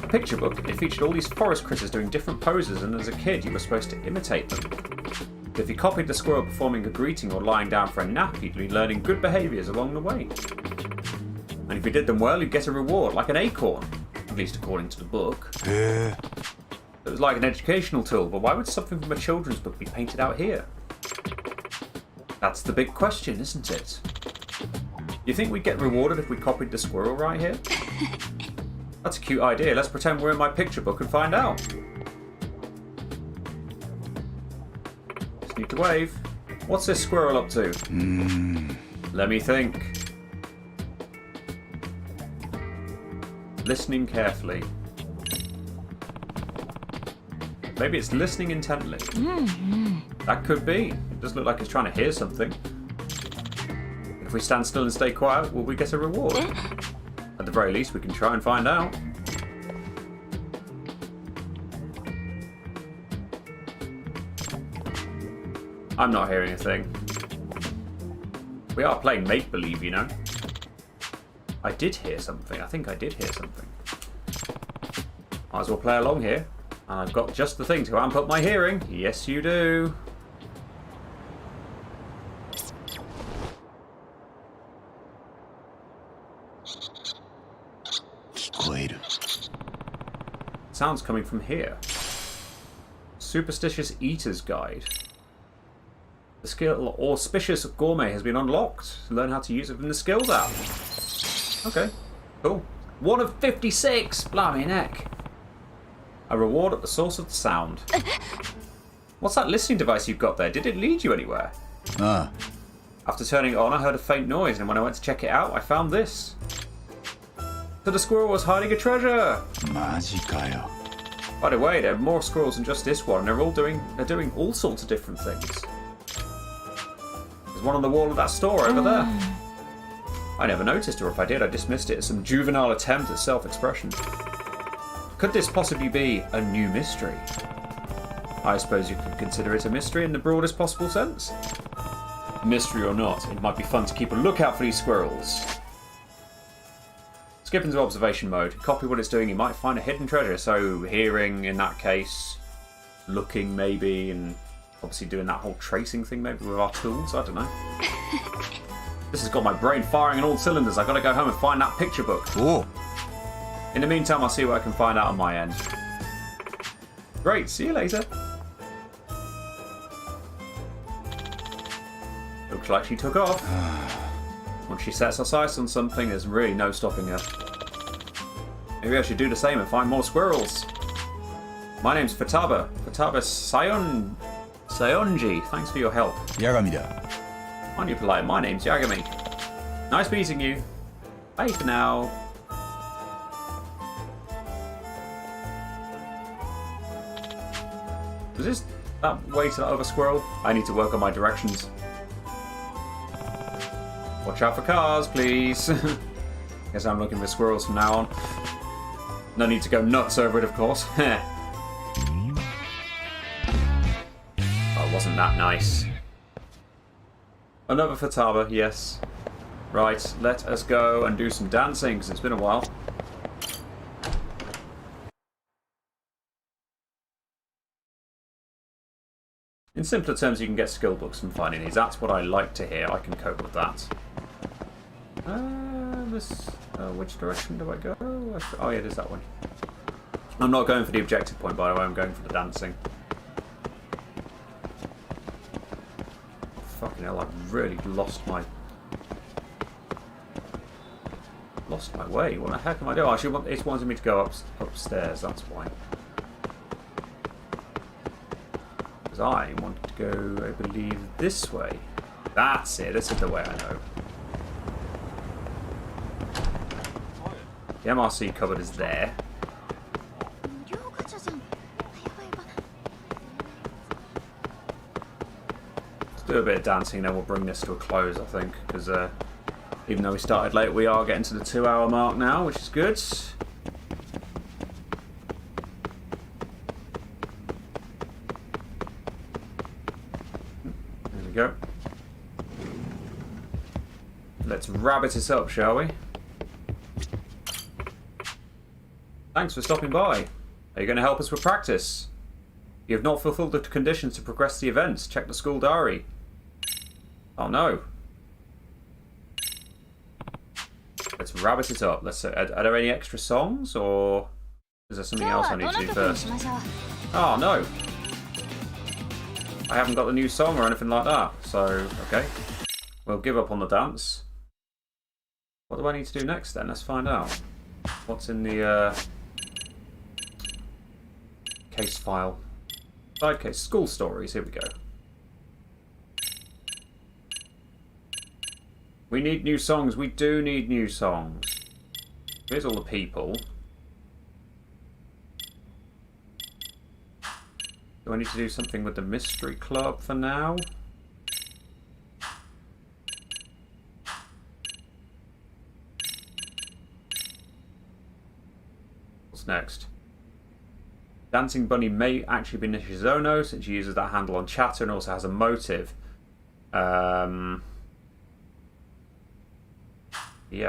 A picture book. It featured all these forest critters doing different poses, and as a kid you were supposed to imitate them. If you copied the squirrel performing a greeting or lying down for a nap, you'd be learning good behaviours along the way. And if you did them well, you'd get a reward, like an acorn. At least according to the book. It was like an educational tool, but why would something from a children's book be painted out here? That's the big question, isn't it? You think we'd get rewarded if we copied the squirrel right here? That's a cute idea. Let's pretend we're in my picture book and find out. Just need to wave. What's this squirrel up to? Let me think. Listening carefully. Maybe it's listening intently. That could be. It does look like it's trying to hear something. If we stand still and stay quiet, will we get a reward? At the very least, we can try and find out. I'm not hearing a thing. We are playing make-believe, you know. I did hear something. I think I did hear something. Might as well play along here. I've got just the thing to amp up my hearing. Yes, you do. Sounds coming from here. Superstitious Eater's Guide. The skill Auspicious Gourmet has been unlocked. Learn how to use it from the skills app. Okay, cool. 1 of 56! Blimey neck. A reward at the source of the sound. What's that listening device you've got there? Did it lead you anywhere? After turning it on, I heard a faint noise, and when I went to check it out, I found this. So the squirrel was hiding a treasure! By the way, there are more squirrels than just this one, and they're doing all sorts of different things. There's one on the wall of that store over there. I never noticed, or if I did, I dismissed it as some juvenile attempt at self-expression. Could this possibly be a new mystery? I suppose you could consider it a mystery in the broadest possible sense. Mystery or not, it might be fun to keep a lookout for these squirrels. Skip into observation mode. Copy what it's doing, you might find a hidden treasure. So hearing in that case, looking maybe, and obviously doing that whole tracing thing maybe with our tools, I don't know. This has got my brain firing on all cylinders. I've got to go home and find that picture book. Oh. In the meantime, I'll see what I can find out on my end. Great, see you later. Looks like she took off. Once she sets her sights on something, there's really no stopping her. Maybe I should do the same and find more squirrels. My name's Futaba. Futaba Sayonji. Thanks for your help. Yagami da. Aren't you polite? My name's Yagami. Nice meeting you. Bye for now. Was this that way to that other squirrel? I need to work on my directions. Watch out for cars, please. Guess I'm looking for squirrels from now on. No need to go nuts over it, of course. Oh, wasn't that nice? Another Futaba, yes. Right, let us go and do some dancing, because it's been a while. In simpler terms, you can get skill books from finding these. That's what I like to hear. I can cope with that. Which direction do I go? Oh yeah, there's that one. I'm not going for the objective point, by the way. I'm going for the dancing. Fucking hell, I've really lost my way. What the heck am I doing? It's wanting me to go upstairs, that's why. Because I wanted to go, I believe, this way. That's it, this is the way I know. The MRC cupboard is there. Let's do a bit of dancing, then we'll bring this to a close, I think, because even though we started late, we are getting to the 2-hour mark now, which is good. There we go. Let's rabbit it up, shall we? Thanks for stopping by. Are you going to help us with practice? You have not fulfilled the conditions to progress the events. Check the school diary. Oh no. Let's rabbit it up. Let's. Are there any extra songs, or is there something else I need to do first? Oh no. I haven't got the new song or anything like that. So okay, we'll give up on the dance. What do I need to do next then? Let's find out. What's in the case file? Side case. School stories. Here we go. We need new songs. We do need new songs. Here's all the people. Do I need to do something with the mystery club for now? What's next? Dancing Bunny may actually be Nishizono since she uses that handle on chatter and also has a motive. Yeah,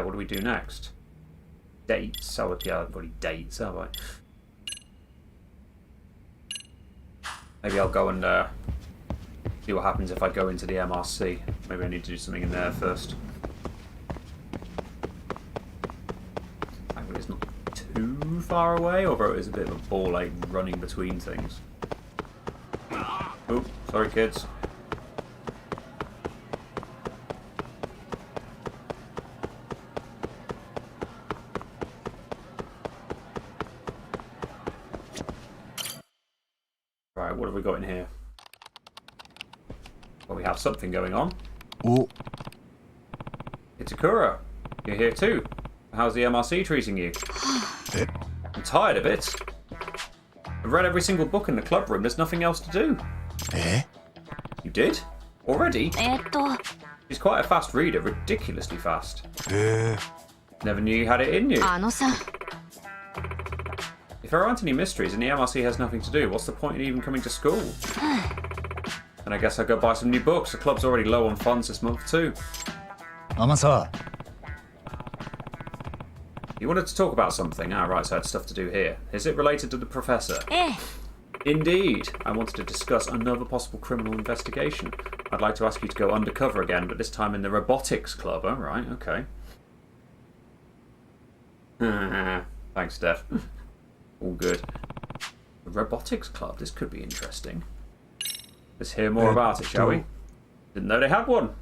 what do we do next? Dates. Oh, yeah, I've already dates, have I? Maybe I'll go and see what happens if I go into the MRC. Maybe I need to do something in there first. Actually, it's not too far away, although it is a bit of a ball ache running between things. Oh, sorry kids. Right, what have we got in here? Well, we have something going on. Oh. Itakura, you're here too. How's the MRC treating you? I'm tired of it. I've read every single book in the club room. There's nothing else to do. Eh? You did? Already? She's quite a fast reader, ridiculously fast. Never knew you had it in you. If there aren't any mysteries and the MRC has nothing to do, what's the point in even coming to school? And I guess I'll go buy some new books. The club's already low on funds this month too. Amasa. You wanted to talk about something? Ah, right, so I had stuff to do here. Is it related to the professor? Indeed. I wanted to discuss another possible criminal investigation. I'd like to ask you to go undercover again, but this time in the robotics club. Oh, right, okay. Thanks, Steph. All good. The robotics club. This could be interesting. Let's hear more about it, shall we? Didn't know they had one.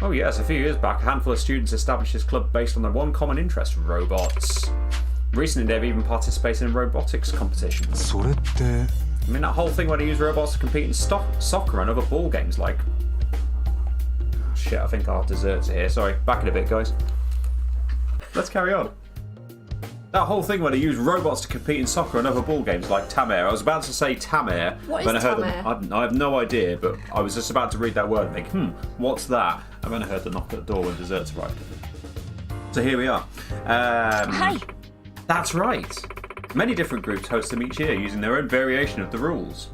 Oh yes, a few years back, a handful of students established this club based on their one common interest, robots. Recently, they've even participated in robotics competitions. I mean, that whole thing where they use robots to compete in soccer and other ball games, like... Oh, shit, I think our desserts are here. Sorry, back in a bit, guys. Let's carry on. That whole thing where they use robots to compete in soccer and other ball games like Tamer. I was about to say Tamer. What is Tamer? I have no idea, but I was just about to read that word and think, what's that? And then I heard the knock at the door when desserts arrived. So here we are. Hi. That's right. Many different groups host them each year using their own variation of the rules.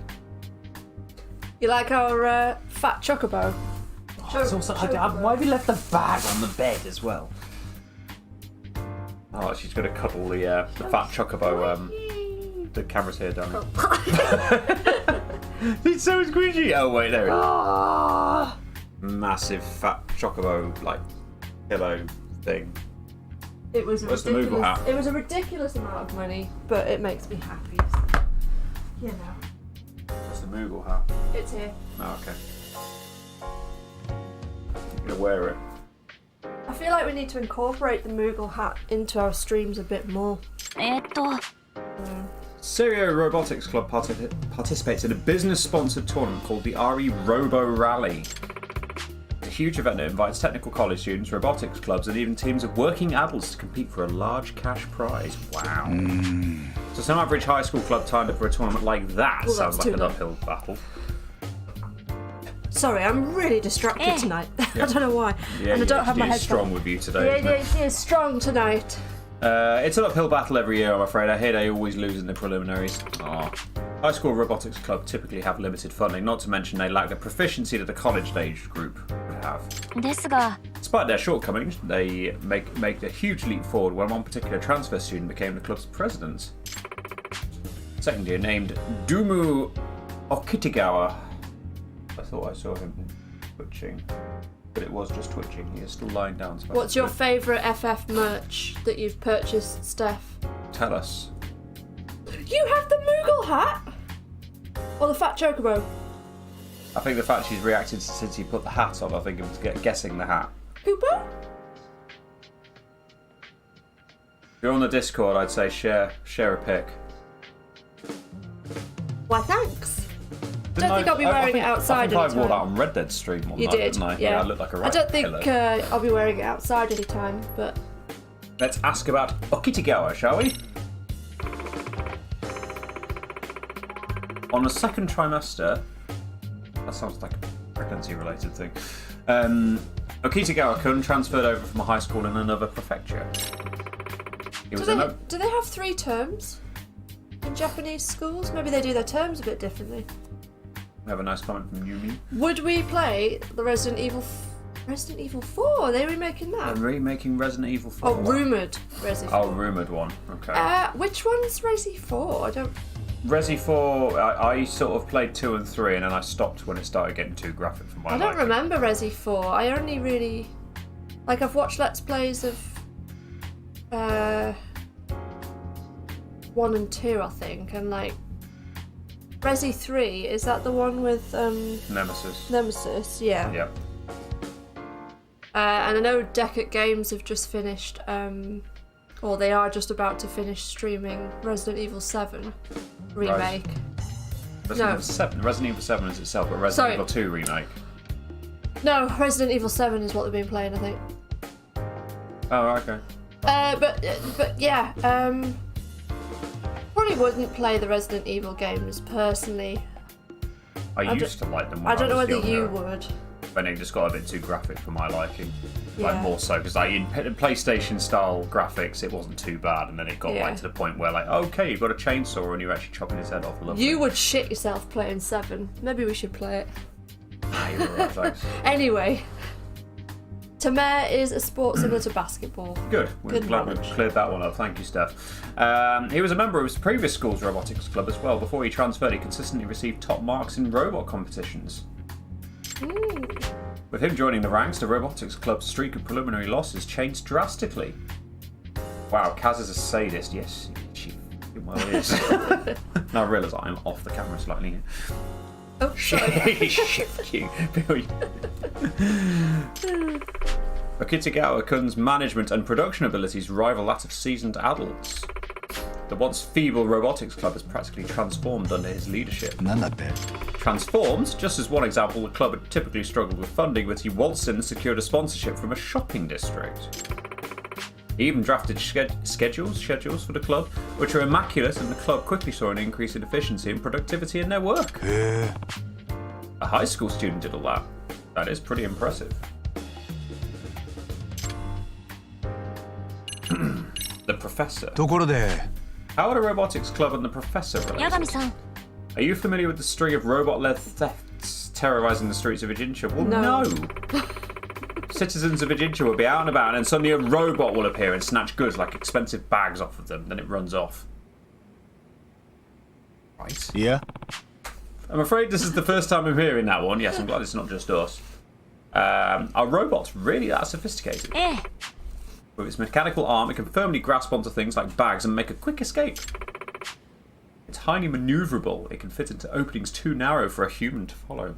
You like our fat chocobo? Why have you left the bag on the bed as well? Oh, she's going to cuddle the fat chocobo. The camera's here, darling. It's so squishy. Oh, wait, there it is. Massive fat chocobo, like, pillow thing. It was Where's the Moogle hat? It was a ridiculous amount of money, but it makes me happy. So, you know. Where's the Moogle hat? It's here. Oh, okay. I'm going to wear it. I feel like we need to incorporate the Moogle hat into our streams a bit more. Serio Robotics Club participates in a business-sponsored tournament called the RE Robo Rally. It's a huge event that invites technical college students, robotics clubs, and even teams of working adults to compete for a large cash prize. Wow. So some average high school club timed up for a tournament like that sounds like an uphill battle. Sorry, I'm really distracted tonight. I don't know why. Yeah, and I don't have my ADHD is headphones. strong with you today. The ADHD is strong tonight. It's an uphill battle every year, I'm afraid. I hear they always lose in the preliminaries. High school robotics club typically have limited funding, not to mention they lack the proficiency that the college-aged group would have. Despite their shortcomings, they make a huge leap forward when one particular transfer student became the club's president. Second year, named Dumu Okitigawa. I thought I saw him twitching, but it was just twitching. He is still lying down. So What's your favourite FF merch that you've purchased, Steph? Tell us. You have the Moogle hat? Or the fat chocobo? I think the fact she's reacted since he put the hat on, I think it was guessing the hat. Hooper? you're on the Discord, I'd say share a pic. Why, thanks. I don't think I'll be wearing it outside I anytime. wore that on Red Dead stream one You night, did, didn't I? yeah. I looked like a right I don't think killer. I'll be wearing it outside anytime, but... Let's ask about Okitagawa, shall we? On the second trimester... That sounds like a pregnancy-related thing. Okitagawa-kun transferred over from a high school in another prefecture. He was Do they have 3 terms in Japanese schools? Maybe they do their terms a bit differently. We have a nice comment from Yumi. Would we play the Resident Evil 4? Are they remaking that? I'm remaking Resident Evil 4. Oh, rumoured Resi 4. Oh, rumoured one. Okay. Which one's Resi 4? I don't... Resi 4, I sort of played 2 and 3 and then I stopped when it started getting too graphic for my I don't liking. remember Resi 4. I only really... Like, I've watched Let's Plays of... 1 and 2, I think, and like... Resi 3, is that the one with... Nemesis. Nemesis, yeah. Yep. And I know Decade Games have just finished, or they are just about to finish streaming Resident Evil 7 remake. Resident Evil 7 is itself, but Resident Evil 2 remake. No, Resident Evil 7 is what they've been playing, I think. Oh, okay. But yeah, probably wouldn't play the Resident Evil games personally. I used to like them when I don't know was whether younger. you would. But it just got a bit too graphic for my liking. Like Yeah. more so, because like in PlayStation style graphics, it wasn't too bad, and then it got like to the point where like, okay, you've got a chainsaw and you're actually chopping his head off. Lovely. You would shit yourself playing 7. Maybe we should play it. You're right, thanks. Anyway, Tamer is a sport similar to basketball. Good. We're Good glad we've knowledge. cleared that one up. Thank you, Steph. He was a member of his previous school's robotics club as well. Before he transferred, he consistently received top marks in robot competitions. With him joining the ranks, the robotics club's streak of preliminary losses changed drastically. Wow, Kaz is a sadist. Yes, she well is. Now I realise I'm off the camera slightly here. Oh, sorry. Shift you. Okitagawa-kun's management and production abilities rival that of seasoned adults. The once feeble robotics club has practically transformed under his leadership. Transformed, just as one example, the club had typically struggled with funding, but he waltzed in and secured a sponsorship from a shopping district. He even drafted schedules for the club, which are immaculate, and the club quickly saw an increase in efficiency and productivity in their work. A high school student did all that. That is pretty impressive. The Professor. How are the robotics club and the Professor related? Yagami-san. Are you familiar with the string of robot-led thefts terrorizing the streets of Ijincha? Well, No. Citizens of Ijincha will be out and about, and suddenly a robot will appear and snatch goods like expensive bags off of them. Then it runs off. Right. Yeah. I'm afraid this is the first time I'm hearing that one. Yes, I'm glad it's not just us. Are robots really that sophisticated? With its mechanical arm, it can firmly grasp onto things like bags and make a quick escape. It's highly manoeuvrable. It can fit into openings too narrow for a human to follow.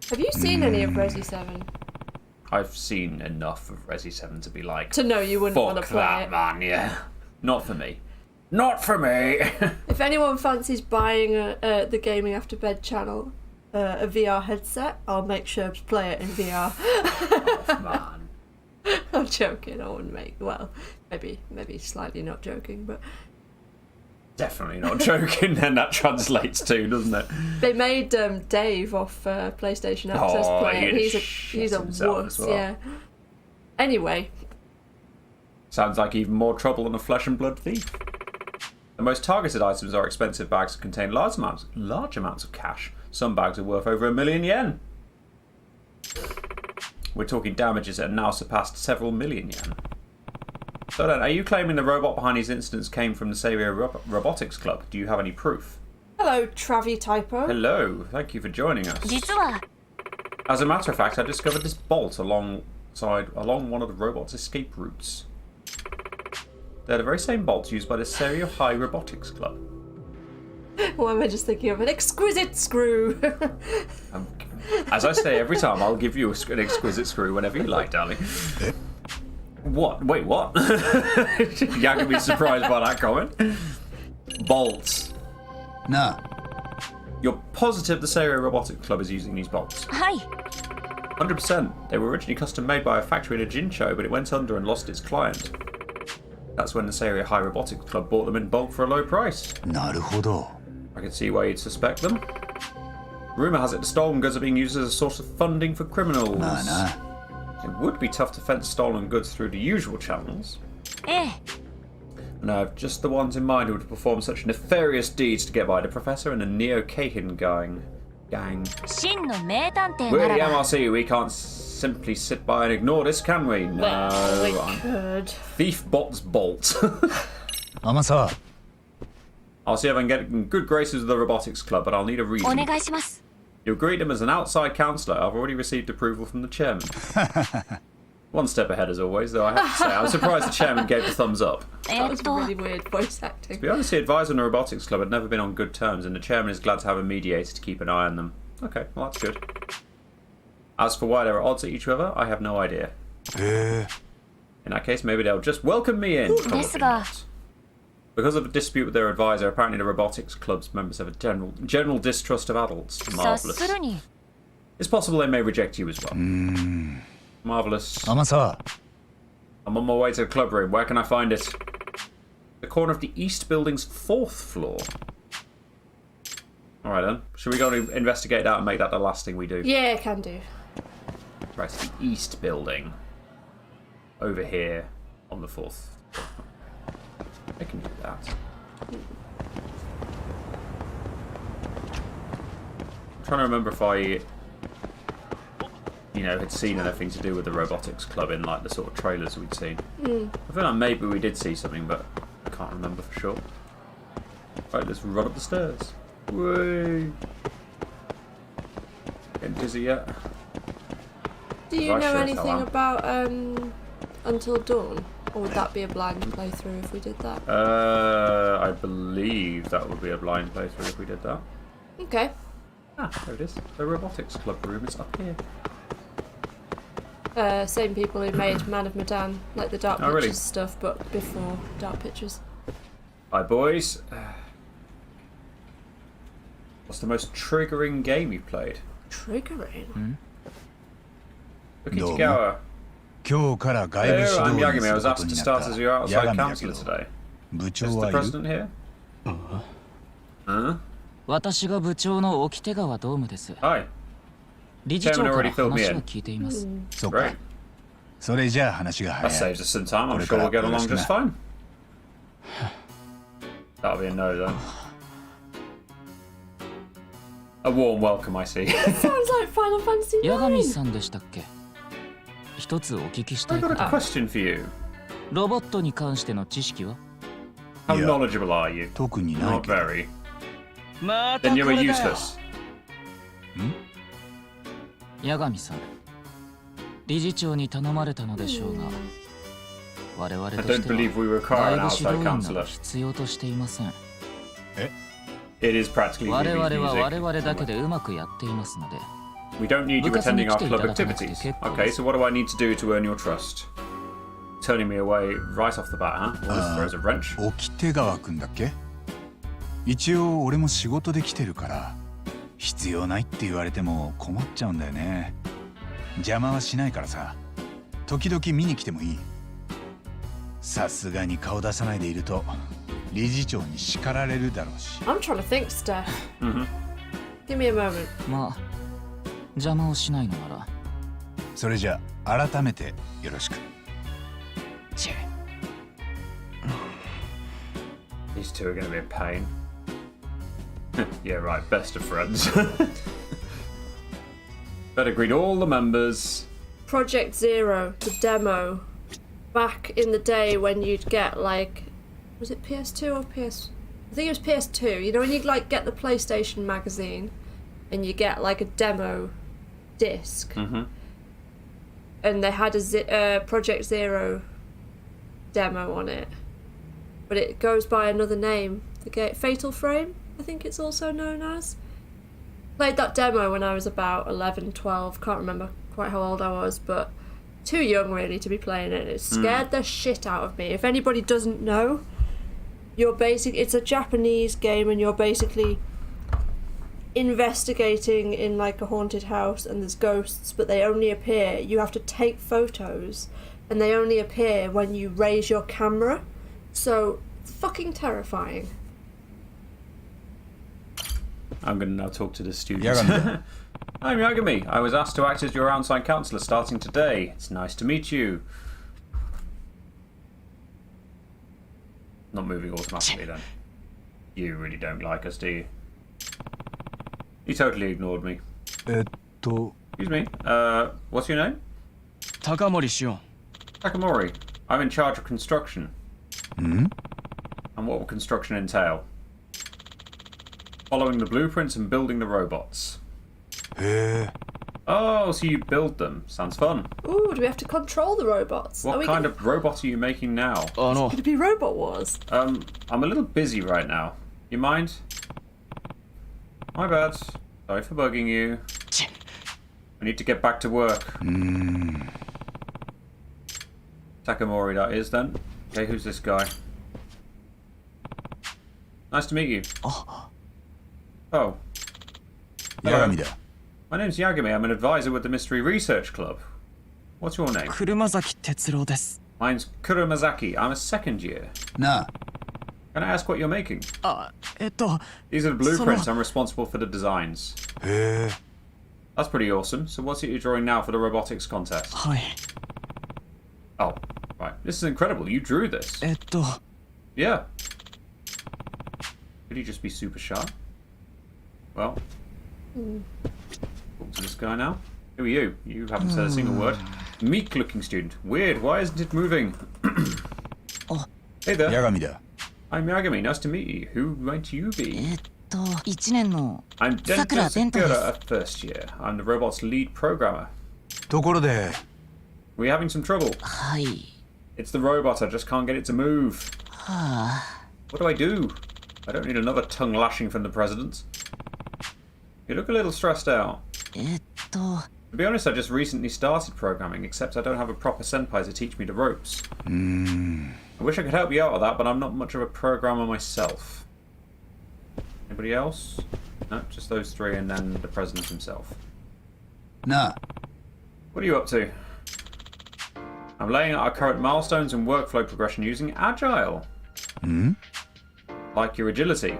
Have you seen any of Resi 7? I've seen enough of Resi 7 to be like, To know you wouldn't want to fuck play that, it. man, yeah. Not for me. Not for me! If anyone fancies buying the Gaming After Bed channel a VR headset, I'll make sure to play it in VR. Oh, man. I'm joking. I wouldn't make. Well, maybe slightly not joking, but Definitely not joking, then that translates too, doesn't it? they made Dave off PlayStation Access play it. He's a wuss, well. yeah. Anyway, Sounds like even more trouble than a flesh and blood thief. The most targeted items are expensive bags that contain large amounts of cash. Some bags are worth over 1 million yen. We're talking damages that have now surpassed several million yen. So then, are you claiming the robot behind these incidents came from the Serio Robotics Club? Do you have any proof? hello, Travi Typo. Hello, thank you for joining us. 実は As a matter of fact, I discovered this bolt along one of the robot's escape routes. They're the very same bolts used by the Serio High Robotics Club. Why am I just thinking of an exquisite screw? As I say every time, I'll give you an exquisite screw whenever you like, darling. What? Wait, what? Yagami's surprised by that comment. Bolts. Nah. You're positive the Seirei Robotics Club is using these bolts? はい 100%. They were originally custom made by a factory in a Jincho, but it went under and lost its client. That's when the Seirei High Robotics Club bought them in bulk for a low price. なるほど。 I can see why you'd suspect them. Rumour has it the stolen goods are being used as a source of funding for criminals. まあな。 It would be tough to fence stolen goods through the usual channels. ええ And I have just the ones in mind who would perform such nefarious deeds to get by the Professor and the Neo Kahin gang. 真の名探偵 We're なら the ば MRC, we can't simply sit by and ignore this, can we? No. Well, we could. Thief bots bolt. ママさ、 I'll see if I can get in good graces with the Robotics Club, but I'll need a お reason. 願いします You'll greet him as an outside counsellor. I've already received approval from the chairman. One step ahead as always, though I have to say, I'm surprised the chairman gave the thumbs up. That was えっと really weird voice acting. To be honest, the advisor in the Robotics Club had never been on good terms, and the chairman is glad to have a mediator to keep an eye on them. Okay, well that's good. As for why they're at odds at each other, I have no idea. へえ。 In that case, maybe they'll just welcome me in. Probably ですが not. Because of a dispute with their advisor, apparently the Robotics Club's members have a general distrust of adults. 察 Marvellous. するに It's possible they may reject you as well. Marvellous. ママさ、 I'm on my way to the club room. Where can I find it? The corner of the East Building's 4th floor. Alright then. Should we go and investigate that and make that the last thing we do? Yeah, can do. Right, so the East Building. Over here on the 4th. I can do that. I'm trying to remember if I, had seen anything to do with the Robotics Club in like the sort of trailers we'd seen. I feel like maybe we did see something, but I can't remember for sure. Right, let's run up the stairs. Whee! Getting dizzy yet? Do you I know sure as hell anything am. about Until Dawn? Or would that be a blind playthrough if we did that? I believe that would be a blind playthrough if we did that. Okay. Ah, there it is. The Robotics Club room is up here. Same people who made Man of Medan, like the Dark Pictures really? stuff, but before Dark Pictures. Hi, boys. What's the most triggering game you've played? Triggering? Ukitagawa. 今日から外部 Hello, 指 I'm 導員 Yagami. す I る was こ asked と to になっ start た as your ヤ outside ガミだ counselor けど、 today. 部 Is 長 the はいる president here? Huh? 私が部長の沖川ドームです。 Hi. 理事長 Chairman から already filled me 話 in. は聞いています。そうか Great. それじゃあ話が That 早い saves us some time. I'm これ sure から we'll get よろ along しく just な fine. That'll be a no then. A warm welcome, I see. Sounds like Final Fantasy 八神 IX. さんでしたっけ？一つお聞きした I いこ got と a。question for you. ロボットに関しての知識は？ How Yeah. knowledgeable are you? 特にない Not けど very. また Then こ you れ were だよ。 useless. 八神さん、理事長に頼まれたのでしょうが、我々 I と don't しては believe we require 外 an 部 outside 指導員な counselor. ど必要としていません。 It is practically 我 Vivi's 々は我 music. 々だけでうまくやっていますので。 We don't need you 部活に attending our 来てい club ただかなくて activities. 結構 Okay, です so what do I need to do to earn your trust? Turning me away right off the bat, huh? Well, this throws a wrench. 沖手川くんだっけ？一応俺も仕事で来てるから必要ないって言われても困っちゃうんだよね。邪魔はしないからさ、時々見に来てもいい。さすがに顔出さないでいると理事長に叱られるだろうし。 I'm trying to think, Steph. Give me a moment. まあ、邪魔をしないのなら。それじゃあ改めてよろしく。 These two are going to be a pain. Yeah, right. Best of friends. Better greet all the members. Project Zero, the demo. Back in the day when you'd get like, was it PS2 or PS? I think it was PS2. You know when you'd like get the PlayStation magazine, and you get like a demo disc, and they had a Project Zero demo on it, but it goes by another name. The game Fatal Frame, I think it's also known as. Played that demo when I was about 11, 12. Can't remember quite how old I was, but too young really to be playing it. It scared the shit out of me. If anybody doesn't know, it's a Japanese game and you're basically investigating in like a haunted house and there's ghosts, but they only appear, you have to take photos and they only appear when you raise your camera. So fucking terrifying. I'm going to now talk to the students. I'm Yagami. I was asked to act as your outside counselor starting today. It's nice to meet you. Not moving automatically then. You really don't like us, do you? You totally ignored me. Excuse me. What's your name? Takamori. I'm in charge of construction. And what will construction entail? Following the blueprints and building the robots. Oh, so you build them. Sounds fun. Ooh, do we have to control the robots? What kind of robot are you making now? Oh no. Could it be Robot Wars? I'm a little busy right now. You mind? My bad. Sorry for bugging you. I need to get back to work. Takamori, that is then. Okay, who's this guy? Nice to meet you. Oh. Yagami. My name's Yagami. I'm an advisor with the Mystery Research Club. What's your name? Mine's Kurumazaki. I'm a second year. Nah. Can I ask what you're making? These are the blueprints. I'm responsible for the designs. That's pretty awesome. So what's it you're drawing now for the robotics contest? Oh, right. This is incredible. You drew this. Yeah. Could he just be super shy? Well, talk to this guy now. Who are you? You haven't said a single word. Meek-looking student. Weird. Why isn't it moving? Hey there. Yagami. I'm Yagami. Nice to meet you. Who might you be? I'm Denta Sakura, a first year. I'm the robot's lead programmer. We're having some trouble. It's the robot. I just can't get it to move. What do I do? I don't need another tongue lashing from the president. You look a little stressed out. To be honest, I just recently started programming, except I don't have a proper senpai to teach me the ropes. I wish I could help you out with that, but I'm not much of a programmer myself. Anybody else? No, just those three and then the president himself. Nah. What are you up to? I'm laying out our current milestones and workflow progression using Agile. Like your agility.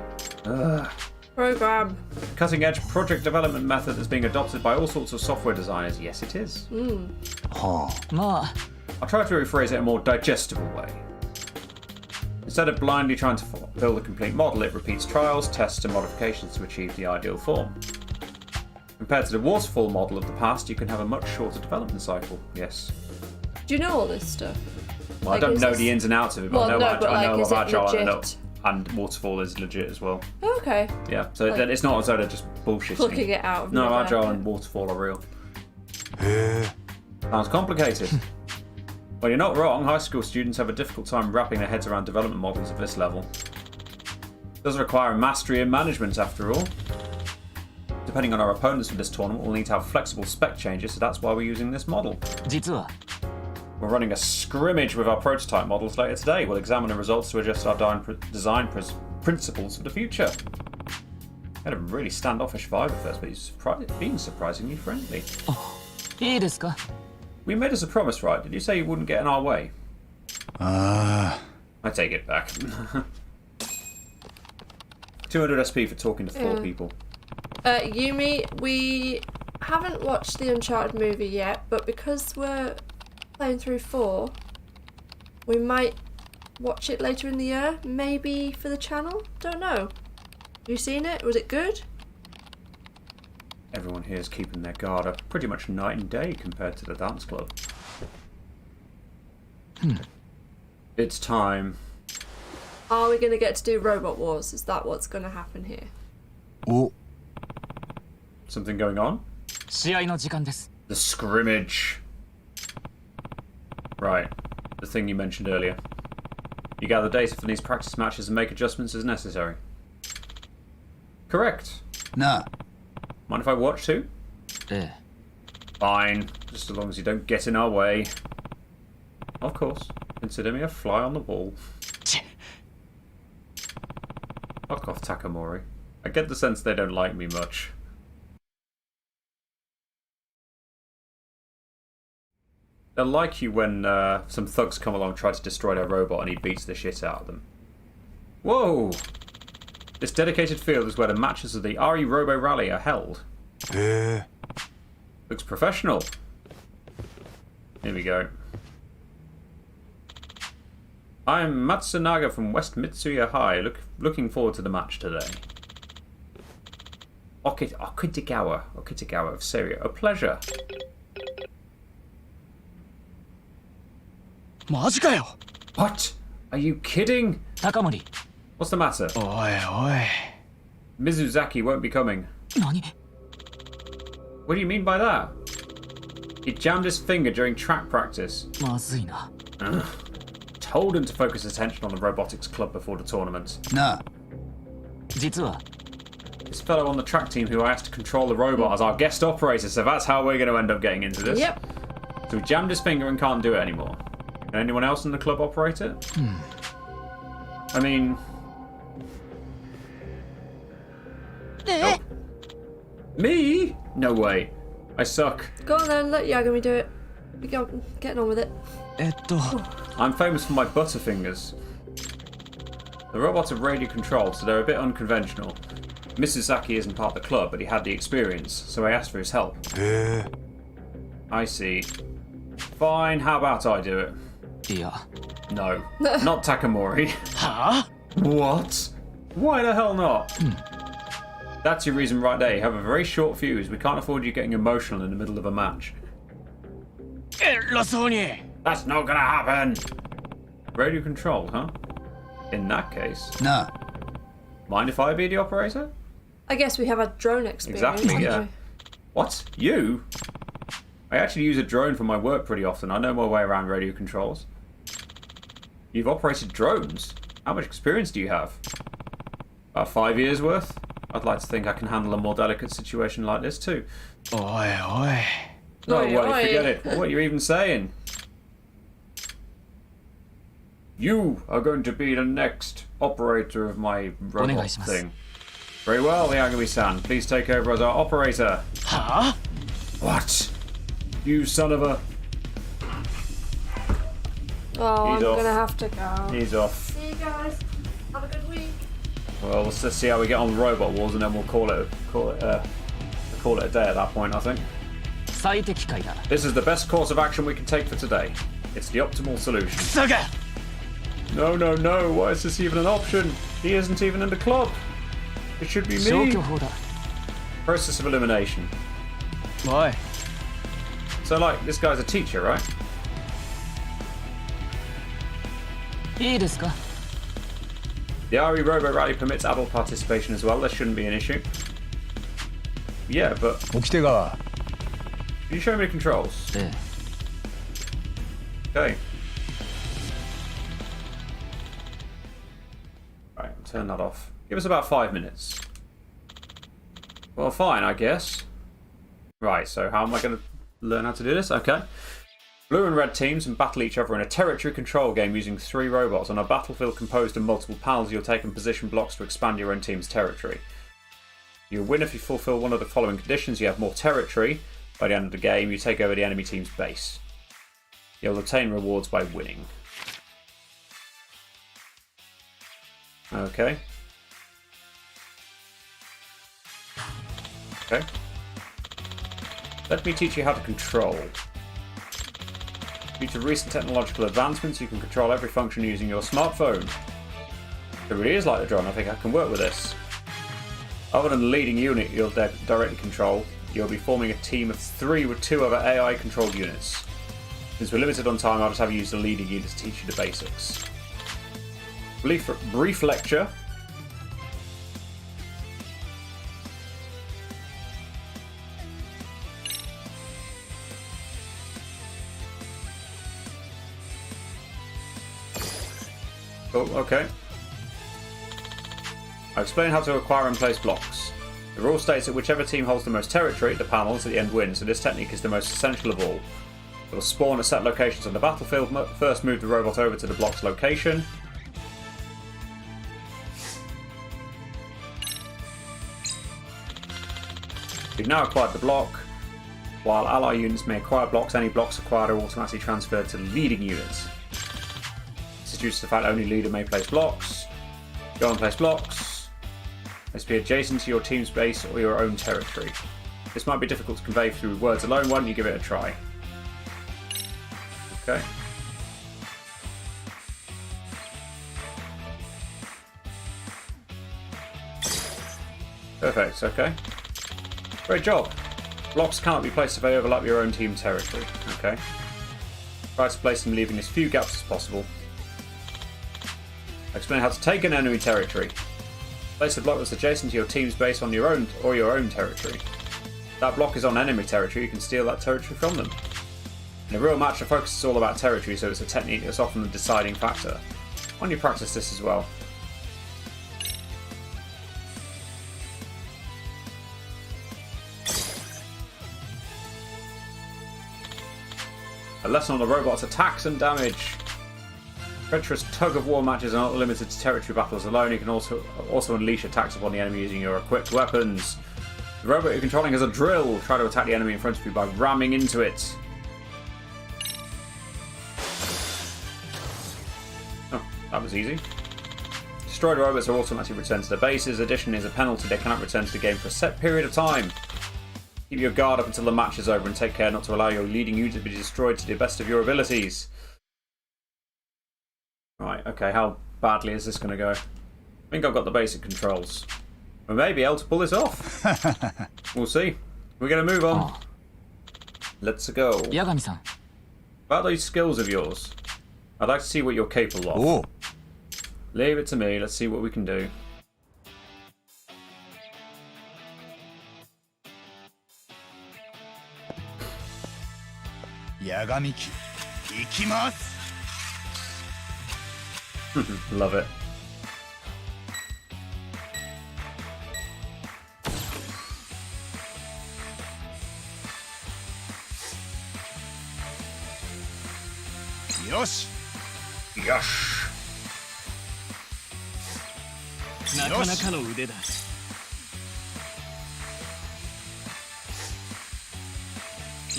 Program. Cutting edge project development method that's being adopted by all sorts of software designers. Yes, it is. I'll try to rephrase it in a more digestible way. Instead of blindly trying to build a complete model, it repeats trials, tests, and modifications to achieve the ideal form. Compared to the waterfall model of the past, you can have a much shorter development cycle. Yes. Do you know all this stuff? Well, like, I don't know the ins and outs of it, but I know of Agile and waterfall is legit as well. Oh, okay. Yeah, so like, it's not as though they're just bullshitting. Plucking it out of No, Agile and waterfall are real. Sounds complicated. Well, you're not wrong. High school students have a difficult time wrapping their heads around development models of this level. It does require mastery in management, after all. Depending on our opponents for this tournament, we'll need to have flexible spec changes, so that's why we're using this model. We're running a scrimmage with our prototype models later today. We'll examine the results to adjust our design principles for the future. I had a really standoffish vibe at first, but he's being surprisingly friendly. We made us a promise, right? Did you say you wouldn't get in our way? I take it back. 200 SP for talking to 4 people. Yumi, we haven't watched the Uncharted movie yet, but because we're playing through 4, we might watch it later in the year, maybe for the channel? Don't know. Have you seen it? Was it good? Everyone here is keeping their guard up pretty much night and day compared to the dance club. It's time. Are we going to get to do Robot Wars? Is that what's going to happen here? Oh. Something going on? The scrimmage. Right. The thing you mentioned earlier. You gather data from these practice matches and make adjustments as necessary. Correct. Nah. Mind if I watch too? Fine. Just as long as you don't get in our way. Of course. Consider me a fly on the wall. Fuck off, Takamori. I get the sense they don't like me much. They'll like you when some thugs come along and try to destroy their robot and he beats the shit out of them. Whoa! This dedicated field is where the matches of the RE Robo Rally are held. Looks professional. Here we go. I'm Matsunaga from West Mitsuya High, looking forward to the match today. Okitagawa of Syria. A pleasure. What? Are you kidding? Takamori. What's the matter? Mizuzaki won't be coming. Nani? What do you mean by that? He jammed his finger during track practice. Ugh. Told him to focus attention on the robotics club before the tournament. Nah. This fellow on the track team who I asked to control the robot as our guest operator, so that's how we're going to end up getting into this. Yep. So he jammed his finger and can't do it anymore. Can anyone else in the club operate it? I mean... Oh. Me? No way. I suck. Go on then, let Yagami do it. Getting on with it. I'm famous for my butterfingers. The robots are radio controlled, so they're a bit unconventional. Mizuzaki isn't part of the club, but he had the experience, so I asked for his help. I see. Fine, how about I do it? Yeah. No. Not Takamori. Huh? What? Why the hell not? That's your reason right there. You have a very short fuse. We can't afford you getting emotional in the middle of a match. That's not gonna happen! Radio controlled, huh? In that case... Nah. Mind if I be the operator? I guess we have a drone experience. Exactly, yeah. What? You? I actually use a drone for my work pretty often. I know my way around radio controls. You've operated drones? How much experience do you have? About 5 years worth? I'd like to think I can handle a more delicate situation like this too. Oi. No way, forget it. What are you even saying? You are going to be the next operator of my robot thing. Very well, Yagami-san. Please take over as our operator. Huh? What? You son of a... Oh, He's I'm off. gonna have to go. He's off. See you guys. Have a good week. Well, let's just see how we get on Robot Wars, and then we'll call it a day at that point, I think. This is the best course of action we can take for today. It's the optimal solution. No. Why is this even an option? He isn't even in the club. It should be me. Process of elimination. Why? So, like, this guy's a teacher, right? The RE Robo Rally permits adult participation as well. There shouldn't be an issue. Yeah, but... Can you show me the controls? Yeah. Okay. Right, I'll turn that off. Give us about 5 minutes. Well, fine, I guess. Right, so how am I going to learn how to do this? Okay. Blue and red teams and battle each other in a territory control game using 3 robots. On a battlefield composed of multiple panels, you'll take in position blocks to expand your own team's territory. You'll win if you fulfill one of the following conditions. You have more territory. By the end of the game, you take over the enemy team's base. You'll obtain rewards by winning. Okay. Let me teach you how to control. Due to recent technological advancements, you can control every function using your smartphone. It really is like the drone. I think I can work with this. Other than the leading unit you'll directly control, you'll be forming a team of 3 with 2 other AI-controlled units. Since we're limited on time, I'll just have you use the leading unit to teach you the basics. Brief lecture. Oh, okay. I'll explain how to acquire and place blocks. The rule states that whichever team holds the most territory, the panels at the end win, so this technique is the most essential of all. It will spawn at set locations on the battlefield. First move the robot over to the block's location. You've now acquired the block. While ally units may acquire blocks, any blocks acquired are automatically transferred to leading units. This is due to the fact only leader may place blocks. Go and place blocks. Must be adjacent to your team's base or your own territory. This might be difficult to convey through words alone. Why don't you give it a try? Okay. Perfect, okay. Great job. Blocks cannot be placed if they overlap your own team territory. Okay. Try to place them leaving as few gaps as possible. Explain how to take an enemy territory. Place a block that's adjacent to your team's base on your own territory. If that block is on enemy territory, you can steal that territory from them. In a real match, the focus is all about territory, so it's a technique that's often the deciding factor. Why don't you practice this as well? A lesson on the robot's attacks and damage. Treacherous tug-of-war matches are not limited to territory battles alone. You can also unleash attacks upon the enemy using your equipped weapons. The robot you're controlling has a drill. Try to attack the enemy in front of you by ramming into it. Oh, that was easy. Destroyed robots are automatically returned to their bases. Addition is a penalty. They cannot return to the game for a set period of time. Keep your guard up until the match is over and take care not to allow your leading unit to be destroyed to the best of your abilities. Right, okay, how badly is this going to go? I think I've got the basic controls. We may be able to pull this off. We'll see. We're going to move on. Let's go. Yagami-san. About those skills of yours, I'd like to see what you're capable of. Oh. Leave it to me. Let's see what we can do. Yagami, ikimasu. Love it. Yosh. Yosh. なかなかの腕だ。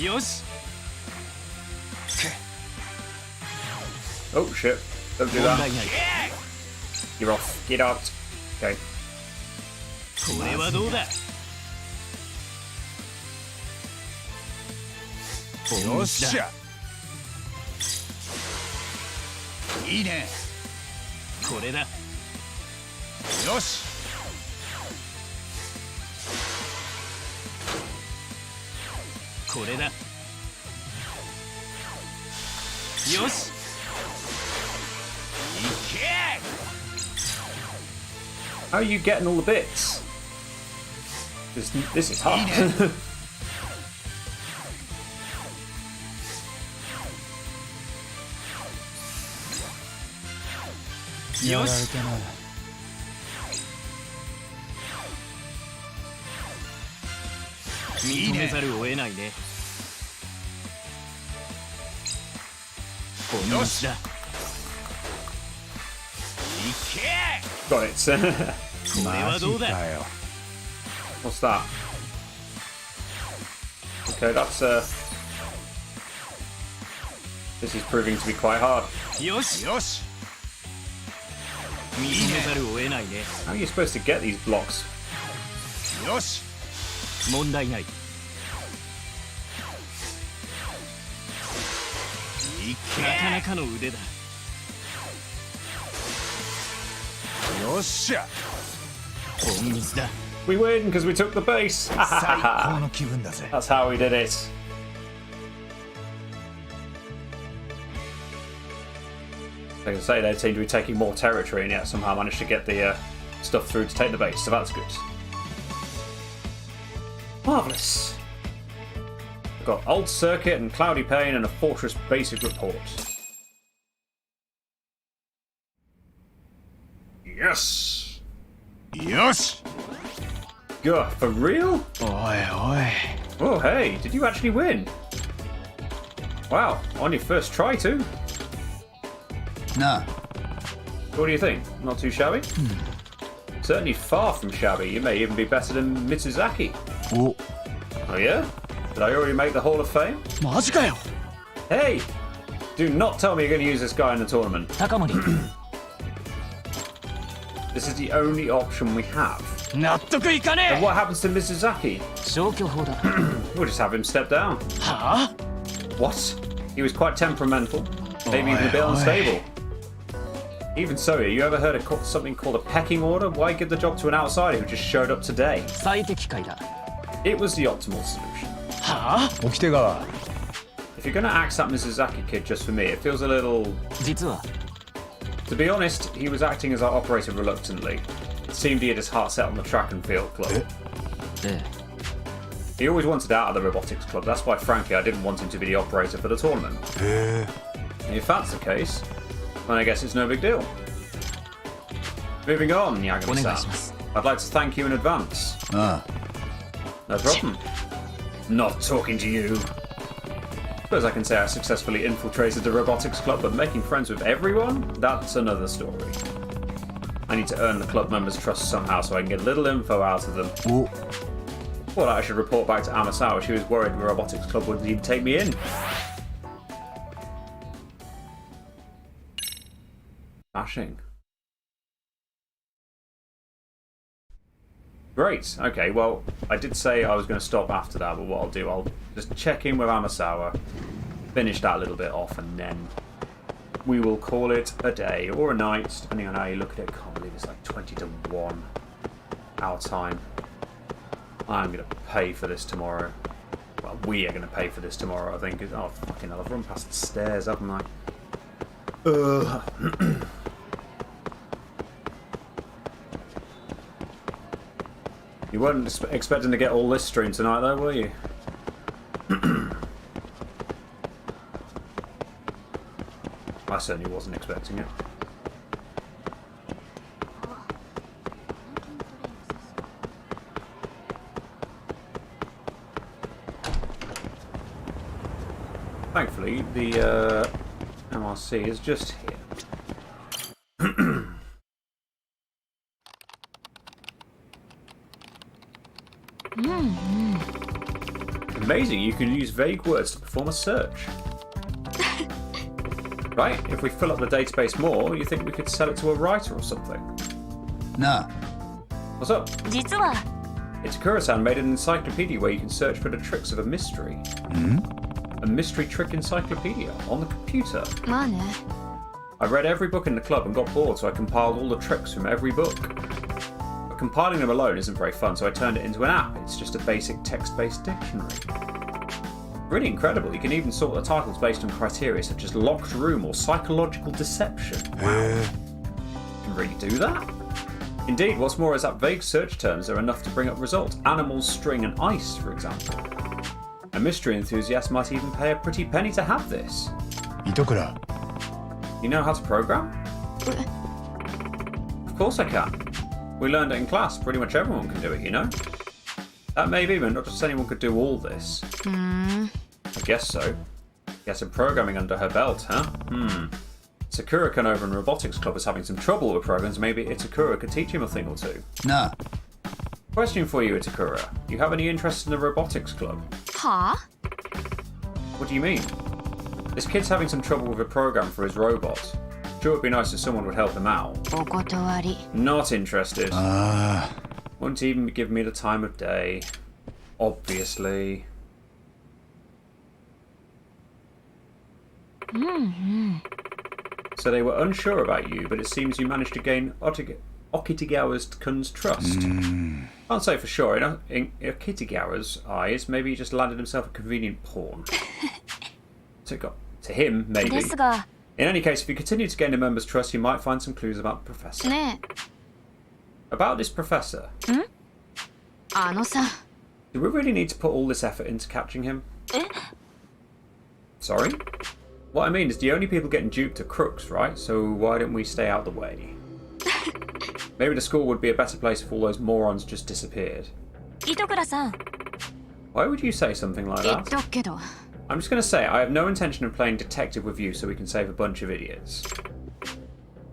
よし。 Oh shit. Don't do that. You're off. Get out. Okay. これはどうだ。よっしゃ。いいね。これだ。よし。これだ。よし。 How are you getting all the bits? This is hard. Yosh. 認めざるを得ないね。よしだ。 Got it. What's that? Okay, that's this is proving to be quite hard. How are you supposed to get these blocks? 問題ない。なかなかの腕だ。 We win because we took the base. That's how we did it. Like I say, they seem to be taking more territory and yet somehow managed to get the stuff through to take the base, so that's good. Marvellous. We've got Old Circuit and Cloudy Pane and a Fortress Basic Report. Yes! Yosh! God, for real? Oi. Oh, hey, did you actually win? Wow, on your first try too. Nah. What do you think? Not too shabby? Certainly far from shabby. You may even be better than Mitsuzaki. Oh. Oh yeah? Did I already make the Hall of Fame? マジかよ Hey! Do not tell me you're going to use this guy in the tournament. This is the only option we have. 納得いかね And what happens to Mitsuzaki? 消去法だ We'll just have him step down. はあ What? He was quite temperamental, maybe even a bit unstable. Even so, you ever heard of something called a pecking order? Why give the job to an outsider who just showed up today? 最適解だ It was the optimal solution. はあ 沖手川 If you're gonna axe that Mizuzaki kid just for me, it feels a little... 実は To be honest, he was acting as our operator reluctantly. It seemed he had his heart set on the track and field club. ええ He always wanted out of the robotics club. That's why, frankly, I didn't want him to be the operator for the tournament. If that's the case, then I guess it's no big deal. Moving on, Yagami-san. I'd like to thank you in advance. Ah. No problem. Not talking to you. Suppose I can say I successfully infiltrated the robotics club, but making friends with everyone? That's another story. I need to earn the club members' trust somehow so I can get a little info out of them. Oh. Thought I should report back to Amasawa. She was worried the robotics club wouldn't even take me in. Smashing. Great. Okay, well, I did say I was going to stop after that, but what I'll do, I'll just check in with Amasawa, finish that little bit off, and then we will call it a day or a night, depending on how you look at it. I can't believe it's like 20 to 1 our time. I'm going to pay for this tomorrow. Well, we are going to pay for this tomorrow, I think. Oh, fucking hell, I've run past the stairs, haven't I? You weren't expecting to get all this stream tonight, though, were you? I certainly wasn't expecting it. Thankfully, the MRC is just here. Amazing, you can use vague words to perform a search. Right, if we fill up the database more, you think we could sell it to a writer or something? Nah. What's up? 実は Itakura-san made an encyclopedia where you can search for the tricks of a mystery. A mystery trick encyclopedia on the computer. まあね I read every book in the club and got bored, so I compiled all the tricks from every book. But compiling them alone isn't very fun, so I turned it into an app. It's just a basic text-based dictionary. Really incredible. You can even sort the titles based on criteria such as locked room or psychological deception. Wow. You can really do that? Indeed, what's more is that vague search terms are enough to bring up results. Animals, string and ice, for example. A mystery enthusiast might even pay a pretty penny to have this. Itokura. You know how to program? Of course I can. We learned it in class. Pretty much everyone can do it, you know? That may be, but not just anyone could do all this. I guess so. Get some programming under her belt, huh? Sakura-kun over in Robotics Club is having some trouble with programs. Maybe Itakura could teach him a thing or two. Nah. Question for you, Itakura. You have any interest in the Robotics Club? は What do you mean? This kid's having some trouble with a program for his robot. Sure, it'd be nice if someone would help him out. お断り Not interested. Ah. Wouldn't even give me the time of day. Obviously. So they were unsure about you, but it seems you managed to gain Okitagawa's-kun's trust. Can't say for sure. In Okitagawa's eyes, maybe he just landed himself a convenient pawn. To him, maybe. ですが In any case, if you continue to gain the members' trust, you might find some clues about the professor. ね About this professor. えあのさ Do we really need to put all this effort into catching him? え Sorry? What I mean is the only people getting duped are crooks, right? So why don't we stay out of the way? Maybe the school would be a better place if all those morons just disappeared. Why would you say something like that? I'm just going to say, I have no intention of playing detective with you so we can save a bunch of idiots.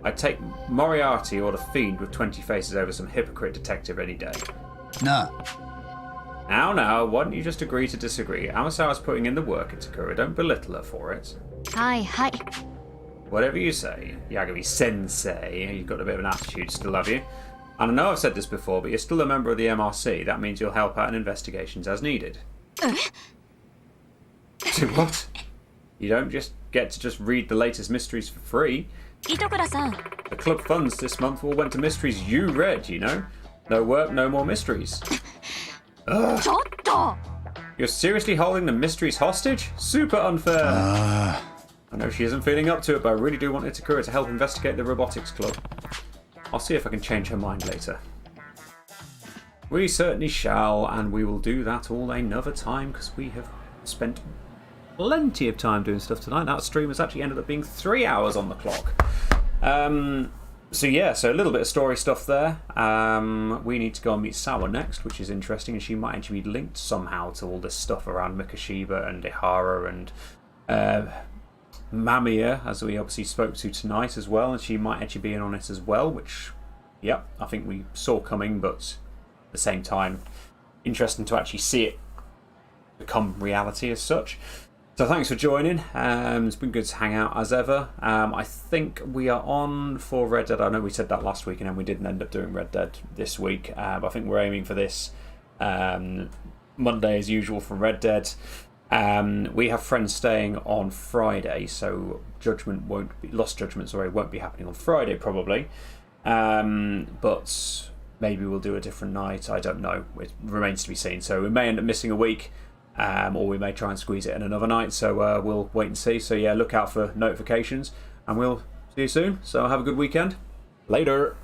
I'd take Moriarty or the Fiend with 20 faces over some hypocrite detective any day. Nah. Now, why don't you just agree to disagree? Amasawa's putting in the work at Takura, don't belittle her for it. Hi. Whatever you say, Yagami-sensei, you've got a bit of an attitude still, have you? And I know I've said this before, but you're still a member of the MRC. That means you'll help out in investigations as needed. Do what? You don't just get to just read the latest mysteries for free. The club funds this month all went to mysteries you read, you know? No work, no more mysteries. You're seriously holding the mysteries hostage? Super unfair. I know she isn't feeling up to it, but I really do want Itakura to help investigate the robotics club. I'll see if I can change her mind later. We certainly shall, and we will do that all another time, because we have spent plenty of time doing stuff tonight. That stream has actually ended up being 3 hours on the clock. So a little bit of story stuff there. We need to go and meet Sawa next, which is interesting, and she might actually be linked somehow to all this stuff around Mikoshiba and Ihara and Mamiya, as we obviously spoke to tonight as well, and she might actually be in on it as well, which, I think we saw coming, but at the same time, interesting to actually see it become reality as such. So thanks for joining. It's been good to hang out as ever. I think we are on for Red Dead. I know we said that last week and then we didn't end up doing Red Dead this week. But I think we're aiming for this Monday as usual from Red Dead. We have friends staying on Friday, so Lost Judgment won't be happening on Friday probably. But maybe we'll do a different night. I don't know. It remains to be seen. So we may end up missing a week. Or we may try and squeeze it in another night, so we'll wait and see. So look out for notifications, and we'll see you soon. So have a good weekend. Later.